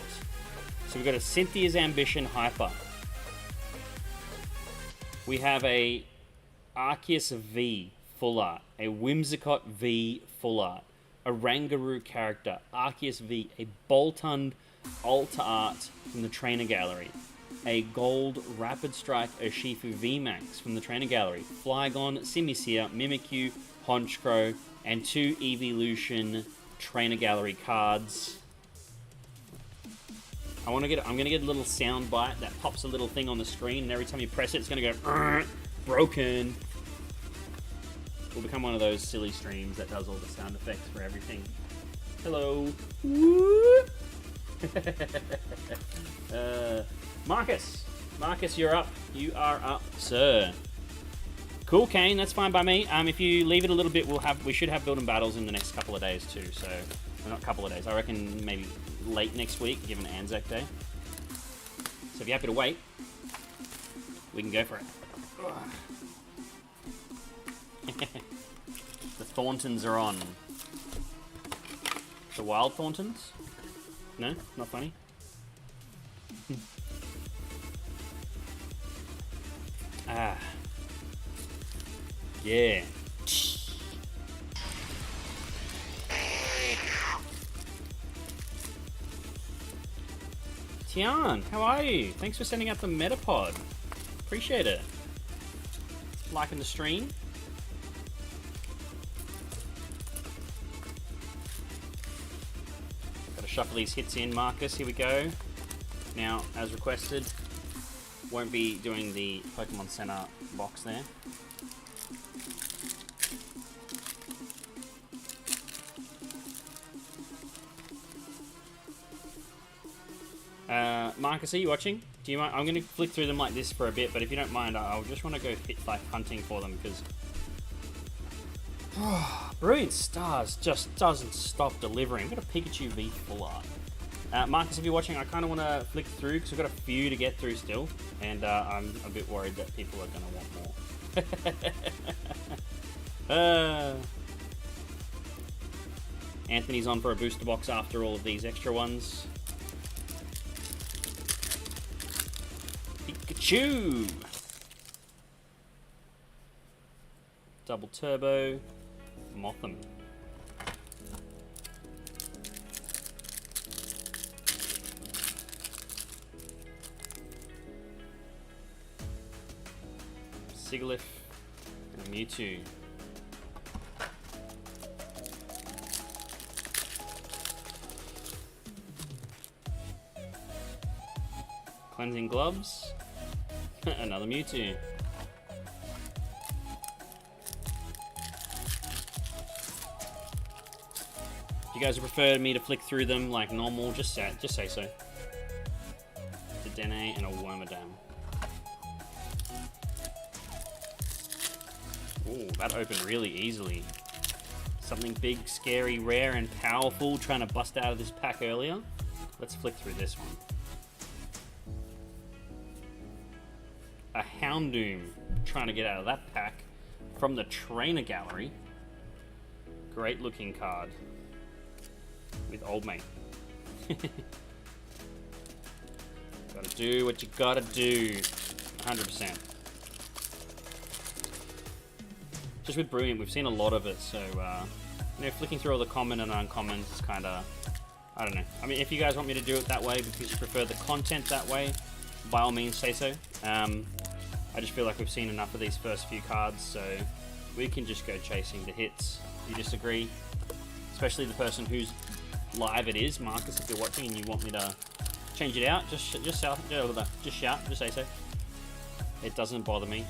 So we've got a Cynthia's Ambition Hyper. We have a Arceus V Full Art, a Whimsicott V Full Art, a Rangaroo character, Arceus V, a Boltund Alta Art from the Trainer Gallery, a Gold Rapid Strike Urshifu VMAX from the Trainer Gallery, Flygon, Simisear, Mimikyu, Honchkrow, and 2 Evolution Trainer Gallery cards. I'm gonna get a little sound bite that pops a little thing on the screen, and every time you press it, it's gonna go broken. We'll become one of those silly streams that does all the sound effects for everything. Hello. Marcus, you're up. You are up, sir. Cool, Kane. That's fine by me. If you leave it a little bit, we should have build and battles in the next couple of days too. So, well, not a couple of days. I reckon maybe late next week, given Anzac Day. So if you're happy to wait, We can go for it. The Thorntons are on. The Wild Thorntons? No? Not funny? Ah. Yeah. Tian, how are you? Thanks for sending out the Metapod. Appreciate it. Liking the stream. Gotta shuffle these hits in, Marcus. Here we go. Now, as requested, won't be doing the Pokemon Center box there. Marcus, are you watching? Do you mind? I'm going to flick through them like this for a bit, but if you don't mind, I'll just want to go like hunting for them because Brilliant Stars just doesn't stop delivering. We've got a Pikachu V full art. Marcus, if you're watching, I kind of want to flick through because we've got a few to get through still, and I'm a bit worried that people are going to want more. Anthony's on for a booster box after all of these extra ones. Pikachu! Double Turbo. Motham. Sigilyph and a Mewtwo. Cleansing Gloves. Another Mewtwo. If you guys would prefer me to flick through them like normal, just say so. A Dedenne and a Wormadam. Ooh, that opened really easily. Something big, scary, rare, and powerful trying to bust out of this pack earlier. Let's flick through this one. A Houndoom trying to get out of that pack from the Trainer Gallery. Great looking card. With Old Mate. Gotta do what you gotta do. 100%. Just with Brilliant, we've seen a lot of it, so, you know, flicking through all the common and uncommons is kind of, I don't know. I mean, if you guys want me to do it that way because you prefer the content that way, by all means say so. I just feel like we've seen enough of these first few cards, so we can just go chasing the hits. You disagree? Especially the person whose live it is, Marcus, if you're watching and you want me to change it out, just shout, just say so. It doesn't bother me.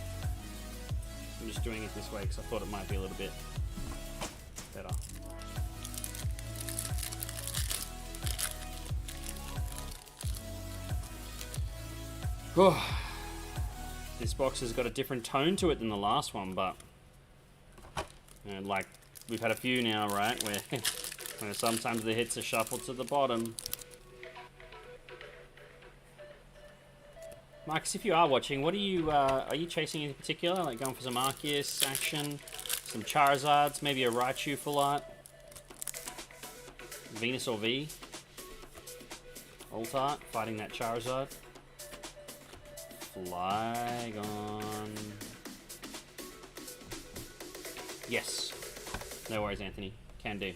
I'm just doing it this way because I thought it might be a little bit better. This box has got a different tone to it than the last one, but you know, like we've had a few now, right? Where sometimes the hits are shuffled to the bottom. Marcus, if you are watching, what are you chasing in particular? Like going for some Arceus action, some Charizards, maybe a Raichu full art, Venusaur V, Alt Art, fighting that Charizard. Flygon. Yes. No worries, Anthony. Can do.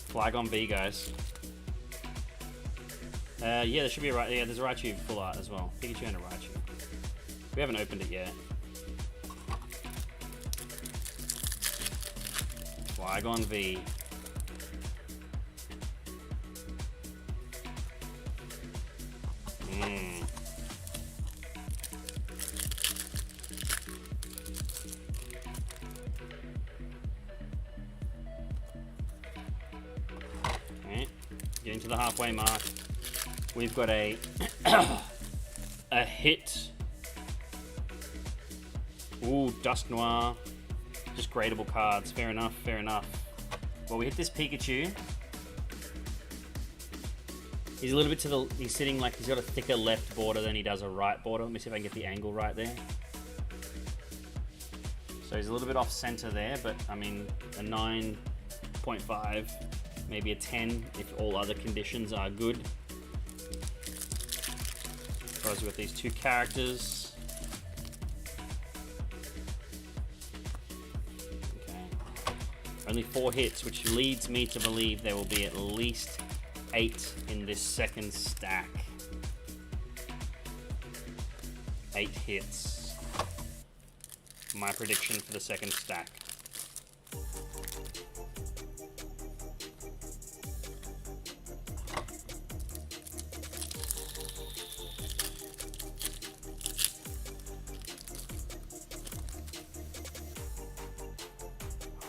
Flygon V, guys. Yeah, there should be a yeah. There's a Raichu full art as well. Pikachu and a Raichu. We haven't opened it yet. Flygon V. Okay, getting to the halfway mark. We've got a a hit. Ooh, Dusknoir. Just gradable cards. Fair enough, fair enough. Well, we hit this Pikachu. He's a little bit to the... He's sitting like he's got a thicker left border than he does a right border. Let me see if I can get the angle right there. So he's a little bit off center there, but I mean, a 9.5, maybe a 10 if all other conditions are good. Otherwise, we've got these two characters. Okay. Only 4 hits, which leads me to believe there will be at least 8 in this second stack. 8 hits. My prediction for the second stack.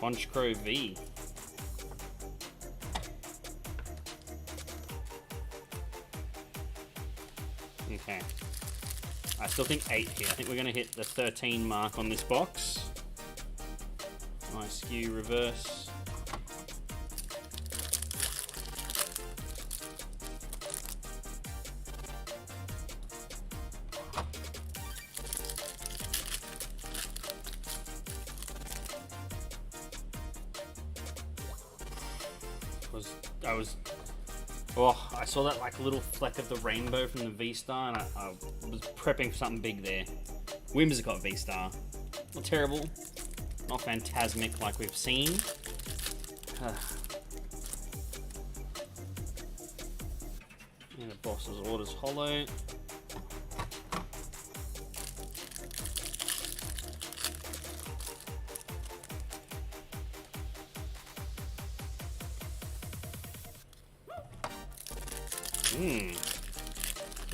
Honchkrow V. Okay. I still think 8 here. I think we're going to hit the 13 mark on this box. Nice skew reverse. I saw that like little fleck of the rainbow from the V-Star, and I was prepping for something big there. Whimsicott V-Star. Not terrible. Not phantasmic like we've seen. And the boss's orders hollow.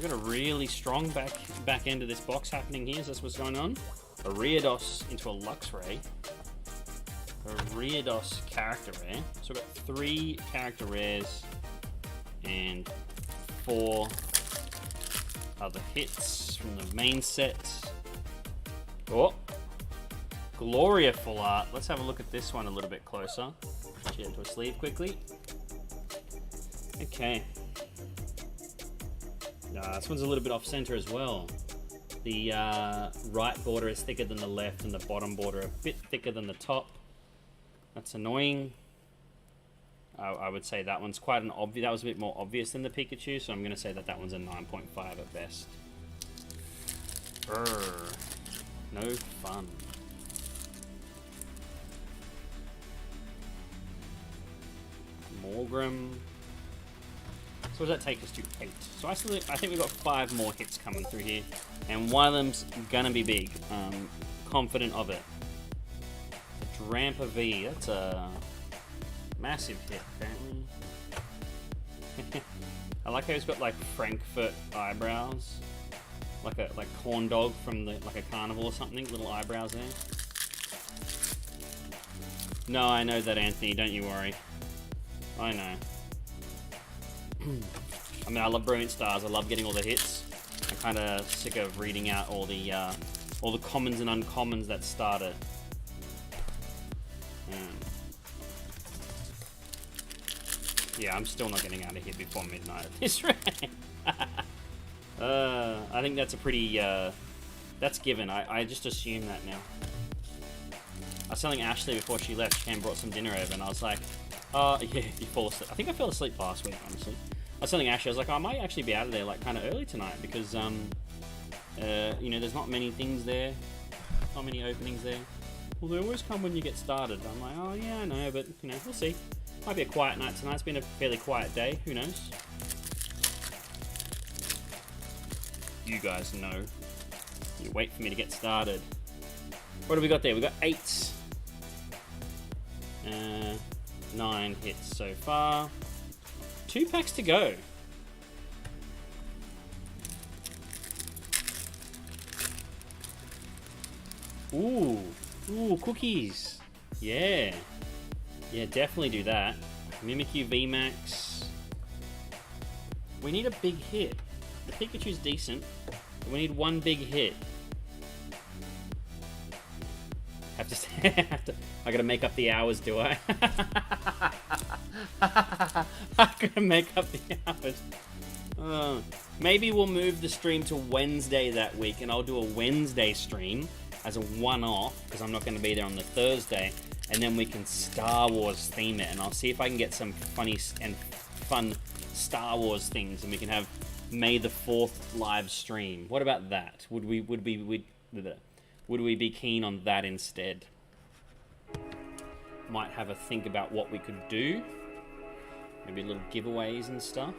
We've got a really strong back end of this box happening here, so that's what's going on. A Riados into a Luxray. A Riados character rare. So we've got 3 character rares and 4 other hits from the main set. Oh! Gloria full art. Let's have a look at this one a little bit closer. Get into a sleeve quickly. Okay. This one's a little bit off center as well. The right border is thicker than the left, and the bottom border a bit thicker than the top. That's annoying. I would say that one's quite an obvious. That was a bit more obvious than the Pikachu, so I'm going to say that that one's a 9.5 at best. No fun. Morgrem. So what does that take us to? 8. So I think we've got 5 more hits coming through here, and one of them's gonna be big. Confident of it. A Drampa V. That's a massive hit, apparently. I like how he's got like Frankfurt eyebrows, like corn dog from like a carnival or something. Little eyebrows there. No, I know that, Anthony. Don't you worry. I know. I mean, I love Brilliant Stars. I love getting all the hits. I'm kind of sick of reading out all the commons and uncommons that started. Yeah, I'm still not getting out of here before midnight at this rate. I think that's a pretty... that's given. I just assume that now. I was telling Ashley before she left, she came and brought some dinner over, and I was like, yeah, you fall asleep. I think I fell asleep last week, honestly. I was telling Ashley, I was like, I might actually be out of there like kind of early tonight because, you know, there's not many things there. Not many openings there. Well, they always come when you get started. I'm like, oh yeah, I know, but, you know, we'll see. Might be a quiet night tonight. It's been a fairly quiet day. Who knows? You guys know. You wait for me to get started. What have we got there? We've got 8. 9 hits so far. 2 packs to go. Ooh, cookies. Yeah. Yeah, definitely do that. Mimikyu VMAX. We need a big hit. The Pikachu's decent, but we need one big hit. I gotta make up the hours, do I? I gotta make up the hours. Maybe we'll move the stream to Wednesday that week, and I'll do a Wednesday stream as a one-off, because I'm not going to be there on the Thursday, and then we can Star Wars theme it, and I'll see if I can get some funny and fun Star Wars things, and we can have May the 4th live stream. What about that? Would we be keen on that instead? Might have a think about what we could do. Maybe little giveaways and stuff.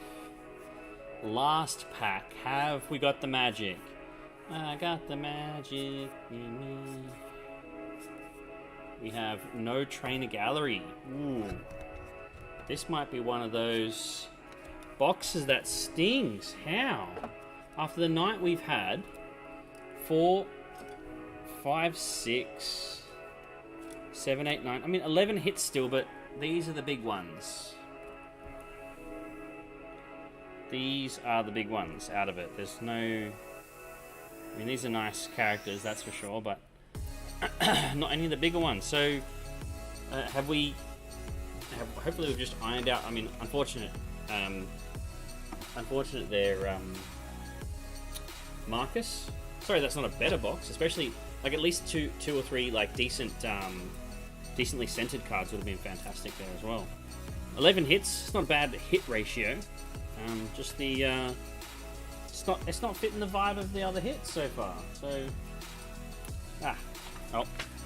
Last pack. Have we got the magic? I got the magic in me. We have no trainer gallery. Ooh. This might be one of those boxes that stings. How? After the night we've had, 4, 5, 6, 7, 8, 9. I mean, 11 hits still, but these are the big ones. These are the big ones out of it. There's no... I mean, these are nice characters, that's for sure, but not any of the bigger ones. So, hopefully we've just ironed out... I mean, unfortunate there, Marcus. Sorry, that's not a better box. Especially, like, at least two or three, like, decently centered cards would have been fantastic there as well. 11 hits. It's not a bad hit ratio. Just the it's not fitting the vibe of the other hits so far. So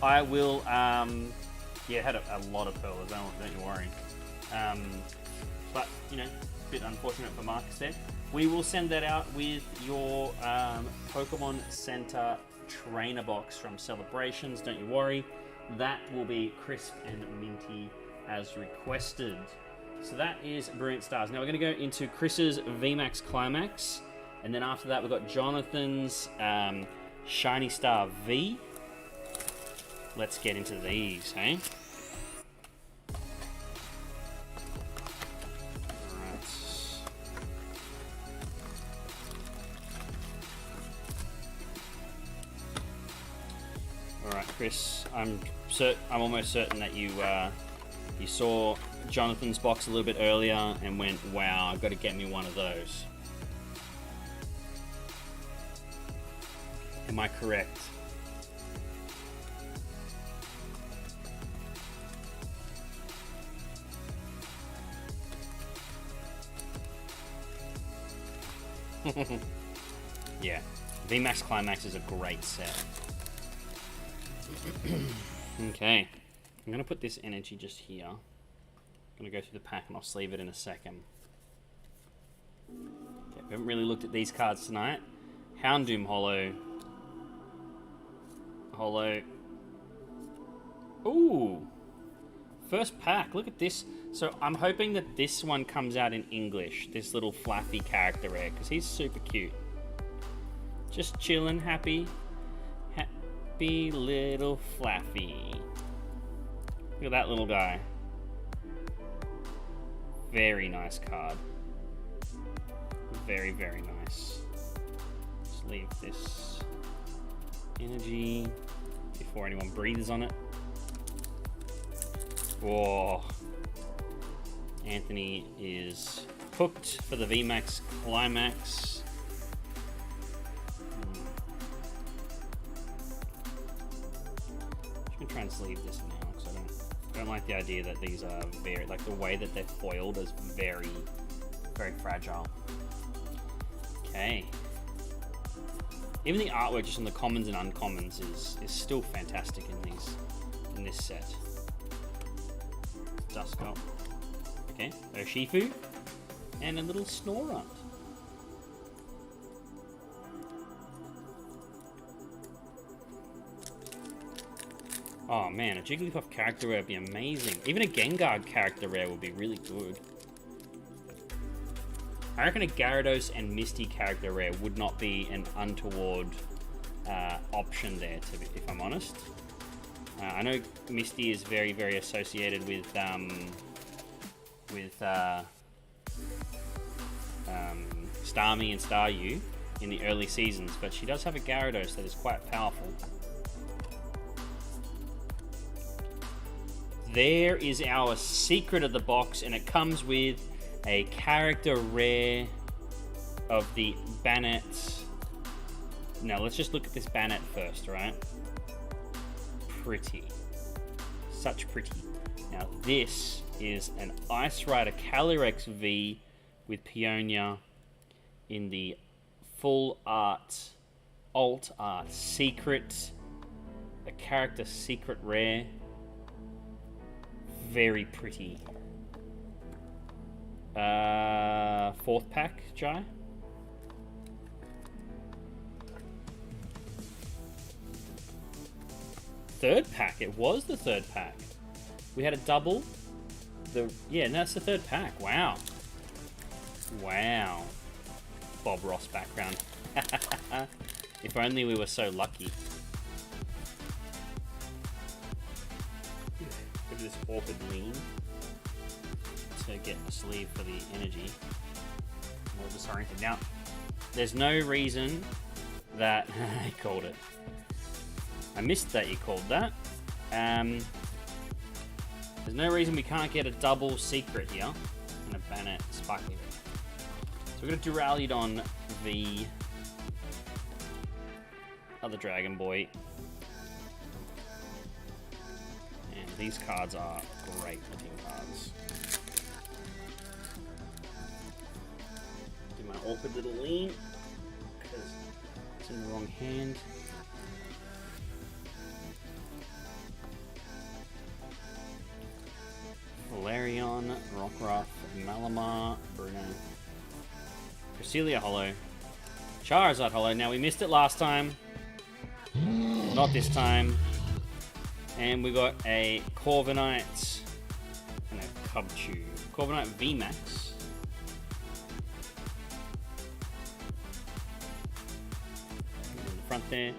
I will had a lot of pearls. Don't you worry. But you know, a bit unfortunate for Marcus there. We will send that out with your Pokemon Center trainer box from Celebrations. Don't you worry. That will be crisp and minty as requested. So that is Brilliant Stars. Now we're going to go into Chris's VMAX Climax. And then after that we've got Jonathan's Shiny Star V. Let's get into these, hey? Alright, Chris, I'm almost certain that you saw Jonathan's box a little bit earlier and went, wow, I've got to get me one of those. Am I correct? Yeah, VMAX Climax is a great set. Okay, I'm going to put this energy just here. I'm going to go through the pack and I'll sleeve it in a second. Okay, we haven't really looked at these cards tonight. Houndoom Holo. Ooh! First pack, look at this. So I'm hoping that this one comes out in English, this little Fluffy character rare, because he's super cute. Just chilling, happy little Fluffy. Look at that little guy. Very nice card. Very, very nice. Just leave this energy before anyone breathes on it. Whoa. Anthony is hooked for the VMAX Climax. I'm going to try and sleeve this now because I don't like the idea that these are very, like the way that they're foiled is very, very fragile. Okay. Even the artwork just on the commons and uncommons is still fantastic in this set. Duskull. Okay, Urshifu. And a little Snorunt. Oh man, a Jigglypuff character rare would be amazing. Even a Gengar character rare would be really good. I reckon a Gyarados and Misty character rare would not be an untoward option there, if I'm honest. I know Misty is very, very associated with Starmie and Staryu in the early seasons, but she does have a Gyarados that is quite powerful. there is our secret of the box, and it comes with a character rare of the Banette. Now let's just look at this Banette first, right? Pretty. Such pretty. Now this is an Ice Rider Calyrex V with Peonia in the full art, alt art secret, a character secret rare. Very pretty. Fourth pack, Jai. Third pack. It was the third pack. We had a double. Yeah, no, that's the third pack. Wow. Wow. Bob Ross background. If only we were so lucky. Give this awkward lean to get the sleeve for the energy. More disoriented. Now, there's no reason that I called it. I missed that you called that. There's no reason we can't get a double secret here and a Banette Sparkly Red. So we're going to Duraludon the other Dragon Boy. And these cards are great looking cards. Do my awkward little lean because it's in the wrong hand. Valerion, Rockruff, Malamar, Bruno, Cresselia Holo, Charizard Holo. Now we missed it last time, not this time, and we got a Corviknight and a Cubchoo. Corviknight VMAX. In the front there,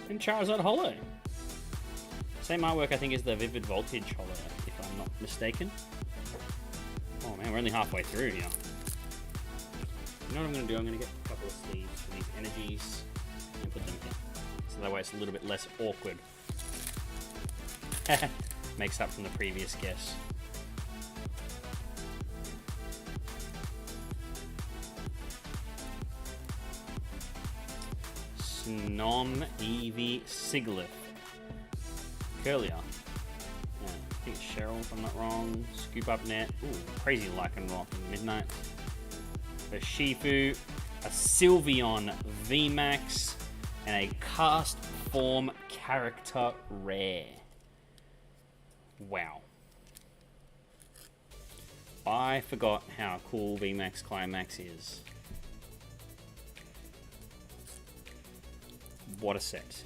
and Charizard Holo. Same artwork, I think, is the Vivid Voltage Holo, if I'm not mistaken. Oh man, we're only halfway through here. You know what I'm going to do? I'm going to get a couple of sleeves for these energies and put them here. So that way it's a little bit less awkward. Makes up from the previous guess. Snom Eevee Sigilyph. Curlier. Yeah, I think it's Cheryl, if I'm not wrong. Scoop Up Net. Ooh, Crazy Lycanroc in Midnight. A Shifu, a Sylveon VMAX, and a Cast Form Character Rare. Wow. I forgot how cool VMAX Climax is. What a set.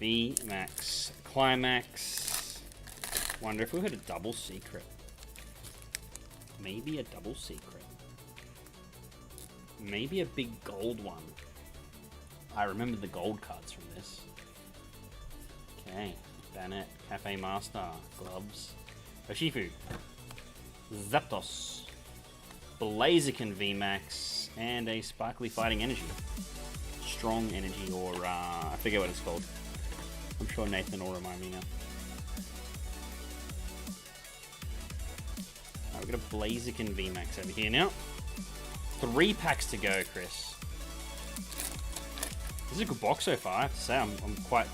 VMAX Climax. Wonder if we had a double secret. Maybe a double secret. Maybe a big gold one. I remember the gold cards from this. Okay. Banette, Cafe Master, Gloves, Urshifu, Zapdos, Blaziken VMAX, and a Sparkly Fighting Energy. Strong Energy, or I forget what it's called. I'm sure Nathan will remind me now. We've got a Blaziken VMAX over here now. 3 packs to go, Chris. This is a good box so far, I have to say. I'm quite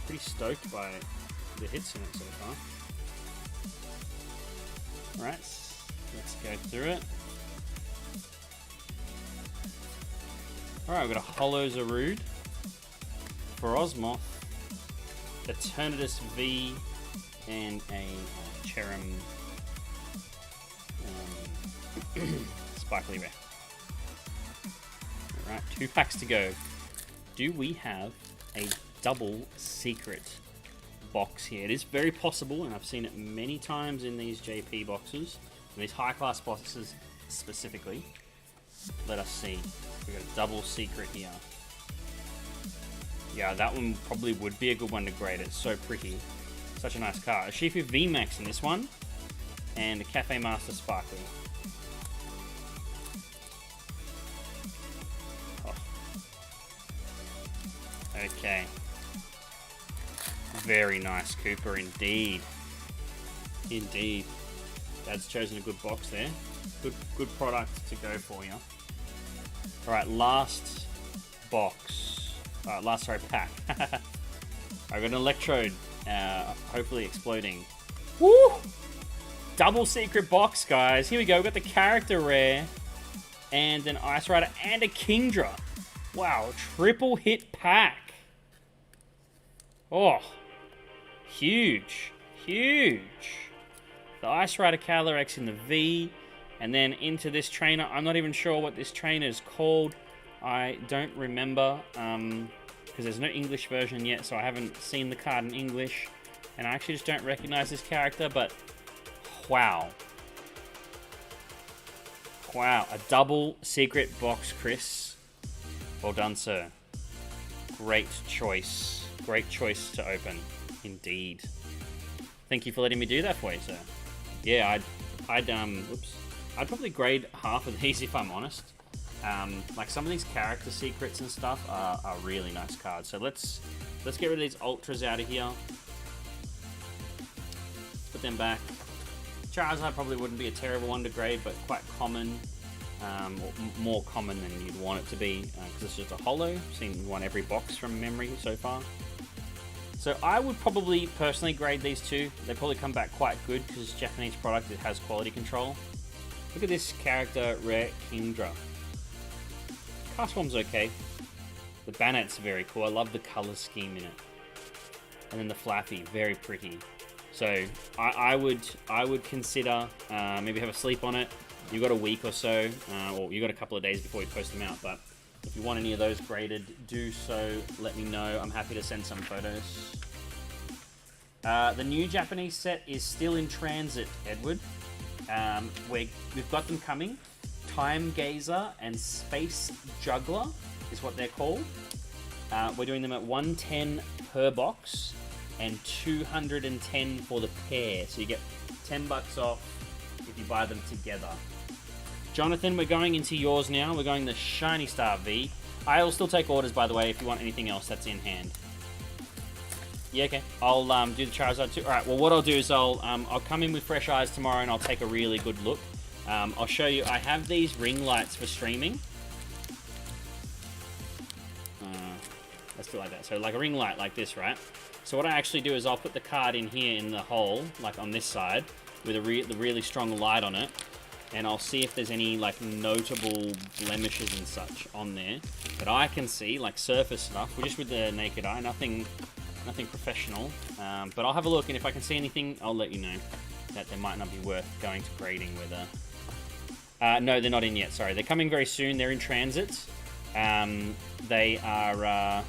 pretty stoked by the hits in it so far. Alright, let's go through it. Alright, we've got a Holo Zarude, Frosmoth, Eternatus V, and a Cherim Sparkly Rare. Alright, 2 packs to go. Do we have a double secret box here? It is very possible, and I've seen it many times in these JP boxes, in these high class boxes specifically. Let us see. We've got a double secret here. Yeah, that one probably would be a good one to grade. It's so pretty. Such a nice card. A Shifu VMAX in this one, and a Cafe Master Sparkly. Oh. Okay. Very nice Cooper indeed. Indeed. Dad's chosen a good box there. Good product to go for you. Alright, last box. Pack. I got an Electrode, hopefully exploding. Woo! Double secret box, guys. Here we go. We've got the character rare, and an Ice Rider, and a Kingdra. Wow, triple hit pack. Oh, huge. Huge. The Ice Rider Calyrex in the V, and then into this trainer. I'm not even sure what this trainer is called. I don't remember, because there's no English version yet, so I haven't seen the card in English. And I actually just don't recognize this character, but wow. Wow, a double secret box, Chris. Well done, sir. Great choice. Great choice to open, indeed. Thank you for letting me do that for you, sir. Yeah, I'd probably grade half of these if I'm honest. Like some of these character secrets and stuff are really nice cards. So let's get rid of these ultras out of here. Put them back. Charizard probably wouldn't be a terrible one to grade, but quite common, or more common than you'd want it to be, because it's just a holo. Seen one every box from memory so far. So I would probably personally grade these two. They probably come back quite good because it's a Japanese product. It has quality control. Look at this character, Rare Kingdra. Cast form's okay. The Banet's very cool. I love the color scheme in it. And then the Flaffy, very pretty. So I would consider maybe have a sleep on it. You've got a week or so, or you've got a couple of days before you post them out. But if you want any of those graded, do so. Let me know. I'm happy to send some photos. The new Japanese set is still in transit, Edward. We've got them coming. Time Gazer and Space Juggler is what they're called. We're doing them at 110 per box and 210 for the pair. So you get $10 off if you buy them together. Jonathan, we're going into yours now. We're going the Shiny Star V. I will still take orders, by the way, if you want anything else that's in hand. Yeah, okay. I'll do the Charizard too. All right. Well, what I'll do is I'll come in with fresh eyes tomorrow and I'll take a really good look. I'll show you. I have these ring lights for streaming. Let's do it like that. So like a ring light like this, right? So what I actually do is I'll put the card in here in the hole, like on this side, with the really strong light on it, and I'll see if there's any like notable blemishes and such on there that I can see, like surface stuff. We're just with the naked eye, nothing professional. But I'll have a look, and if I can see anything, I'll let you know that they might not be worth going to grading with. No, they're not in yet. Sorry, they're coming very soon. They're in transit. They are.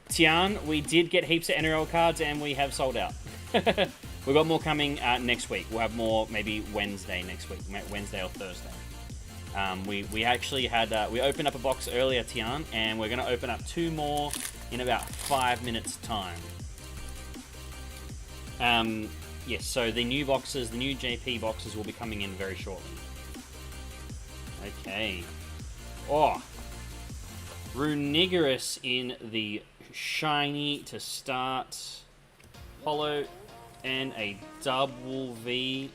Tian, we did get heaps of NRL cards, and we have sold out. We've got more coming next week. We'll have more maybe Wednesday next week, Wednesday or Thursday. We actually had we opened up a box earlier, Tian, and we're going to open up 2 more in about 5 minutes time. Yes, so the new boxes, the new JP boxes will be coming in very shortly. Okay. Oh, Runigerous in the shiny to start. Holo and a double V.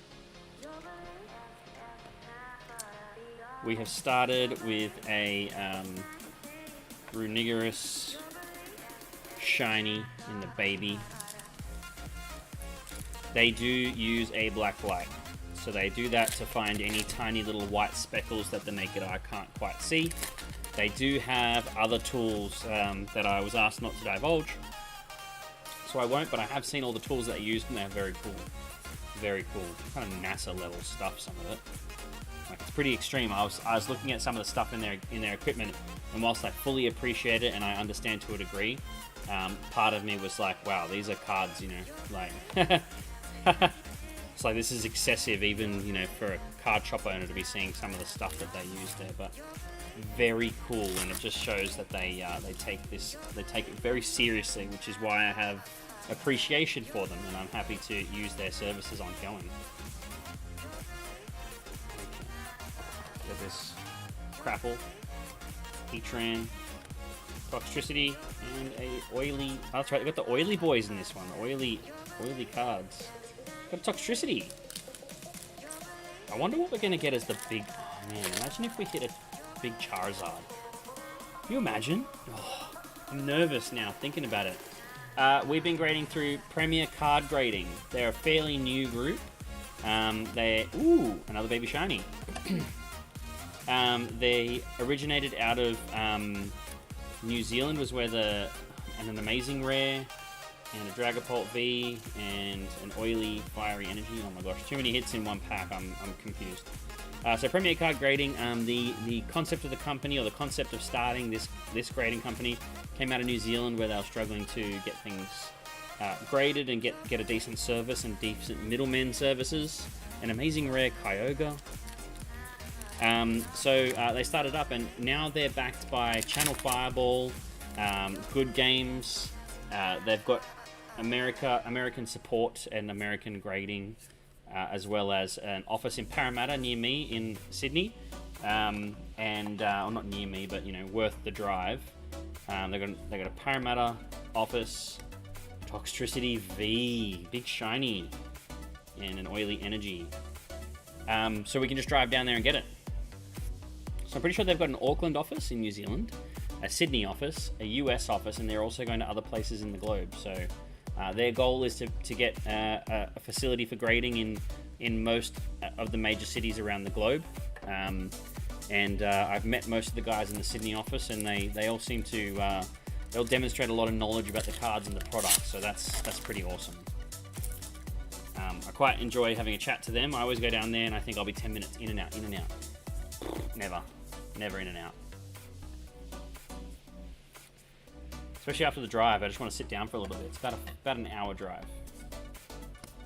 We have started with a Runigerous shiny in the baby. They do use a black light, so they do that to find any tiny little white speckles that the naked eye can't quite see. They do have other tools that I was asked not to divulge, so I won't, but I have seen all the tools that they used, and they're very cool. Very cool. Kind of NASA level stuff, some of it. Like, it's pretty extreme. I was looking at some of the stuff in their equipment, and whilst I fully appreciate it and I understand to a degree, part of me was like, wow, these are cards, you know, like... It's like, this is excessive, even, you know, for a card shop owner to be seeing some of the stuff that they use there, but very cool, and it just shows that they take it very seriously, which is why I have appreciation for them, and I'm happy to use their services ongoing. Get this Crapple, Heatran, Toxtricity, and a oily... Oh, that's right, they got the oily boys in this one. The oily cards. Got Toxtricity. I wonder what we're going to get as the big... Oh, man, imagine if we hit a big Charizard. Can you imagine? Oh, I'm nervous now thinking about it. We've been grading through Premier Card Grading. They're a fairly new group. Ooh, another baby shiny. They originated out of New Zealand, was where and an amazing rare, and a Dragapult V, and an oily fiery energy. Oh my gosh, too many hits in one pack. I'm confused. So Premier Card Grading, the concept of the company, or the concept of starting this grading company, came out of New Zealand, where they were struggling to get things graded and get a decent service and decent middlemen services. An amazing rare Kyogre. So they started up, and now they're backed by Channel Fireball, Good Games. They've got American support and American grading, as well as an office in Parramatta near me in Sydney, well, not near me, but worth the drive. They got a Parramatta office, Toxtricity V, big shiny, and an oily energy. So we can just drive down there and get it. So I'm pretty sure they've got an Auckland office in New Zealand, a Sydney office, a US office, and they're also going to other places in the globe. So their goal is to get a facility for grading in most of the major cities around the globe. I've met most of the guys in the Sydney office, and they all seem to they'll demonstrate a lot of knowledge about the cards and the product. So that's pretty awesome. I quite enjoy having a chat to them. I always go down there, and I think I'll be 10 minutes in and out. Never in and out. Especially after the drive, I just want to sit down for a little bit. It's about an hour drive.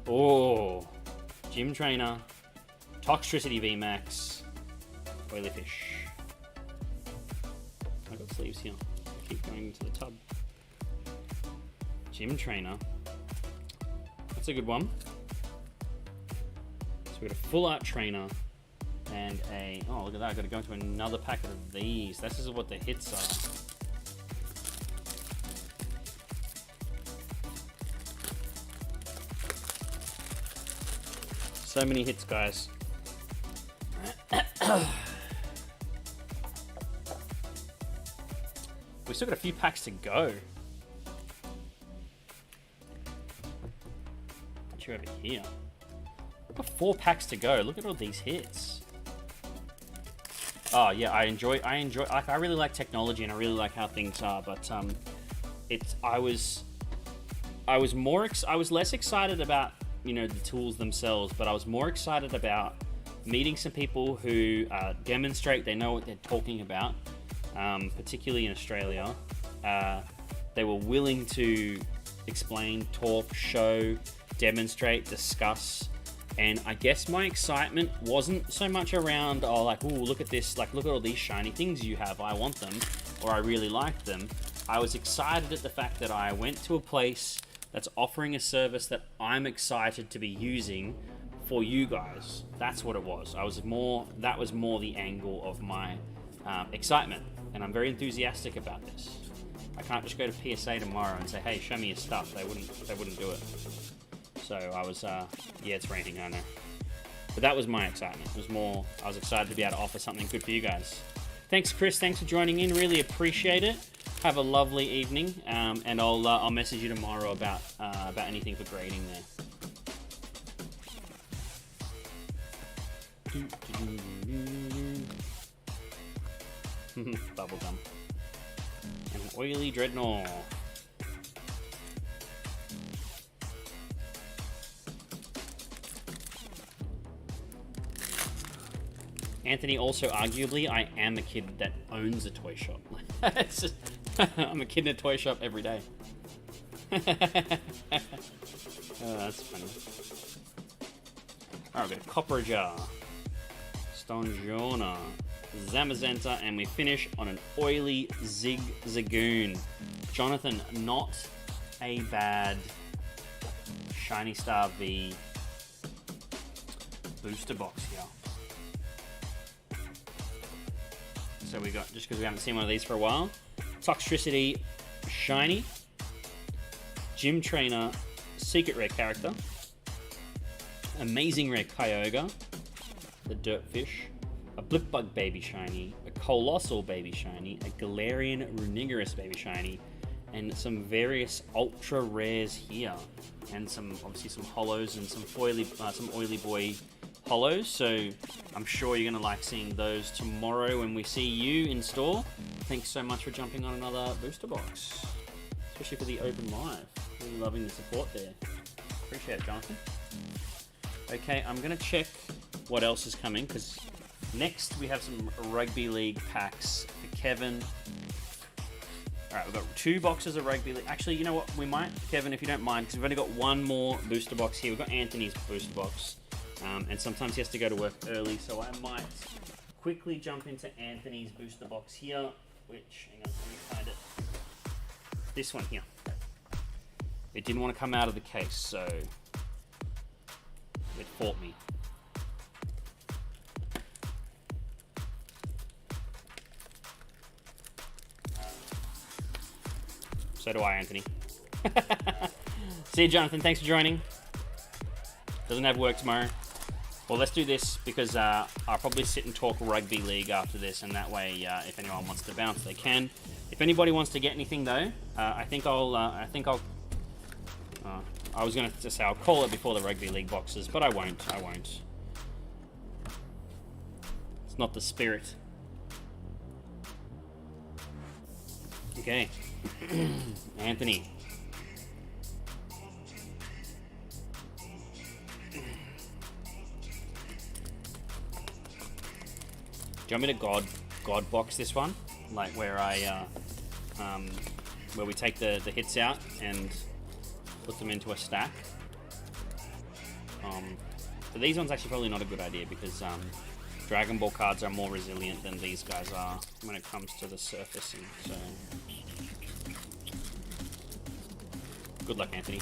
Oh, Gym Trainer, Toxtricity VMAX, Oily Fish. I've got sleeves here. Keep going to the tub. Gym Trainer. That's a good one. So we got a Full Art Trainer and oh, look at that. I've got to go into another packet of these. This is what the hits are. So many hits, guys. We still got a few packs to go. Put you over here. We've got 4 packs to go. Look at all these hits. Oh yeah, I enjoy. Like, I really like technology, and I really like how things are. But I was less excited about the tools themselves, but I was more excited about meeting some people who demonstrate they know what they're talking about, particularly in Australia. They were willing to explain, talk, show, demonstrate, discuss, and I guess my excitement wasn't so much around, oh, like, ooh, look at this, like, look at all these shiny things you have, I want them, or I really like them. I was excited at the fact that I went to a place that's offering a service that I'm excited to be using for you guys. That's what it was. That was more the angle of my excitement, and I'm very enthusiastic about this. I can't just go to PSA tomorrow and say, hey, show me your stuff. They wouldn't do it. So I was, yeah, it's raining, I know. But that was my excitement. It was more, I was excited to be able to offer something good for you guys. Thanks, Chris. Thanks for joining in. Really appreciate it. Have a lovely evening, and I'll message you tomorrow about anything for grading there. Bubblegum. And an oily Dreadnought. Anthony, also arguably, I am a kid that owns a toy shop. I'm a kid in a toy shop every day. Oh, that's funny. Alright, we've got Copperajah, Stonjourner, Zamazenta, and we finish on an oily Zigzagoon. Jonathan, not a bad Shiny Star V booster box here. So we got, just because we haven't seen one of these for a while, Toxtricity Shiny, Gym Trainer Secret Rare character, Amazing Rare Kyogre, the Dirtfish, a Blipbug Baby Shiny, a Colossal Baby Shiny, a Galarian Runigerous Baby Shiny, and some various ultra rares here, and obviously some holos and some oily boy holos. So I'm sure you're gonna like seeing those tomorrow when we see you in store. Thanks so much for jumping on another booster box, especially for the open live. Really loving the support there. Appreciate it, Jonathan. Okay, I'm gonna check what else is coming, because next we have some Rugby League packs for Kevin. Alright, we've got 2 boxes of Rugby League. Actually, you know what? We might, Kevin, if you don't mind, because we've only got 1 more booster box here. We've got Anthony's booster box. And sometimes he has to go to work early, so I might quickly jump into Anthony's booster box here, which, hang on, let me find it. This one here. It didn't want to come out of the case, so it fought me. So do I, Anthony. See you, Jonathan. Thanks for joining. Doesn't have work tomorrow. Well, let's do this, because I'll probably sit and talk Rugby League after this, and that way, if anyone wants to bounce, they can. If anybody wants to get anything, though, I was going to say I'll call it before the Rugby League boxes, but I won't. It's not the spirit. Okay. Anthony. Do you want me to God box this one? Like where where we take the hits out and put them into a stack. But these ones actually probably not a good idea, because Dragon Ball cards are more resilient than these guys are when it comes to the surfacing. So good luck, Anthony.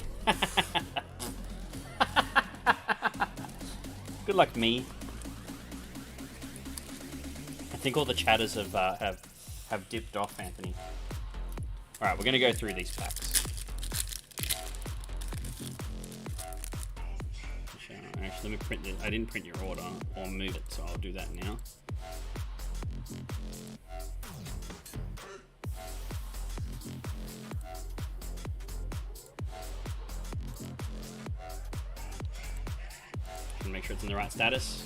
Good luck, me. I think all the chatters have dipped off, Anthony. All right, we're gonna go through these packs. Actually, let me print this. I didn't print your order or move it, so I'll do that now. And make sure it's in the right status.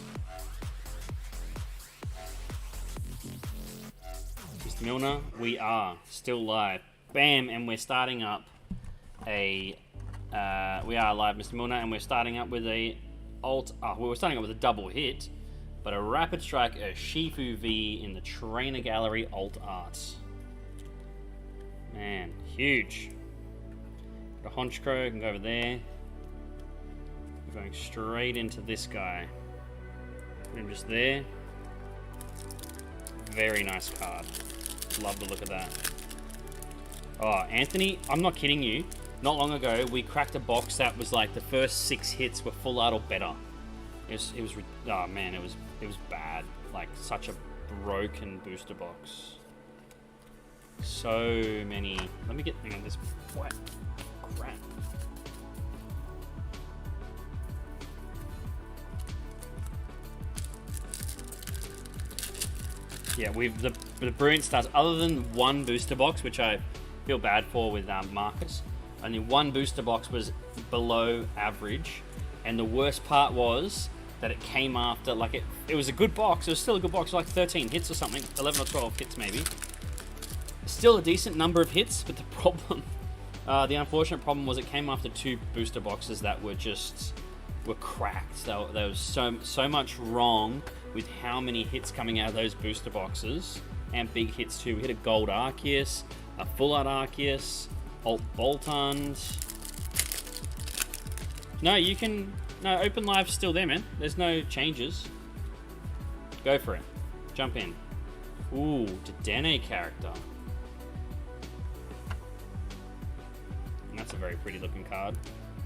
Mr. Milner, we are still live. Bam, and we're starting up we are live, Mr. Milner, and we're starting up with a we're starting up with a double hit, but a Rapid Strike, a Shifu V in the Trainer Gallery Alt Art. Man, huge. Got a Honchkrow, can go over there. We're going straight into this guy. Put him just there. Very nice card. Love the look of that. Oh, Anthony, I'm not kidding you. Not long ago, we cracked a box that was like the first 6 hits were full art or better. It was oh man, it was bad. Like such a broken booster box. So many. Let me get hang on this. What crap? Yeah, we've the brilliant starts. Other than one booster box, which I feel bad for with Marcus. Only one booster box was below average, and the worst part was that it came after, like it was a good box, it was still a good box, like 13 hits or something, 11 or 12 hits maybe. Still a decent number of hits, but the problem, the unfortunate problem was it came after 2 booster boxes that were cracked. There was so much wrong with how many hits coming out of those booster boxes, and big hits too. We hit a gold Arceus, a full art Arceus, Alt Boltund. No, Open Live's still there, man. There's no changes. Go for it. Jump in. Ooh, Dedenne character. And that's a very pretty looking card.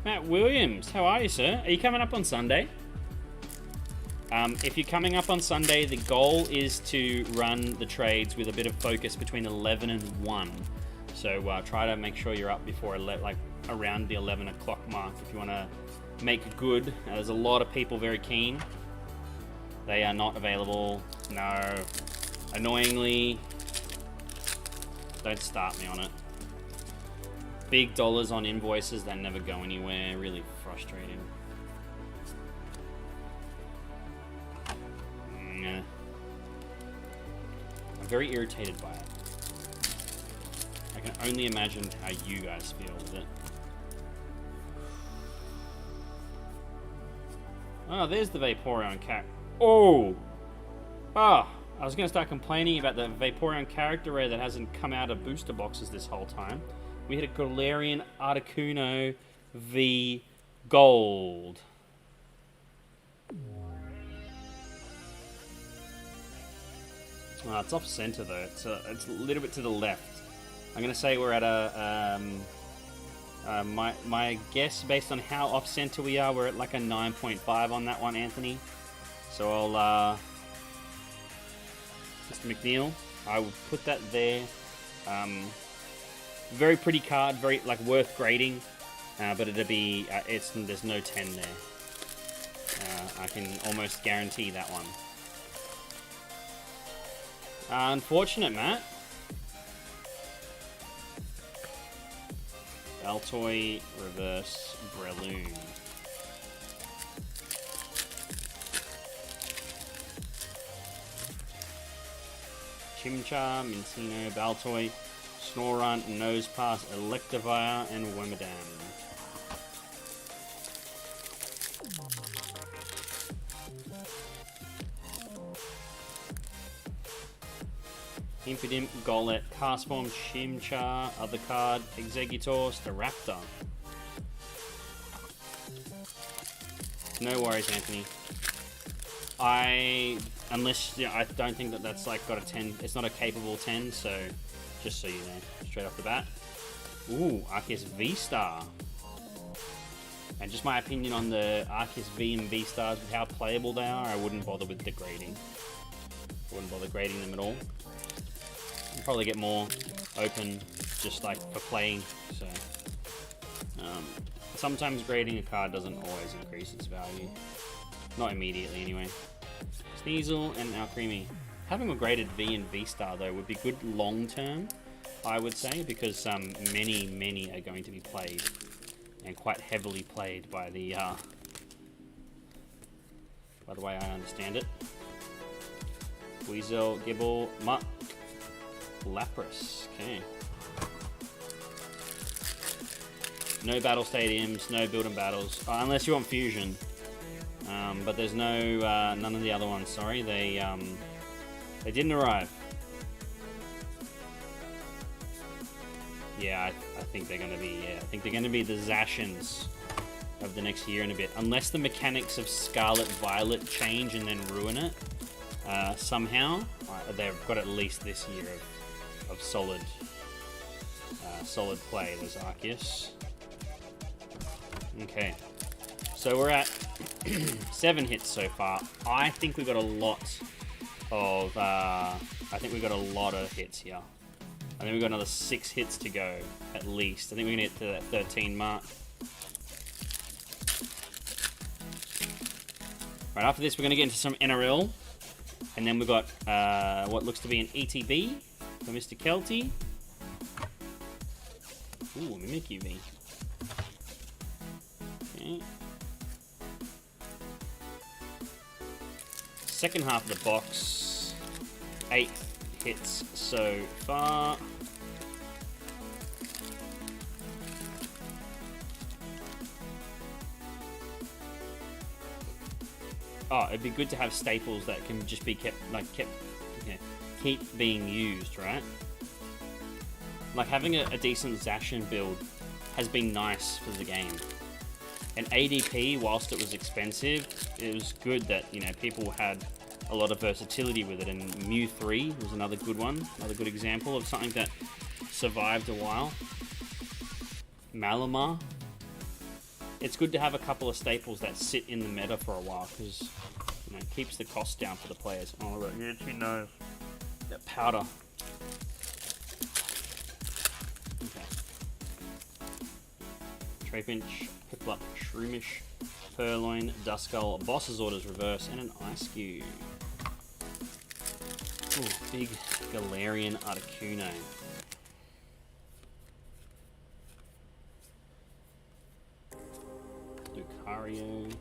Matt Williams, how are you, sir? Are you coming up on Sunday? If you're coming up on Sunday, the goal is to run the trades with a bit of focus between 11 and 1. So try to make sure you're up before like around the 11 o'clock mark if you want to make good. There's a lot of people very keen. They are not available. No. Annoyingly, don't start me on it. Big dollars on invoices that never go anywhere. Really frustrating. I'm very irritated by it. I can only imagine how you guys feel with it. Oh, there's the Vaporeon cat. Oh! Ah! I was going to start complaining about the Vaporeon character rare that hasn't come out of booster boxes this whole time. We had a Galarian Articuno V Gold. Oh, it's off center though. It's a little bit to the left. I'm gonna say we're at a my guess based on how off center we are, we're at like a 9.5 on that one, Anthony. So I'll Mr. McNeil, I will put that there. Very pretty card, very like worth grading, but it'll be there's no 10 there. I can almost guarantee that one. Unfortunate, Matt. Baltoy Reverse Breloom. Chimchar, Minccino, Baltoy, Snorunt, Nosepass, Electivire, and Wormadam. Impidimp, Golett, Castform, Chimchar, other card, Exeggutor, Staraptor. No worries, Anthony. Unless, yeah, I don't think that's like got a 10. It's not a capable 10, so just so you know, straight off the bat. Ooh, Arceus V-Star. And just my opinion on the Arceus V and V-Stars with how playable they are, I wouldn't bother with the grading. I wouldn't bother grading them at all. You'll probably get more open just like for playing, so sometimes grading a card doesn't always increase its value. Not immediately anyway. Sneasel and Alcremie. Having a graded V and V-Star though would be good long term, I would say, because many are going to be played, and quite heavily played by the way I understand it. Weasel, Gibble, Muck, Lapras. Okay. No battle stadiums, no build and battles, unless you want fusion. But there's no none of the other ones. Sorry, they didn't arrive. Yeah, I think they're gonna be. Yeah, I think they're gonna be the Zacians of the next year and a bit, unless the mechanics of Scarlet Violet change and then ruin it somehow. They've got at least this year of solid play. There's Arceus. Okay, so we're at 7 hits so far. I think we've got a lot of hits here. I think we've got another 6 hits to go at least. I think we're gonna get to that 13 mark. Right after this, we're gonna get into some NRL, and then we've got what looks to be an ETB for Mr. Kelty. Ooh, Mimikyu V. Okay. Second half of the box, 8 hits so far. Oh, it'd be good to have staples that can just be keep being used, right? Like having a decent Zacian build has been nice for the game. And ADP, whilst it was expensive, it was good that, you know, people had a lot of versatility with it. And Mew 3 was another good one, another good example of something that survived a while. Malamar. It's good to have a couple of staples that sit in the meta for a while, because You know, keeps the cost down for the players. Oh, look, yeah, you know. That powder. Okay. Trapinch, Piplup, Shroomish, Purloin, Duskull, Boss's Orders Reverse, and an Ice Cube. Ooh, big Galarian Articuno. Lucario.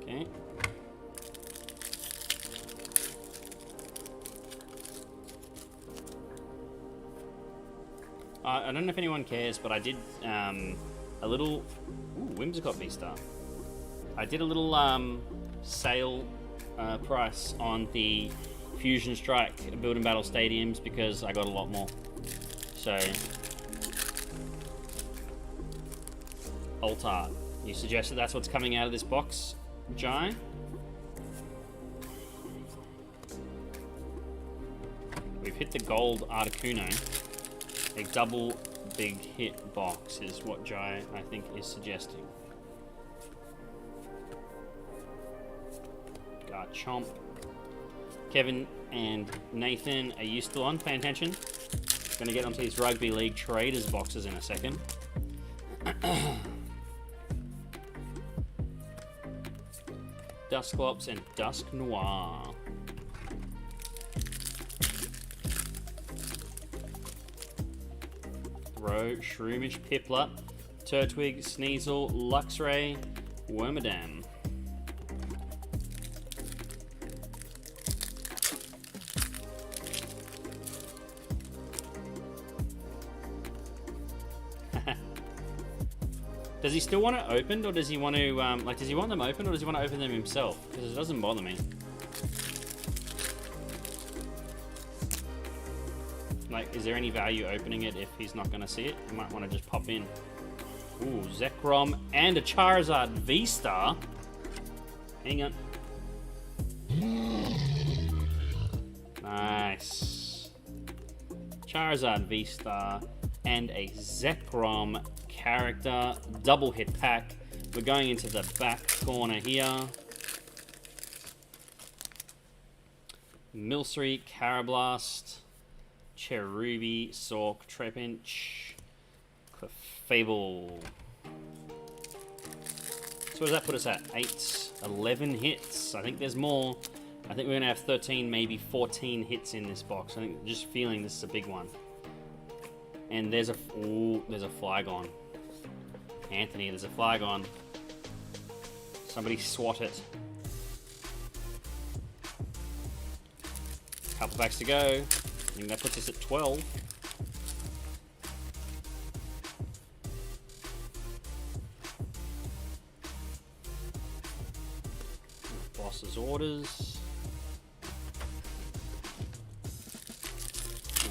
Okay. I don't know if anyone cares, but I did a little... Ooh, Whimsicott V-Star. I did a little sale price on the Fusion Strike Build and Battle Stadiums because I got a lot more. So... Alt Art. You suggested that's what's coming out of this box, Jai? We've hit the gold Articuno. A double big hit box is what Jai, I think, is suggesting. Garchomp. Kevin and Nathan, are you still on? Pay attention. Gonna get onto these Rugby League Traders boxes in a second. Dusclops and Dusknoir. Shroomish, Piplup, Turtwig, Sneasel, Luxray, Wormadam. Does he still want it opened, or does he want to, does he want them open, or does he want to open them himself? Because it doesn't bother me. Like, is there any value opening it if he's not going to see it? You might want to just pop in. Ooh, Zekrom and a Charizard V-Star. Hang on. Nice. Charizard V-Star and a Zekrom character. Double hit pack. We're going into the back corner here. Milcery, Carablast, Cherubi, Sork, Trapinch, Clefable. So what does that put us at? 8, 11 hits. I think there's more. I think we're going to have 13, maybe 14 hits in this box. I think just feeling this is a big one. And there's a Flygon. Anthony, there's a Flygon. Somebody swat it. Couple packs to go. I think that puts us at 12. Boss's Orders.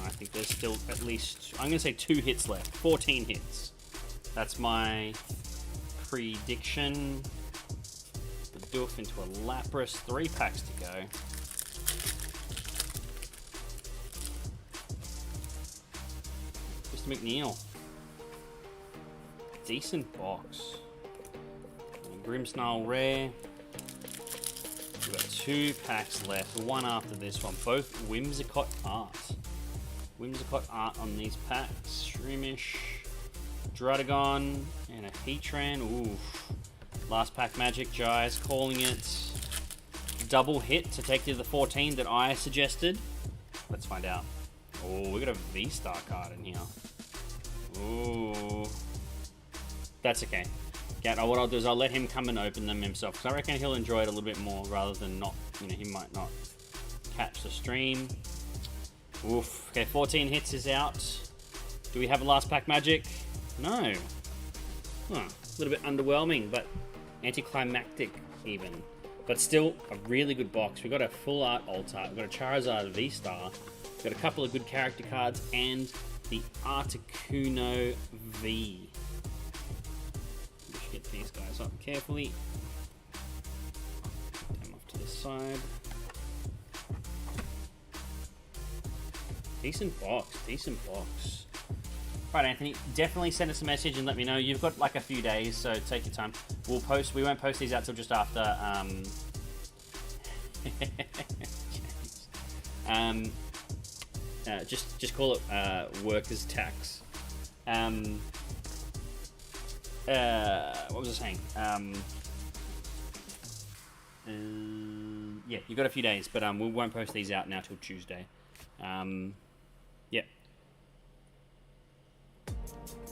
I think there's still at least, I'm going to say 2 hits left. 14 hits. That's my prediction. The Doof into a Lapras. 3 packs to go. Mr. McNeil. Decent box. Grimmsnarl rare. We've got 2 packs left. One after this one. Both Whimsicott art. Whimsicott art on these packs. Shroomish, Druddigon, and a Heatran. Oof. Last pack magic. Jai's calling it. Double hit to take you to the 14 that I suggested. Let's find out. Oh, we got a V-Star card in here. Ooh. That's okay. Yeah, what I'll do is I'll let him come and open them himself, because I reckon he'll enjoy it a little bit more rather than not, he might not catch the stream. Oof. Okay, 14 hits is out. Do we have a last pack magic? No. Huh. A little bit underwhelming, but anticlimactic even. But still a really good box. We've got a full art alt art. We've got a Charizard V-Star. We've got a couple of good character cards and the Articuno V. We should get these guys up carefully. Put them off to the side. Decent box, decent box. Right, Anthony, definitely send us a message and let me know. You've got like a few days, so take your time. We won't post these out till just after Just call it workers' tax. What was I saying? Yeah, you got a few days, but we won't post these out now till Tuesday. Yep.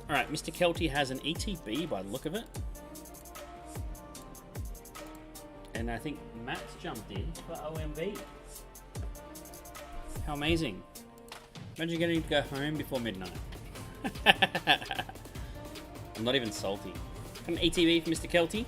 All right, Mr. Kelty has an ETB by the look of it, and I think Matt's jumped in for OMB. How amazing! Imagine getting to go home before midnight. I'm not even salty. Got an ETB for Mr. Kelty.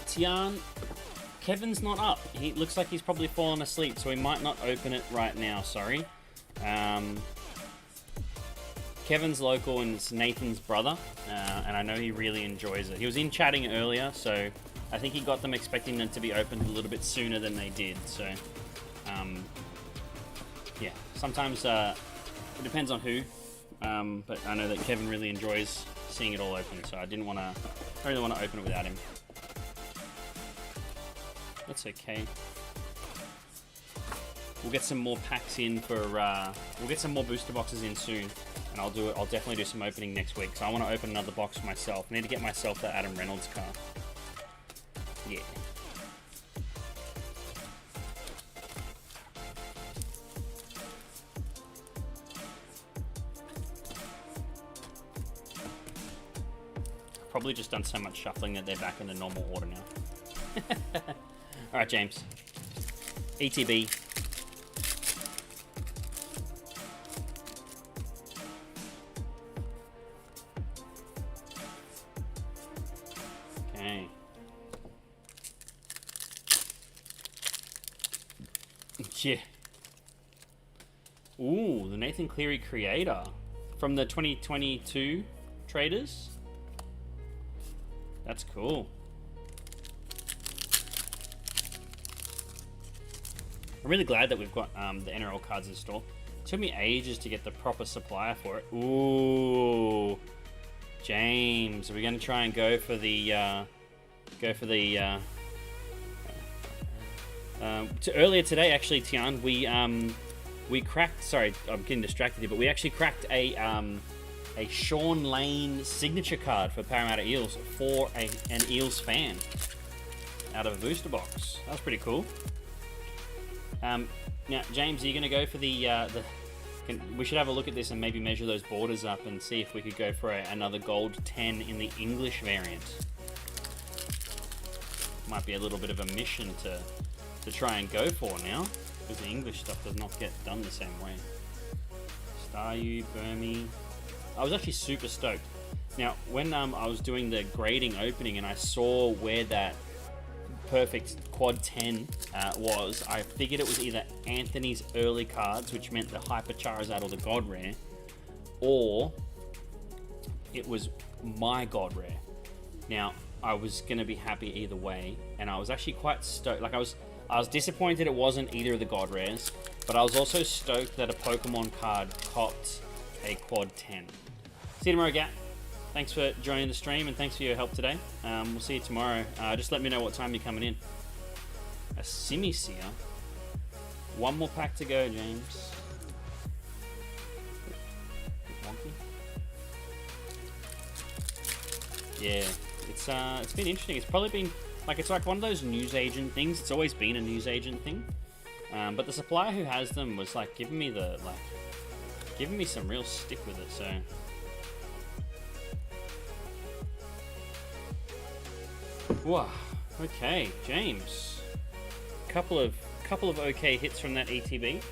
Tian, Kevin's not up. He looks like he's probably fallen asleep, so we might not open it right now, sorry. Kevin's local and it's Nathan's brother, and I know he really enjoys it. He was in chatting earlier, so I think he got them expecting them to be opened a little bit sooner than they did, so yeah, sometimes it depends on who, but I know that Kevin really enjoys seeing it all open, so I don't really want to open it without him. That's okay. We'll get some more packs in for, we'll get some more booster boxes in soon, and I'll definitely do some opening next week, so I want to open another box for myself. I need to get myself the Adam Reynolds car. Yeah. Probably just done so much shuffling that they're back in the normal order now. Alright, James. ETB. Okay. Yeah. Ooh, the Nathan Cleary Creator from the 2022 traders. That's cool. I'm really glad that we've got the NRL cards in store. It took me ages to get the proper supplier for it. Ooh, James, are we going to try and go for the earlier today, actually, Tian, we cracked. Sorry, I'm getting distracted here, but we actually cracked a Sean Lane signature card for Parramatta Eels for an Eels fan out of a booster box. That was pretty cool. Now, James, are you going to go for we should have a look at this and maybe measure those borders up and see if we could go for another gold 10 in the English variant. Might be a little bit of a mission to try and go for now, because the English stuff does not get done the same way. Staryu, Burmy. I was actually super stoked. Now, when I was doing the grading opening and I saw where that perfect quad 10 was, I figured it was either Anthony's early cards, which meant the Hyper Charizard or the God Rare, or it was my God Rare. Now, I was going to be happy either way, and I was actually quite stoked. Like, I was disappointed it wasn't either of the God Rares, but I was also stoked that a Pokemon card copped a quad 10. See you tomorrow, Gat. Thanks for joining the stream and thanks for your help today. We'll see you tomorrow. Just let me know what time you're coming in. A Simisear. One more pack to go, James. Wonky. Yeah, it's been interesting. It's probably been it's like one of those newsagent things. It's always been a newsagent thing. But the supplier who has them was giving me some real stick with it. So. Wow. Okay, James. Couple of okay hits from that ETB.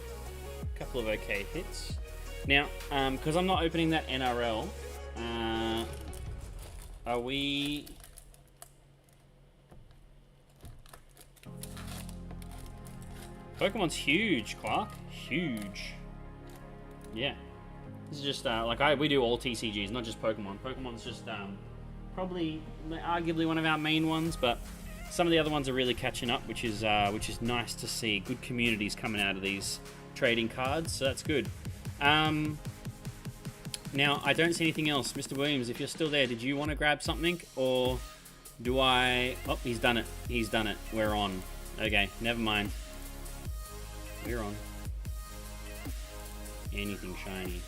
Couple of okay hits. Now, because I'm not opening that NRL, are we? Pokemon's huge, Clark. Huge. Yeah. This is just we do all TCGs, not just Pokemon. Pokemon's just Probably, arguably one of our main ones, but some of the other ones are really catching up, which is nice to see. Good communities coming out of these trading cards, so that's good. Now, I don't see anything else. Mr. Williams, if you're still there, did you want to grab something, or do I... Oh, he's done it. He's done it. We're on. Okay, never mind. We're on. Anything shiny.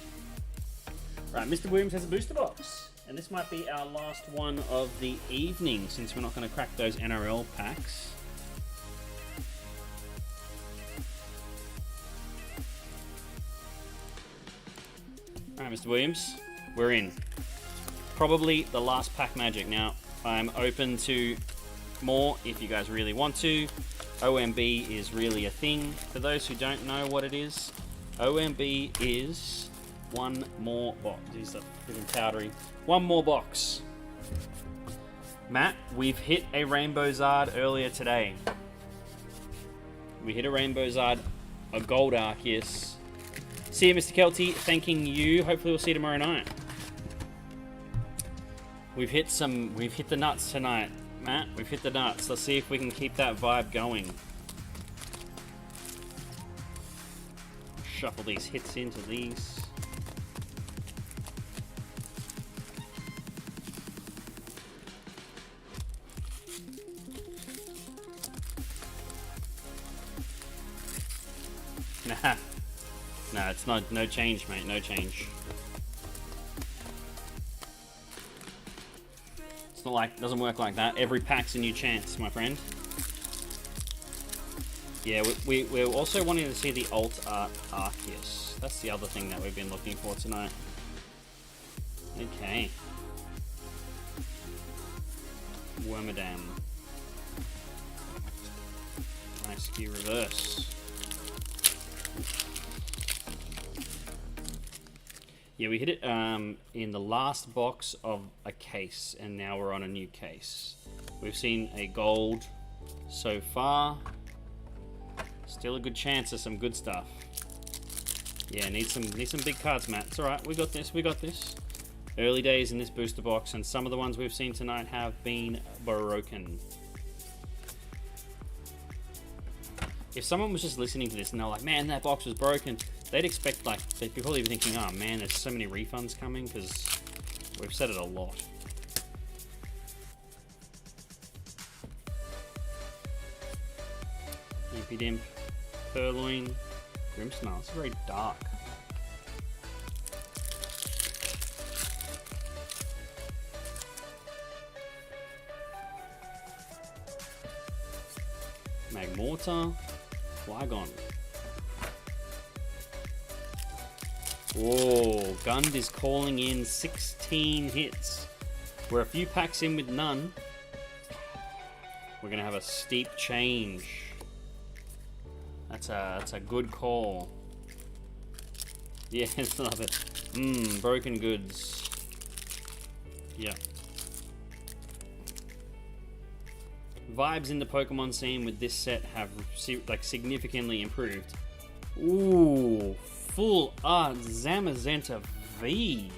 Right, Mr. Williams has a booster box. And this might be our last one of the evening, since we're not going to crack those NRL packs. Alright, Mr. Williams, we're in. Probably the last pack magic. Now, I'm open to more if you guys really want to. OMB is really a thing. For those who don't know what it is, OMB is one more box. These are freaking powdery. One more box. Matt, we've hit a Rainbow Zard earlier today. We hit a Rainbow Zard, a Gold Arceus. See you, Mr. Kelty. Thanking you. Hopefully we'll see you tomorrow night. We've hit the nuts tonight, Matt. We've hit the nuts. Let's see if we can keep that vibe going. Shuffle these hits into these. Nah. Nah, it's not, no change, mate, no change. It's not like, it doesn't work like that. Every pack's a new chance, my friend. Yeah, we're also wanting to see the Alt Art Arceus. That's the other thing that we've been looking for tonight. Okay. Wormadam. Nice key reverse. Yeah, we hit it in the last box of a case, and now we're on a new case. We've seen a gold so far. Still a good chance of some good stuff. Yeah, need some big cards, Matt. It's alright, we got this, we got this. Early days in this booster box, and some of the ones we've seen tonight have been broken. If someone was just listening to this and they're like, man, that box was broken, they'd expect, like, they'd probably be thinking, oh man, there's so many refunds coming, because we've said it a lot. Impidimp, Purloin, Grimmsnarl. It's very dark. Magmortar, Flygon. Whoa, Gund is calling in 16 hits. We're a few packs in with none. We're gonna have a steep change. That's a good call. Yes, love it. Broken goods. Yeah. Vibes in the Pokemon scene with this set have significantly improved. Ooh, full art Zamazenta V.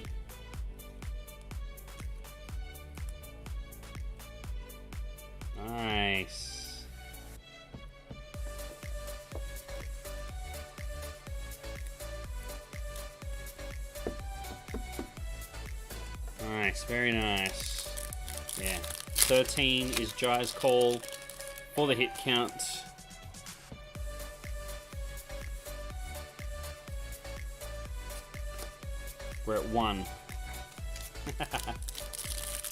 Nice. Nice, very nice. Yeah. 13 is Jai's call for the hit count. We're at 1.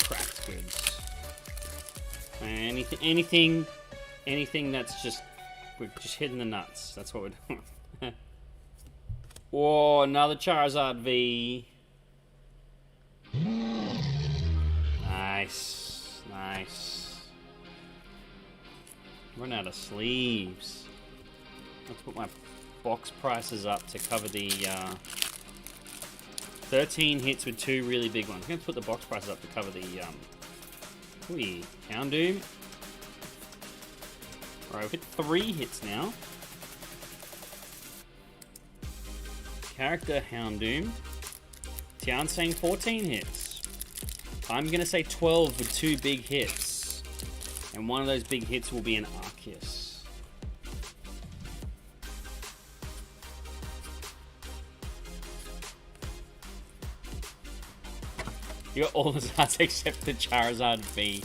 Cracked goods. Anything that's just, we're just hitting the nuts. That's what we're doing. Whoa, another Charizard V. Nice, nice. Run out of sleeves. Let's put my box prices up to cover the 13 hits with 2 really big ones. I'm going to put the box prices up to cover the Houndoom. Alright, we've hit 3 hits now. Character Houndoom. Tian saying 14 hits. I'm going to say 12 with 2 big hits. And one of those big hits will be an Arceus. You got all the cards except the Charizard V.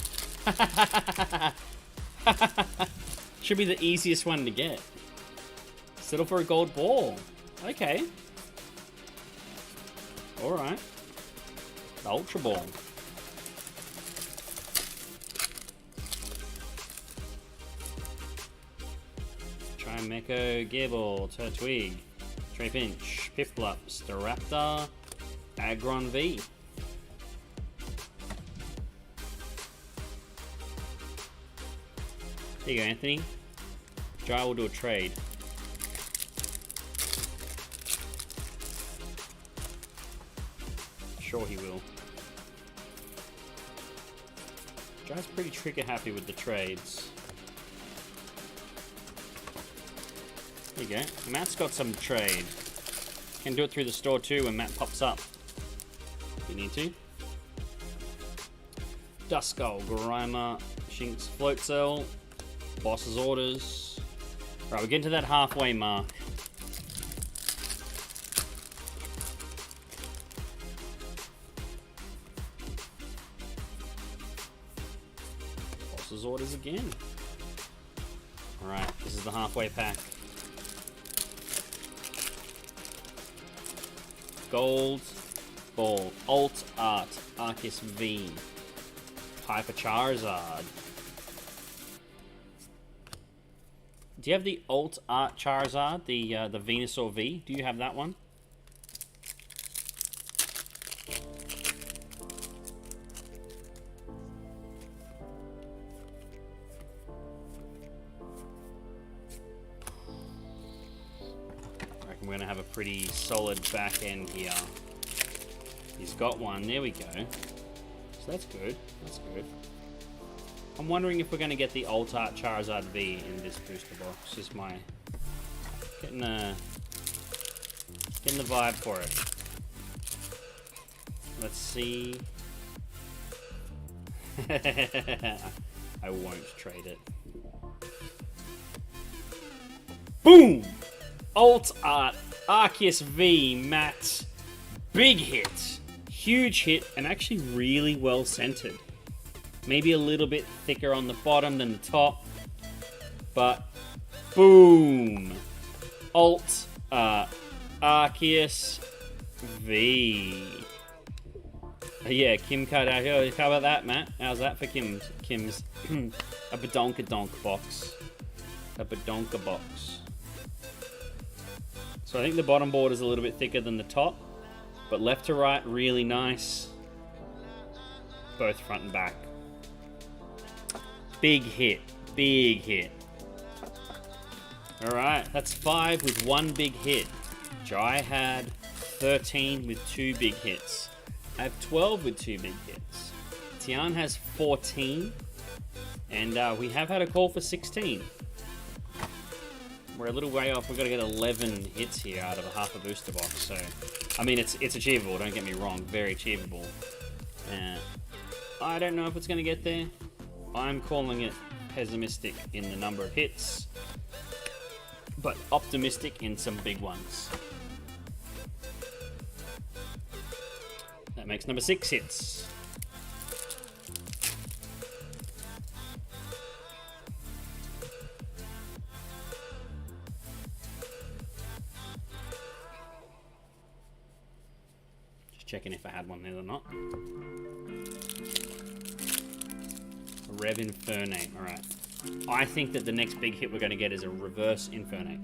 Should be the easiest one to get. Settle for a gold ball. Okay. Alright. The Ultra Ball. Trimeco, Gearball, Turtwig, Trapinch, Piplup, Staraptor, Aggron V. There you go, Anthony. Jai will do a trade. Sure he will. Jai's pretty trigger happy with the trades. There you go. Matt's got some trade. Can do it through the store too when Matt pops up. If you need to. Duskull, Grimer, Shinx, Floatzel, Boss's Orders. Right, we're getting to that halfway mark. Boss's Orders again. Alright, this is the halfway pack. Gold Ball, Alt Art, Arceus V, Piper Charizard. Do you have the Alt Art Charizard, the Venusaur V? Do you have that one? I reckon we're gonna have a pretty solid back end here. He's got one. There we go. So that's good. That's good. I'm wondering if we're going to get the Alt Art Charizard V in this booster box. Just my getting the vibe for it. Let's see. I won't trade it. Boom! Alt Art Arceus V Matt. Big hit. Huge hit, and actually really well centered. Maybe a little bit thicker on the bottom than the top, but boom! Alt Arceus V. Yeah, Kim Kardashian. How about that, Matt? How's that for Kim's a badonkadonk box? A badonka box. So I think the bottom board is a little bit thicker than the top, but left to right, really nice. Both front and back. Big hit. Big hit. Alright, that's 5 with 1 big hit. Jai had 13 with 2 big hits. I have 12 with 2 big hits. Tian has 14. And we have had a call for 16. We're a little way off. We've got to get 11 hits here out of a half a booster box. So, I mean, it's achievable. Don't get me wrong. Very achievable. I don't know if it's going to get there. I'm calling it pessimistic in the number of hits, but optimistic in some big ones. That makes number 6 hits. Just checking if I had one there or not. Rev Infernape, alright. I think that the next big hit we're going to get is a reverse Infernape.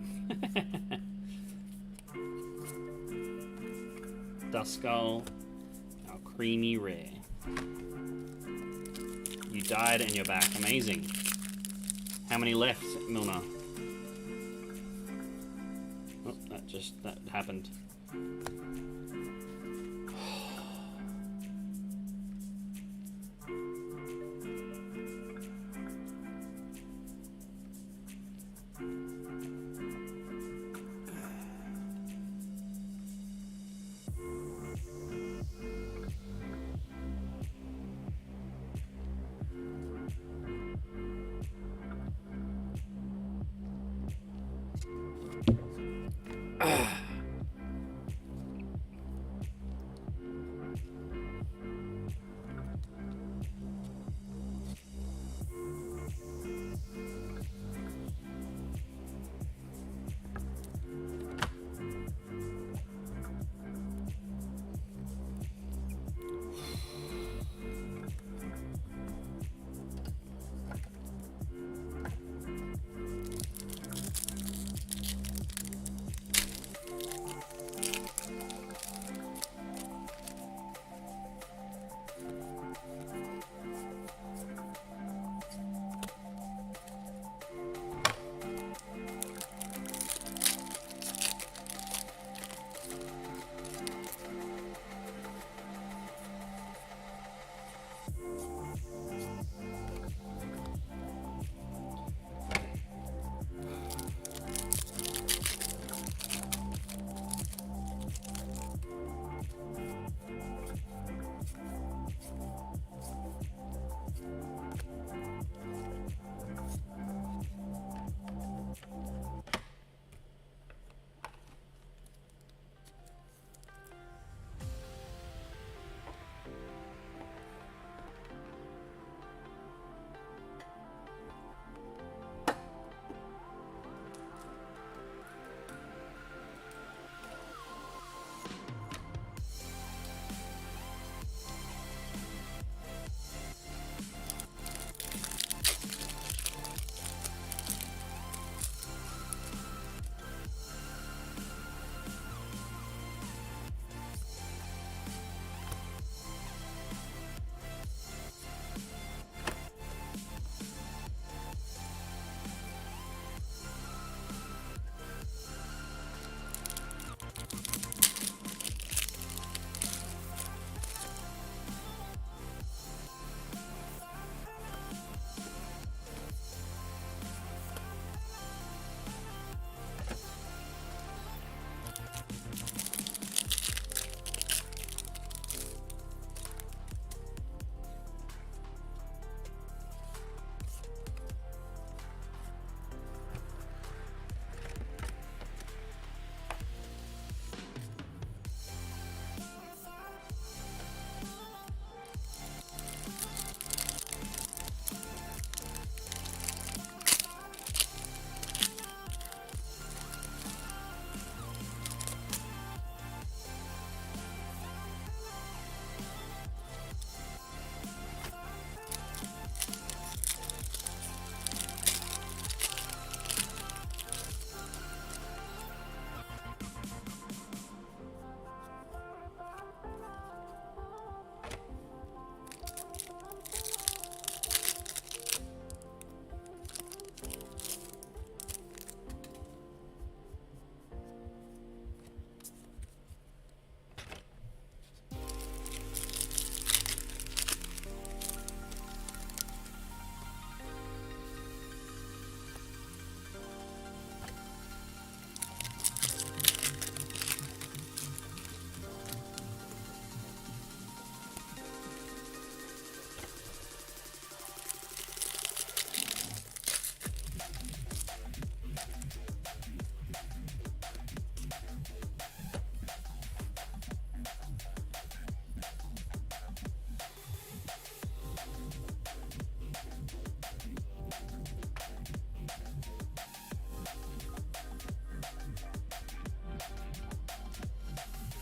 Duskull, our creamy rare. You died and you're back. Amazing. How many left, Milner? Oh, that happened.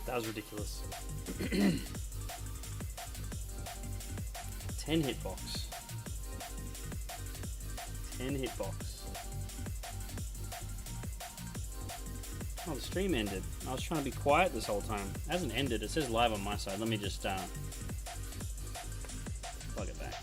That was ridiculous. 10 hitbox. 10 hitbox. Oh, the stream ended. I was trying to be quiet this whole time. It hasn't ended. It says live on my side. Let me just plug it back.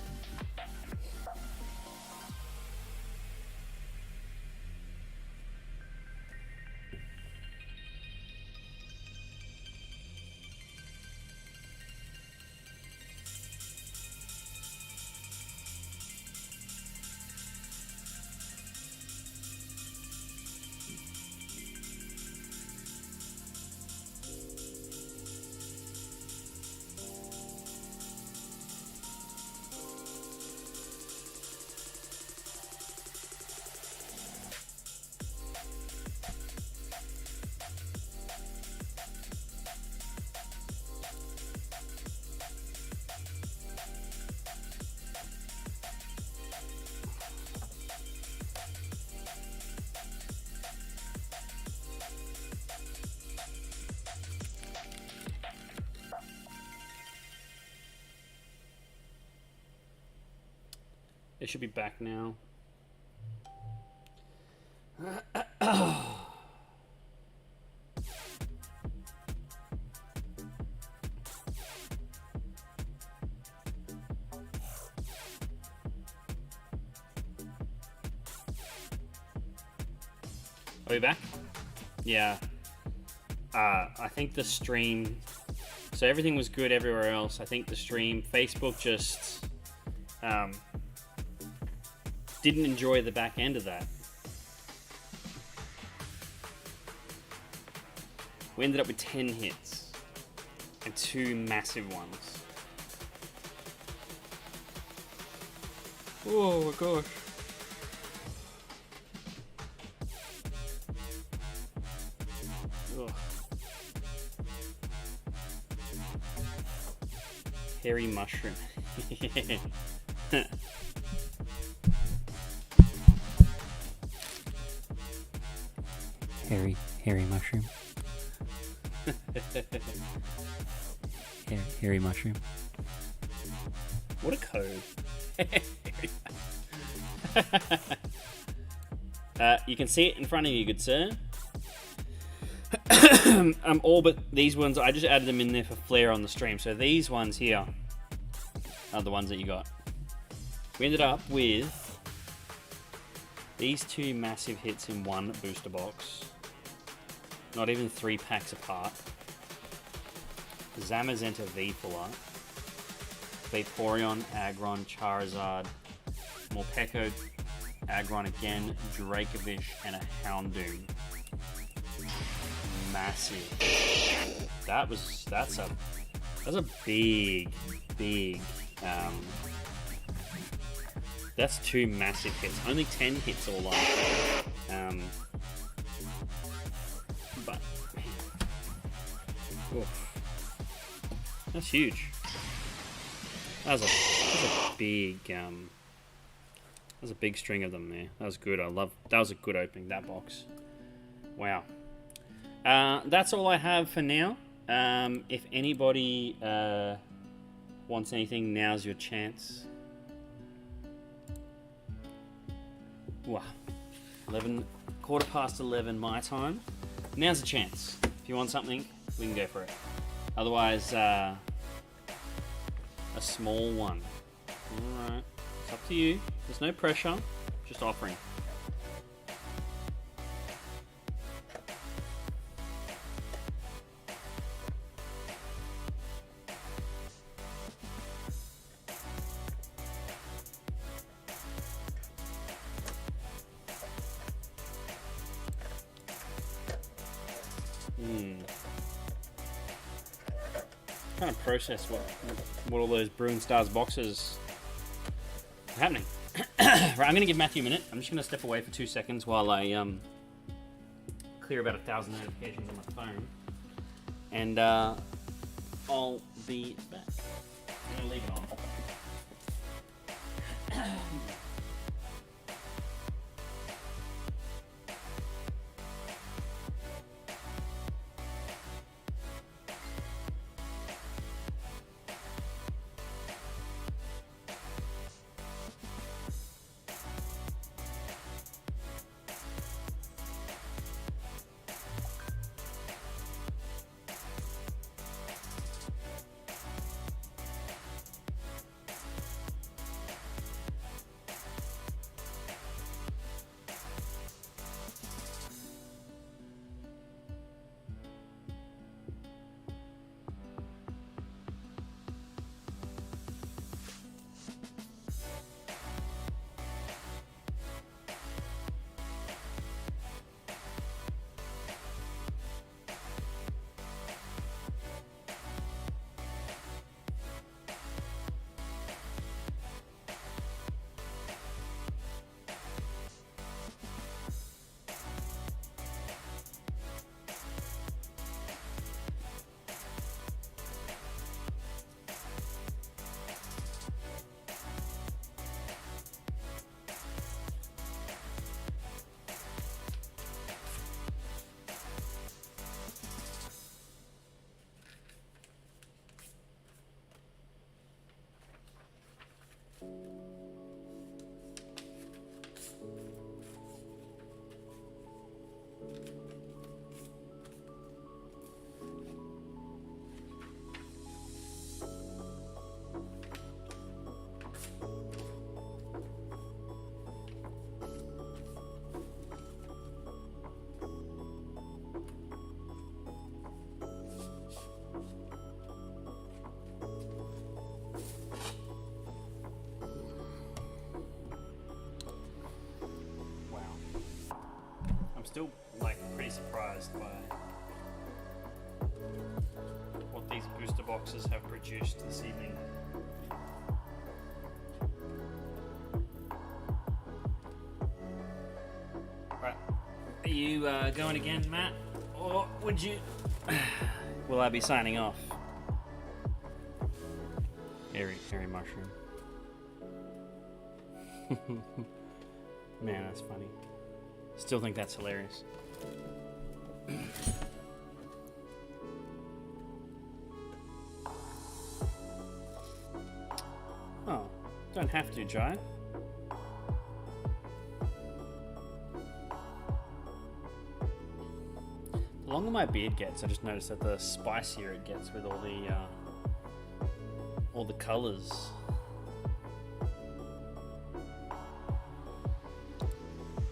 It should be back now. Are we back? Yeah. I think the stream... So everything was good everywhere else. I think the stream... Facebook just... didn't enjoy the back end of that. We ended up with 10 hits. And 2 massive ones. Oh my gosh. Ugh. Hairy mushroom. Hairy mushroom. Hairy mushroom. What a code. You can see it in front of you, good sir. All but these ones, I just added them in there for flair on the stream. So these ones here are the ones that you got. We ended up with these 2 massive hits in one booster box. Not even 3 packs apart. Zamazenta V-Fuller, Vaporeon, Aggron, Charizard, Morpeko, Aggron again, Dracovish, and a Houndoom. Massive. That's a big. That's 2 massive hits. Only 10 hits all up. But oof. That's huge. That was a big that was a big string of them there. That was good. That was a good opening, that box. Wow. That's all I have for now. If anybody wants anything, now's your chance. Wow. 11 my time. Now's a chance. If you want something, we can go for it. Otherwise, a small one. Alright. It's up to you. There's no pressure. Just offering. Trying to process what all those Brewing Stars boxes are happening. Right, I'm going to give Matthew a minute. I'm just going to step away for 2 seconds while I clear about 1,000 notifications on my phone, and I'll be back. I'm going to leave it on. still like pretty surprised by what these booster boxes have produced this evening. Right, are you going again, Matt? Or would you... Will I be signing off? Hairy mushroom. Man, that's funny. Still think that's hilarious. Oh, don't have to, Jai. The longer my beard gets, I just noticed that the spicier it gets with all the colors.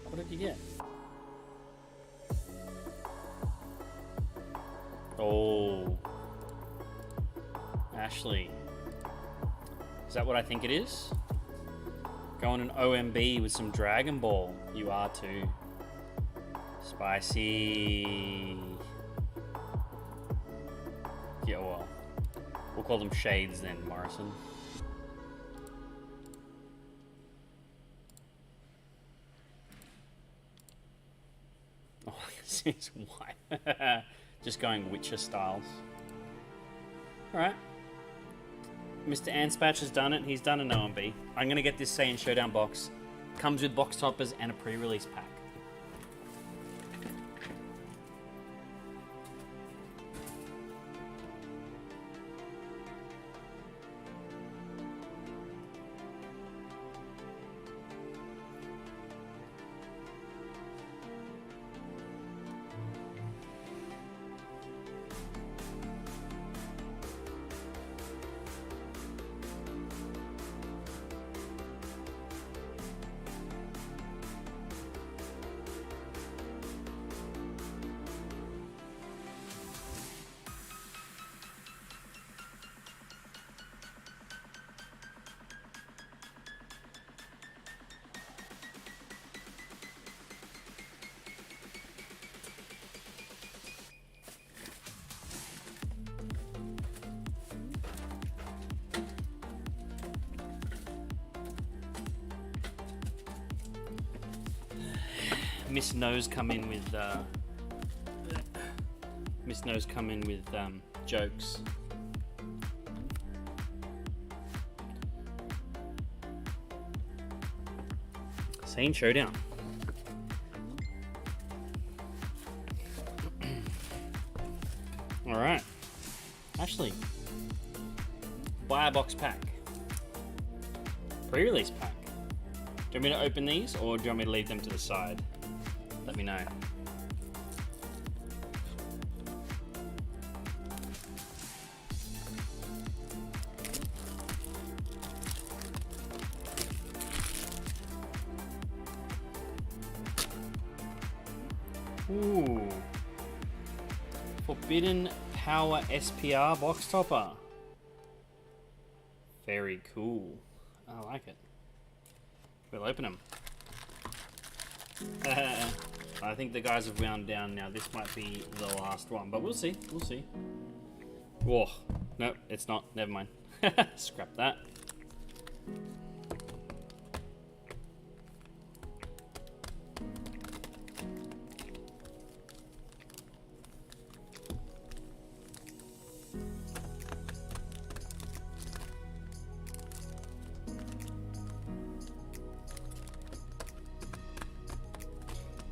What did you get? Oh, Ashley. Is that what I think it is? Going an OMB with some Dragon Ball. You are too. Spicy. Yeah, well, we'll call them shades then, Morrison. Oh, it's white. Just going Witcher styles. Alright. Mr. Anspatch has done it. He's done an OMB. I'm going to get this Saiyan Showdown box. Comes with box toppers and a pre-release pack. Miss Nose come in with jokes. Saiyan Showdown. All right, Ashley, buy a box pack, pre-release pack. Do you want me to open these, or do you want me to leave them to the side? Let me know. Ooh. Forbidden Power SPR box topper. Very cool. I like it. We'll open them. I think the guys have wound down now. This might be the last one, but we'll see. We'll see. Whoa. Nope, it's not. Never mind. Scrap that.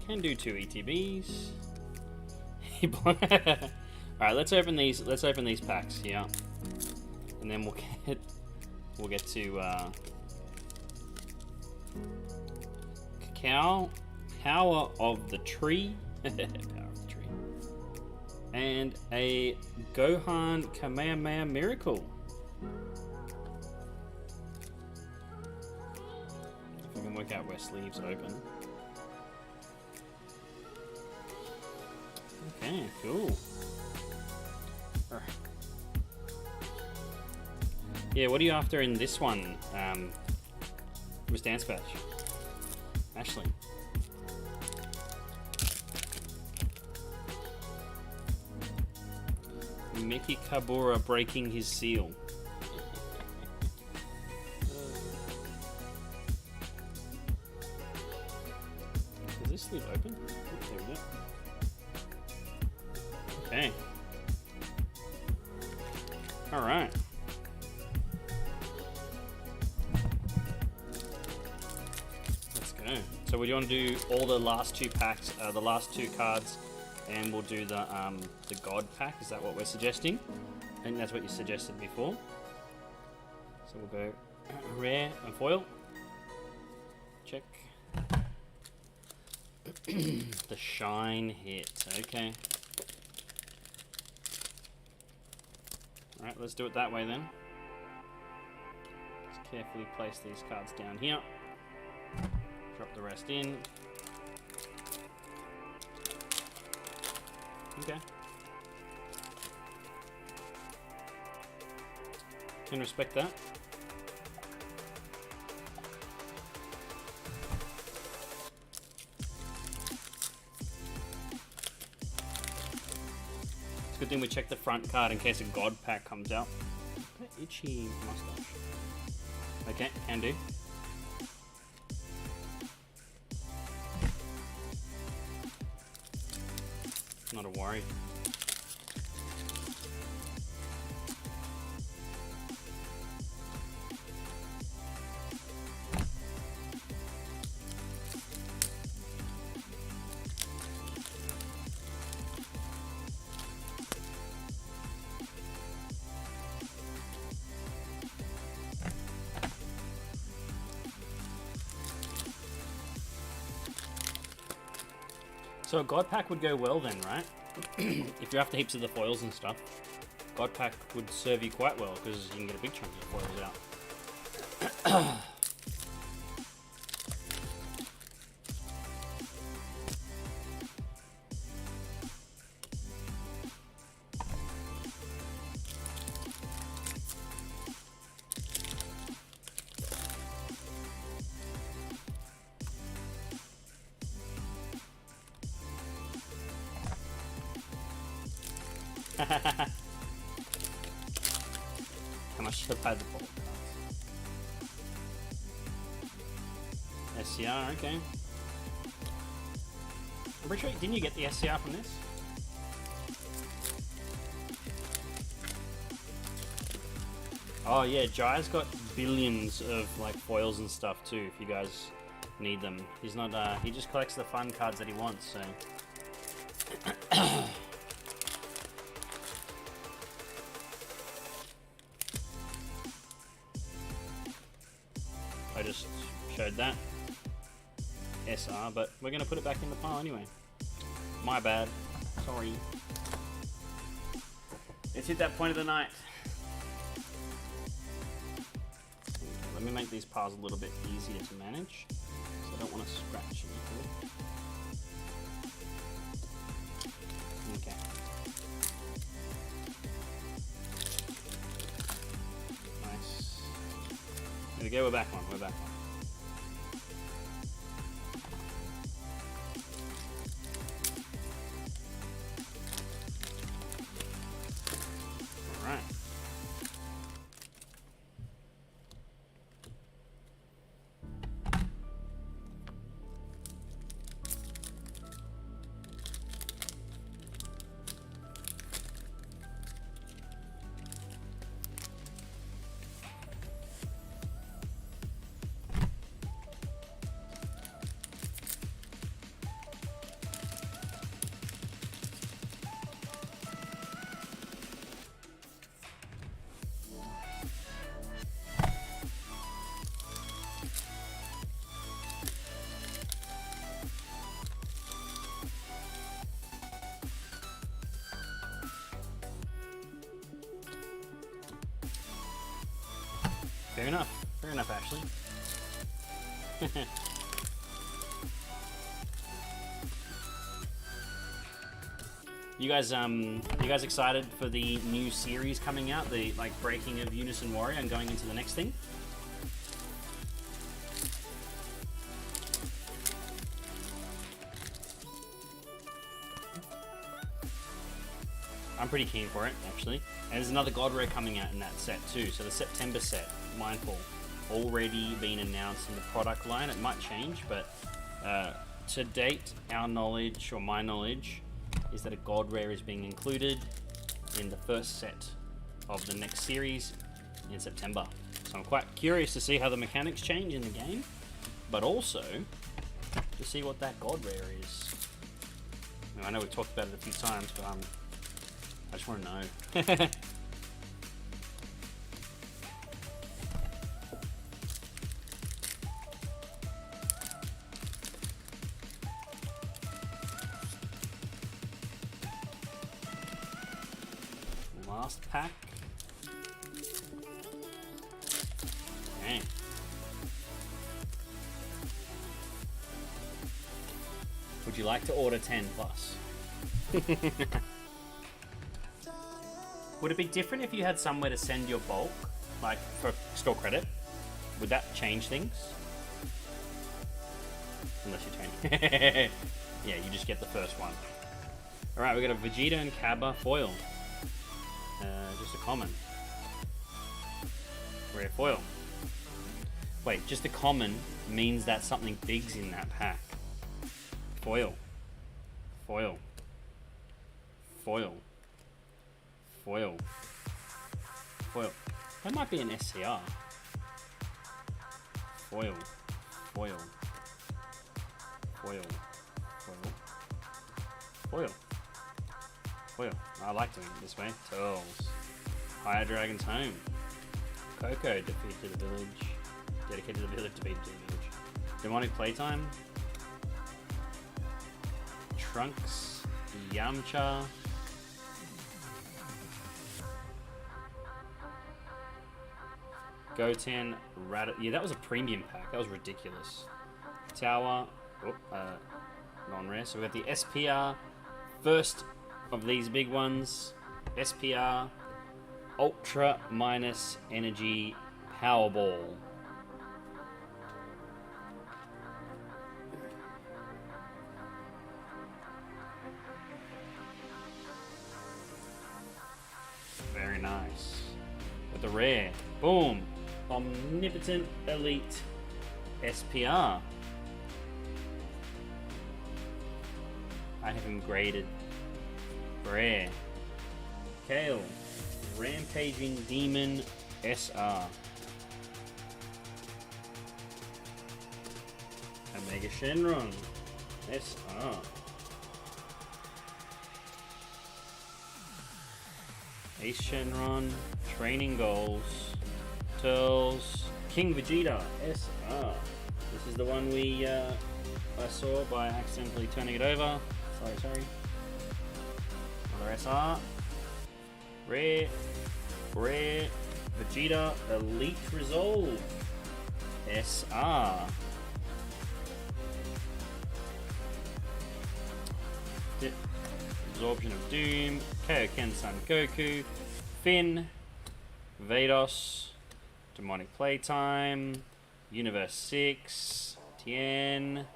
Can do 2 ETBs. Alright, let's open these packs here. And then we'll get to Cacao, Power of the Tree. Power of the Tree. And a Gohan Kamehameha Miracle. If I can work out where sleeves open. Okay, cool. Yeah, what are you after in this one, Mr. Anspatch? Ashley. Mickey Kabura breaking his seal. Does this sleeve open? There we go. Okay. Alright. Let's go. So we want to do all the last two packs, the last two cards, and we'll do the God pack. Is that what we're suggesting? I think that's what you suggested before. So we'll go rare and foil. Check. The shine hit. Okay. Alright, let's do it that way then. Just carefully place these cards down here. Drop the rest in. Okay. Can respect that. It's a good thing we check the front card in case a God pack comes out. Itchy mustache. Okay, can do. Not a worry. So a God pack would go well then, right? If you're after heaps of the foils and stuff, God pack would serve you quite well because you can get a big chunk of foils out. How much should I pay the ball cards? SCR, okay. I'm pretty sure, didn't you get the SCR from this? Oh yeah, Jai's got billions of like foils and stuff too if you guys need them. He's not, he just collects the fun cards that he wants, so. I just showed that SR, but we're going to put it back in the pile anyway. My bad. Sorry. Let's hit that point of the night. Okay, let me make these piles a little bit easier to manage, so I don't want to scratch anything. Okay. Nice. There we go, we're back on, we're back on. Alright. Fair enough, Ashley. You guys excited for the new series coming out? The like breaking of Unison Warrior and going into the next thing? I'm pretty keen for it, actually. And there's another God Rare coming out in that set too. So the September set, Mindful, already been announced in the product line. It might change, but to date, our knowledge, or my knowledge, is that a God Rare is being included in the first set of the next series in September. So I'm quite curious to see how the mechanics change in the game, but also to see what that God Rare is. I know we've talked about it a few times, but I just want to know. Last pack. Okay. Would you like to order 10 plus? Would it be different if you had somewhere to send your bulk, like for store credit? Would that change things? Unless you change. Yeah, you just get the first one. Alright, we got a Vegeta and Cabba foil. Just a common. Rare foil. Wait, just a common means that something big's in that pack. Foil. Foil. Foil. Foil. Foil. That might be an SCR. Foil. Foil. Foil. Foil. Foil. Foil. I like doing it this way. Turtles. Fire Dragon's Home. Coco, defeated the village. Dedicated the village, defeated the village. Demonic Playtime. Trunks. Yamcha. Goten. Yeah, that was a premium pack. That was ridiculous. Tower. Non-rare. So we got the SPR. First of these big ones. SPR. Ultra minus energy Powerball. Very nice. With the rare. Boom. Omnipotent Elite SPR. I have him graded. Rare. Kale. Rampaging Demon SR. Omega Shenron SR. Ace Shenron. Training Goals. Turtles. King Vegeta SR. This is the one I saw by accidentally turning it over. Sorry. Another SR. Rare Vegeta Elite Resolve SR. Absorption of Doom, Kaioken Son Goku, Finn, Vados, Demonic Playtime, Universe 6, Tien,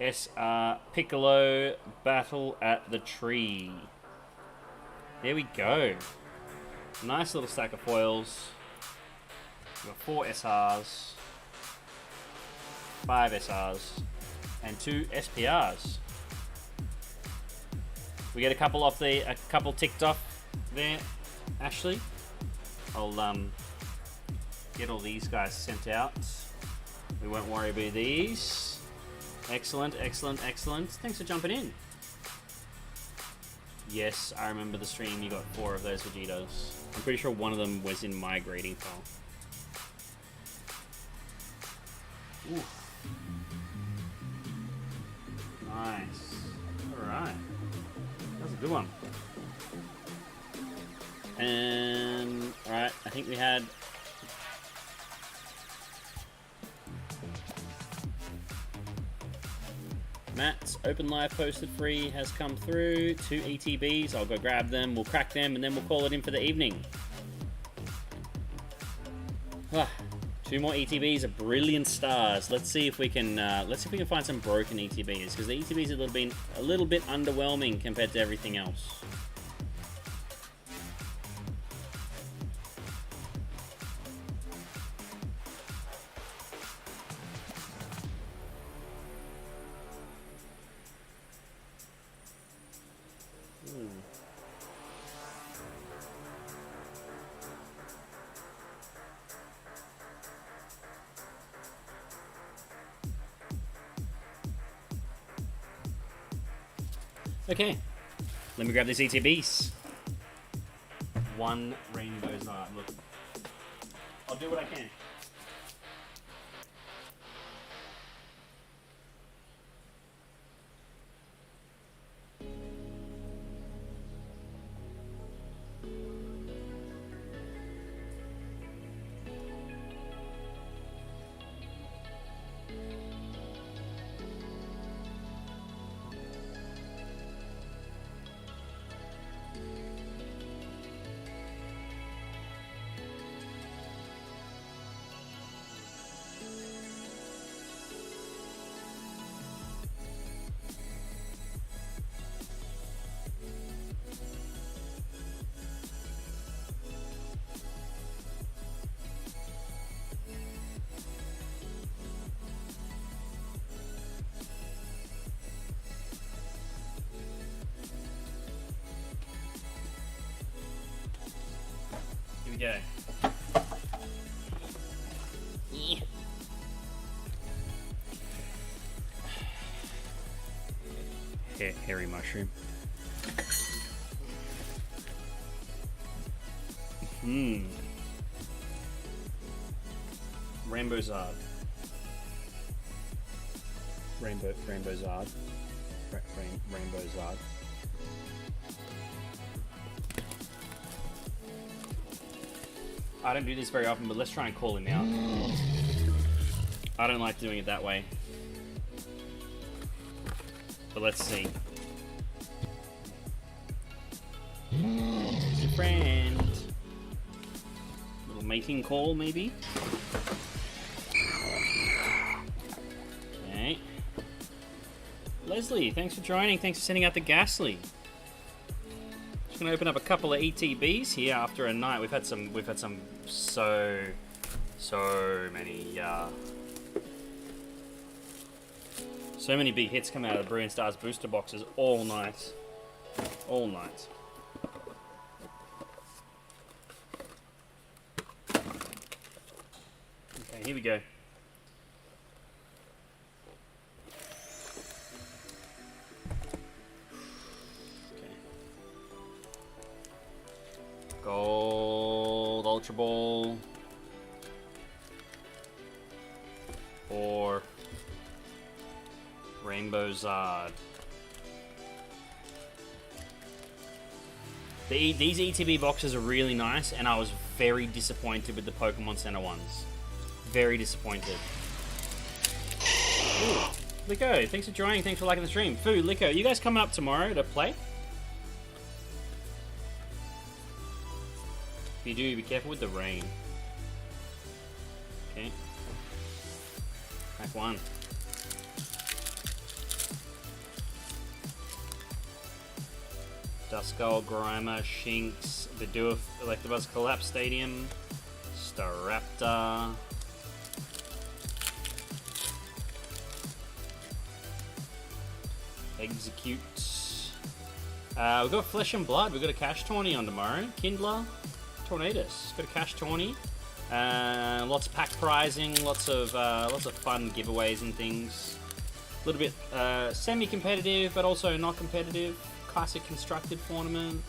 SR, Piccolo, Battle at the Tree. There we go. Nice little stack of foils. We've got 4 SRs, 5 SRs, and 2 SPRs. We get a couple ticked off there, Ashley. I'll get all these guys sent out. We won't worry about these. Excellent. Thanks for jumping in. Yes, I remember the stream. You got 4 of those Vegetos. I'm pretty sure one of them was in my grading file. Ooh. Nice. Alright. That was a good one. And alright, I think we had Matt's Open Live posted free has come through. 2 ETBs. I'll go grab them, we'll crack them, and then we'll call it in for the evening. 2 more ETBs of Brilliant Stars. Let's see if we can find some broken ETBs, because the ETBs have been a little bit underwhelming compared to everything else. Okay, let me grab these ETBs. One Rainbow Zard. Look, I'll do what I can. Here we go. Hairy mushroom. Rainbow Zard. Rainbow Zard. Rainbow Zard. I don't do this very often, but let's try and call him out. I don't like doing it that way. But let's see. Here's your friend. Little mating call, maybe? Okay. Leslie, thanks for joining. Thanks for sending out the Ghastly. Just gonna open up a couple of ETBs here after a night. We've had some so many big hits come out of the Brilliant Stars booster boxes all night. All night. Okay, here we go. Okay. Gold Ultra Ball. Or Rainbow Zard. These ETB boxes are really nice, and I was very disappointed with the Pokemon Center ones. Very disappointed. Ooh, Lico, thanks for joining. Thanks for liking the stream. Fu, Lico, you guys coming up tomorrow to play? If you do, be careful with the rain. Okay. Pack one. Duskull, Grimer, Shinx, Bidoof, Electabuzz, Collapse Stadium, Staraptor, Execute. We've got Flesh and Blood. We've got a cash tourney on tomorrow. Kindler, Tornadus. Got a cash tourney. Lots of pack prizing. Lots of fun giveaways and things. A little bit semi-competitive, but also not competitive. Classic constructed tournament.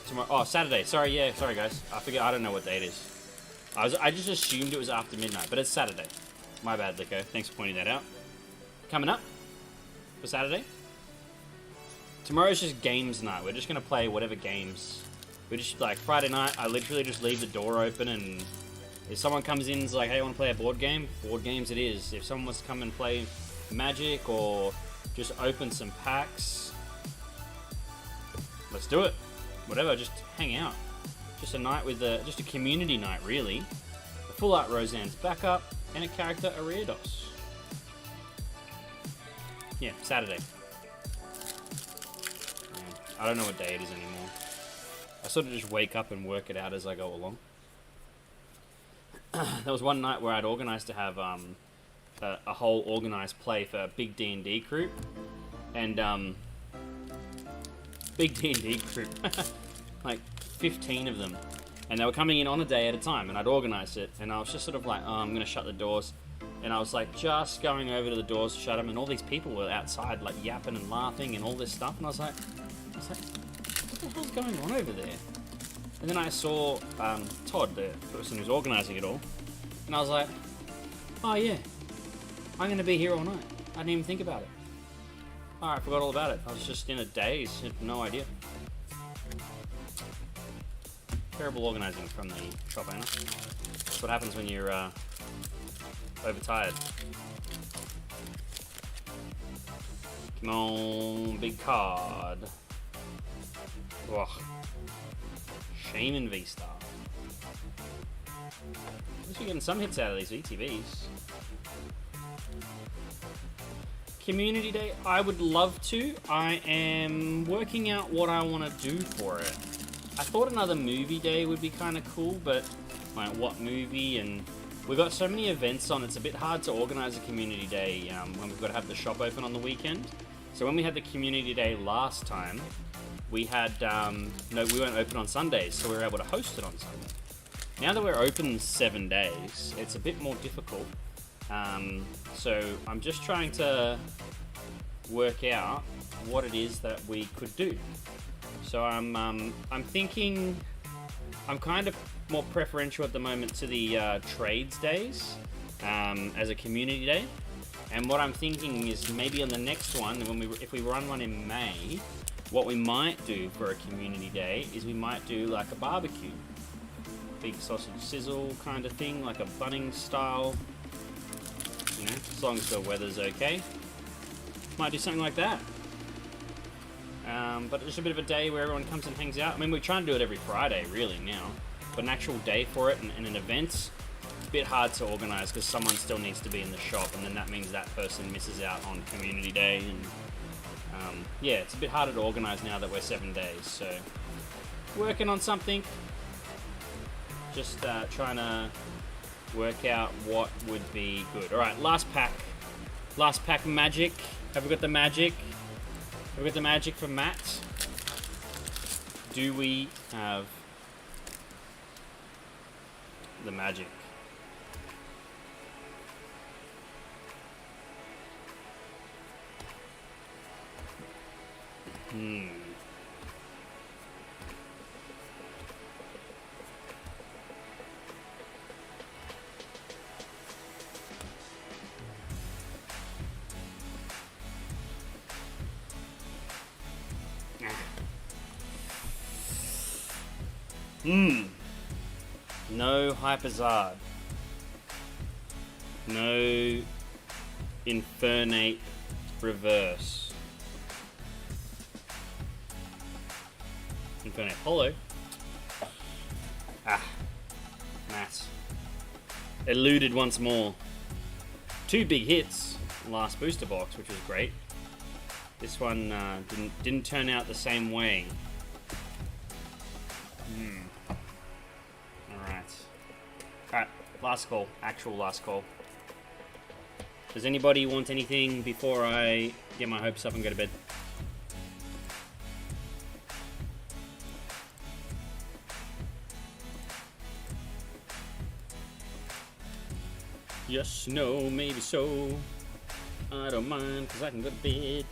Tomorrow. Oh, Saturday. Sorry, yeah. Sorry, guys. I forget. I don't know what date it is. I just assumed it was after midnight, but it's Saturday. My bad, Lico. Thanks for pointing that out. Coming up for Saturday. Tomorrow's just games night. We're just gonna play whatever games. We're just like Friday night. I literally just leave the door open, and if someone comes in and is like, "Hey, I want to play a board game," board games it is. If someone wants to come and play Magic or just open some packs, let's do it. Whatever, just hang out. Just a night with just a community night, really. A full art Roseanne's backup and a character Ariados. Yeah, Saturday. I don't know what day it is anymore. I sort of just wake up and work it out as I go along. There was one night where I'd organised to have a whole organised play for a big D&D group, and big D&D group, like 15 of them, and they were coming in on a day at a time, and I'd organise it, and I was just sort of like, oh, I'm going to shut the doors. And I was like just going over to the doors to shut them, and all these people were outside like yapping and laughing and all this stuff, and I was like, what the hell's going on over there? And then I saw Todd, the person who's organising it all, and I was like, oh yeah, I'm going to be here all night. I didn't even think about it. I forgot all about it. I was just in a daze, had no idea. Terrible organising from the shop owner. That's what happens when you're overtired. Come on, big card. Ugh. Shaman V-Star. At least you're getting some hits out of these VTVs. Community Day, I would love to. I am working out what I want to do for it. I thought another movie day would be kind of cool, but like what movie? And we've got so many events on, it's a bit hard to organise a community day when we've got to have the shop open on the weekend. So when we had the community day last time, we had, we weren't open on Sundays, so we were able to host it on Sunday. Now that we're open 7 days, it's a bit more difficult. So I'm just trying to work out what it is that we could do. So I'm thinking, I'm kind of more preferential at the moment to the trades days as a community day. And what I'm thinking is maybe on the next one, if we run one in May, what we might do for a community day is we might do like a barbecue, big sausage sizzle kind of thing, like a Bunnings style. You know, as long as the weather's okay, might do something like that. But it's a bit of a day where everyone comes and hangs out. I mean, we're trying to do it every Friday, really, now. But an actual day for it and an event, it's a bit hard to organise because someone still needs to be in the shop, and then that means that person misses out on community day. And yeah, it's a bit harder to organise now that we're 7 days. So, working on something. Just trying to work out what would be good. Alright, last pack. Last pack magic. Have we got the magic? Have we got the magic for Matt? Do we have the magic? No Hyperzard. No Infernate Reverse. Infernate Hollow. Matt. Eluded once more. 2 big hits last booster box, which was great. This one didn't turn out the same way. Alright, last call. Actual last call. Does anybody want anything before I get my hopes up and go to bed? Yes, no, maybe so. I don't mind, because I can go to bed.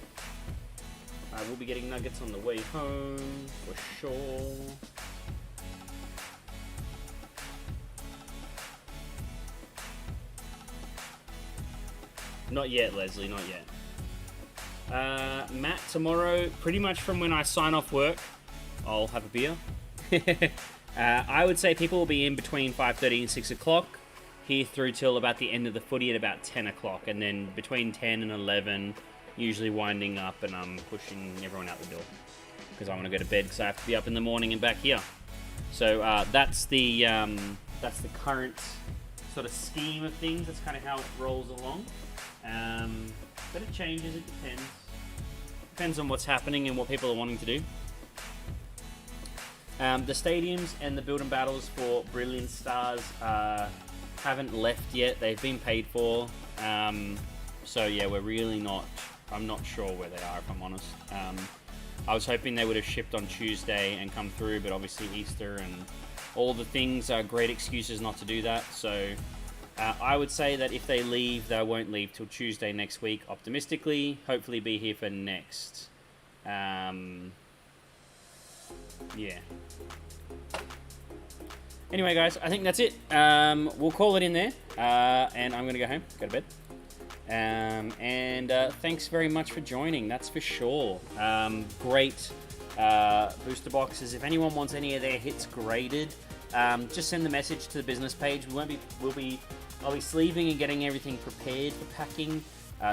I will be getting nuggets on the way home, for sure. Not yet, Leslie, not yet. Matt, tomorrow, pretty much from when I sign off work, I'll have a beer. I would say people will be in between 5:30 and 6 o'clock, here through till about the end of the footy at about 10 o'clock, and then between 10 and 11, usually winding up, and I'm pushing everyone out the door, because I want to go to bed, because I have to be up in the morning and back here. So that's the current sort of scheme of things. That's kind of how it rolls along. But it changes, it depends. Depends on what's happening and what people are wanting to do. The stadiums and the build and battles for Brilliant Stars haven't left yet. They've been paid for. So yeah, we're really not... I'm not sure where they are, if I'm honest. I was hoping they would have shipped on Tuesday and come through, but obviously Easter and all the things are great excuses not to do that. So I would say that if they leave, they won't leave till Tuesday next week, optimistically. Hopefully be here for next. Yeah. Anyway, guys, I think that's it. We'll call it in there. And I'm going to go home, go to bed. Thanks very much for joining, that's for sure. Great booster boxes. If anyone wants any of their hits graded, just send the message to the business page. I'll be sleeving and getting everything prepared for packing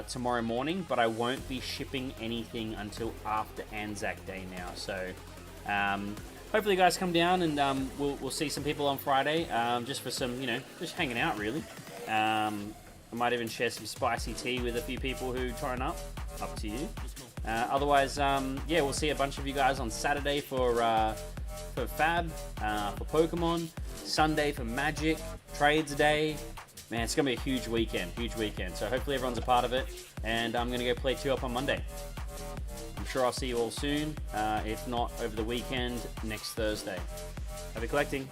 tomorrow morning, but I won't be shipping anything until after Anzac Day now. So hopefully you guys come down and we'll see some people on Friday, just for some, just hanging out really. I might even share some spicy tea with a few people who turn up to you. Otherwise, yeah, we'll see a bunch of you guys on Saturday for Fab, for Pokemon, Sunday for Magic, Trades Day. Man, it's going to be a huge weekend. So hopefully everyone's a part of it. And I'm going to go play 2-Up on Monday. I'm sure I'll see you all soon. If not, over the weekend, next Thursday. Happy collecting.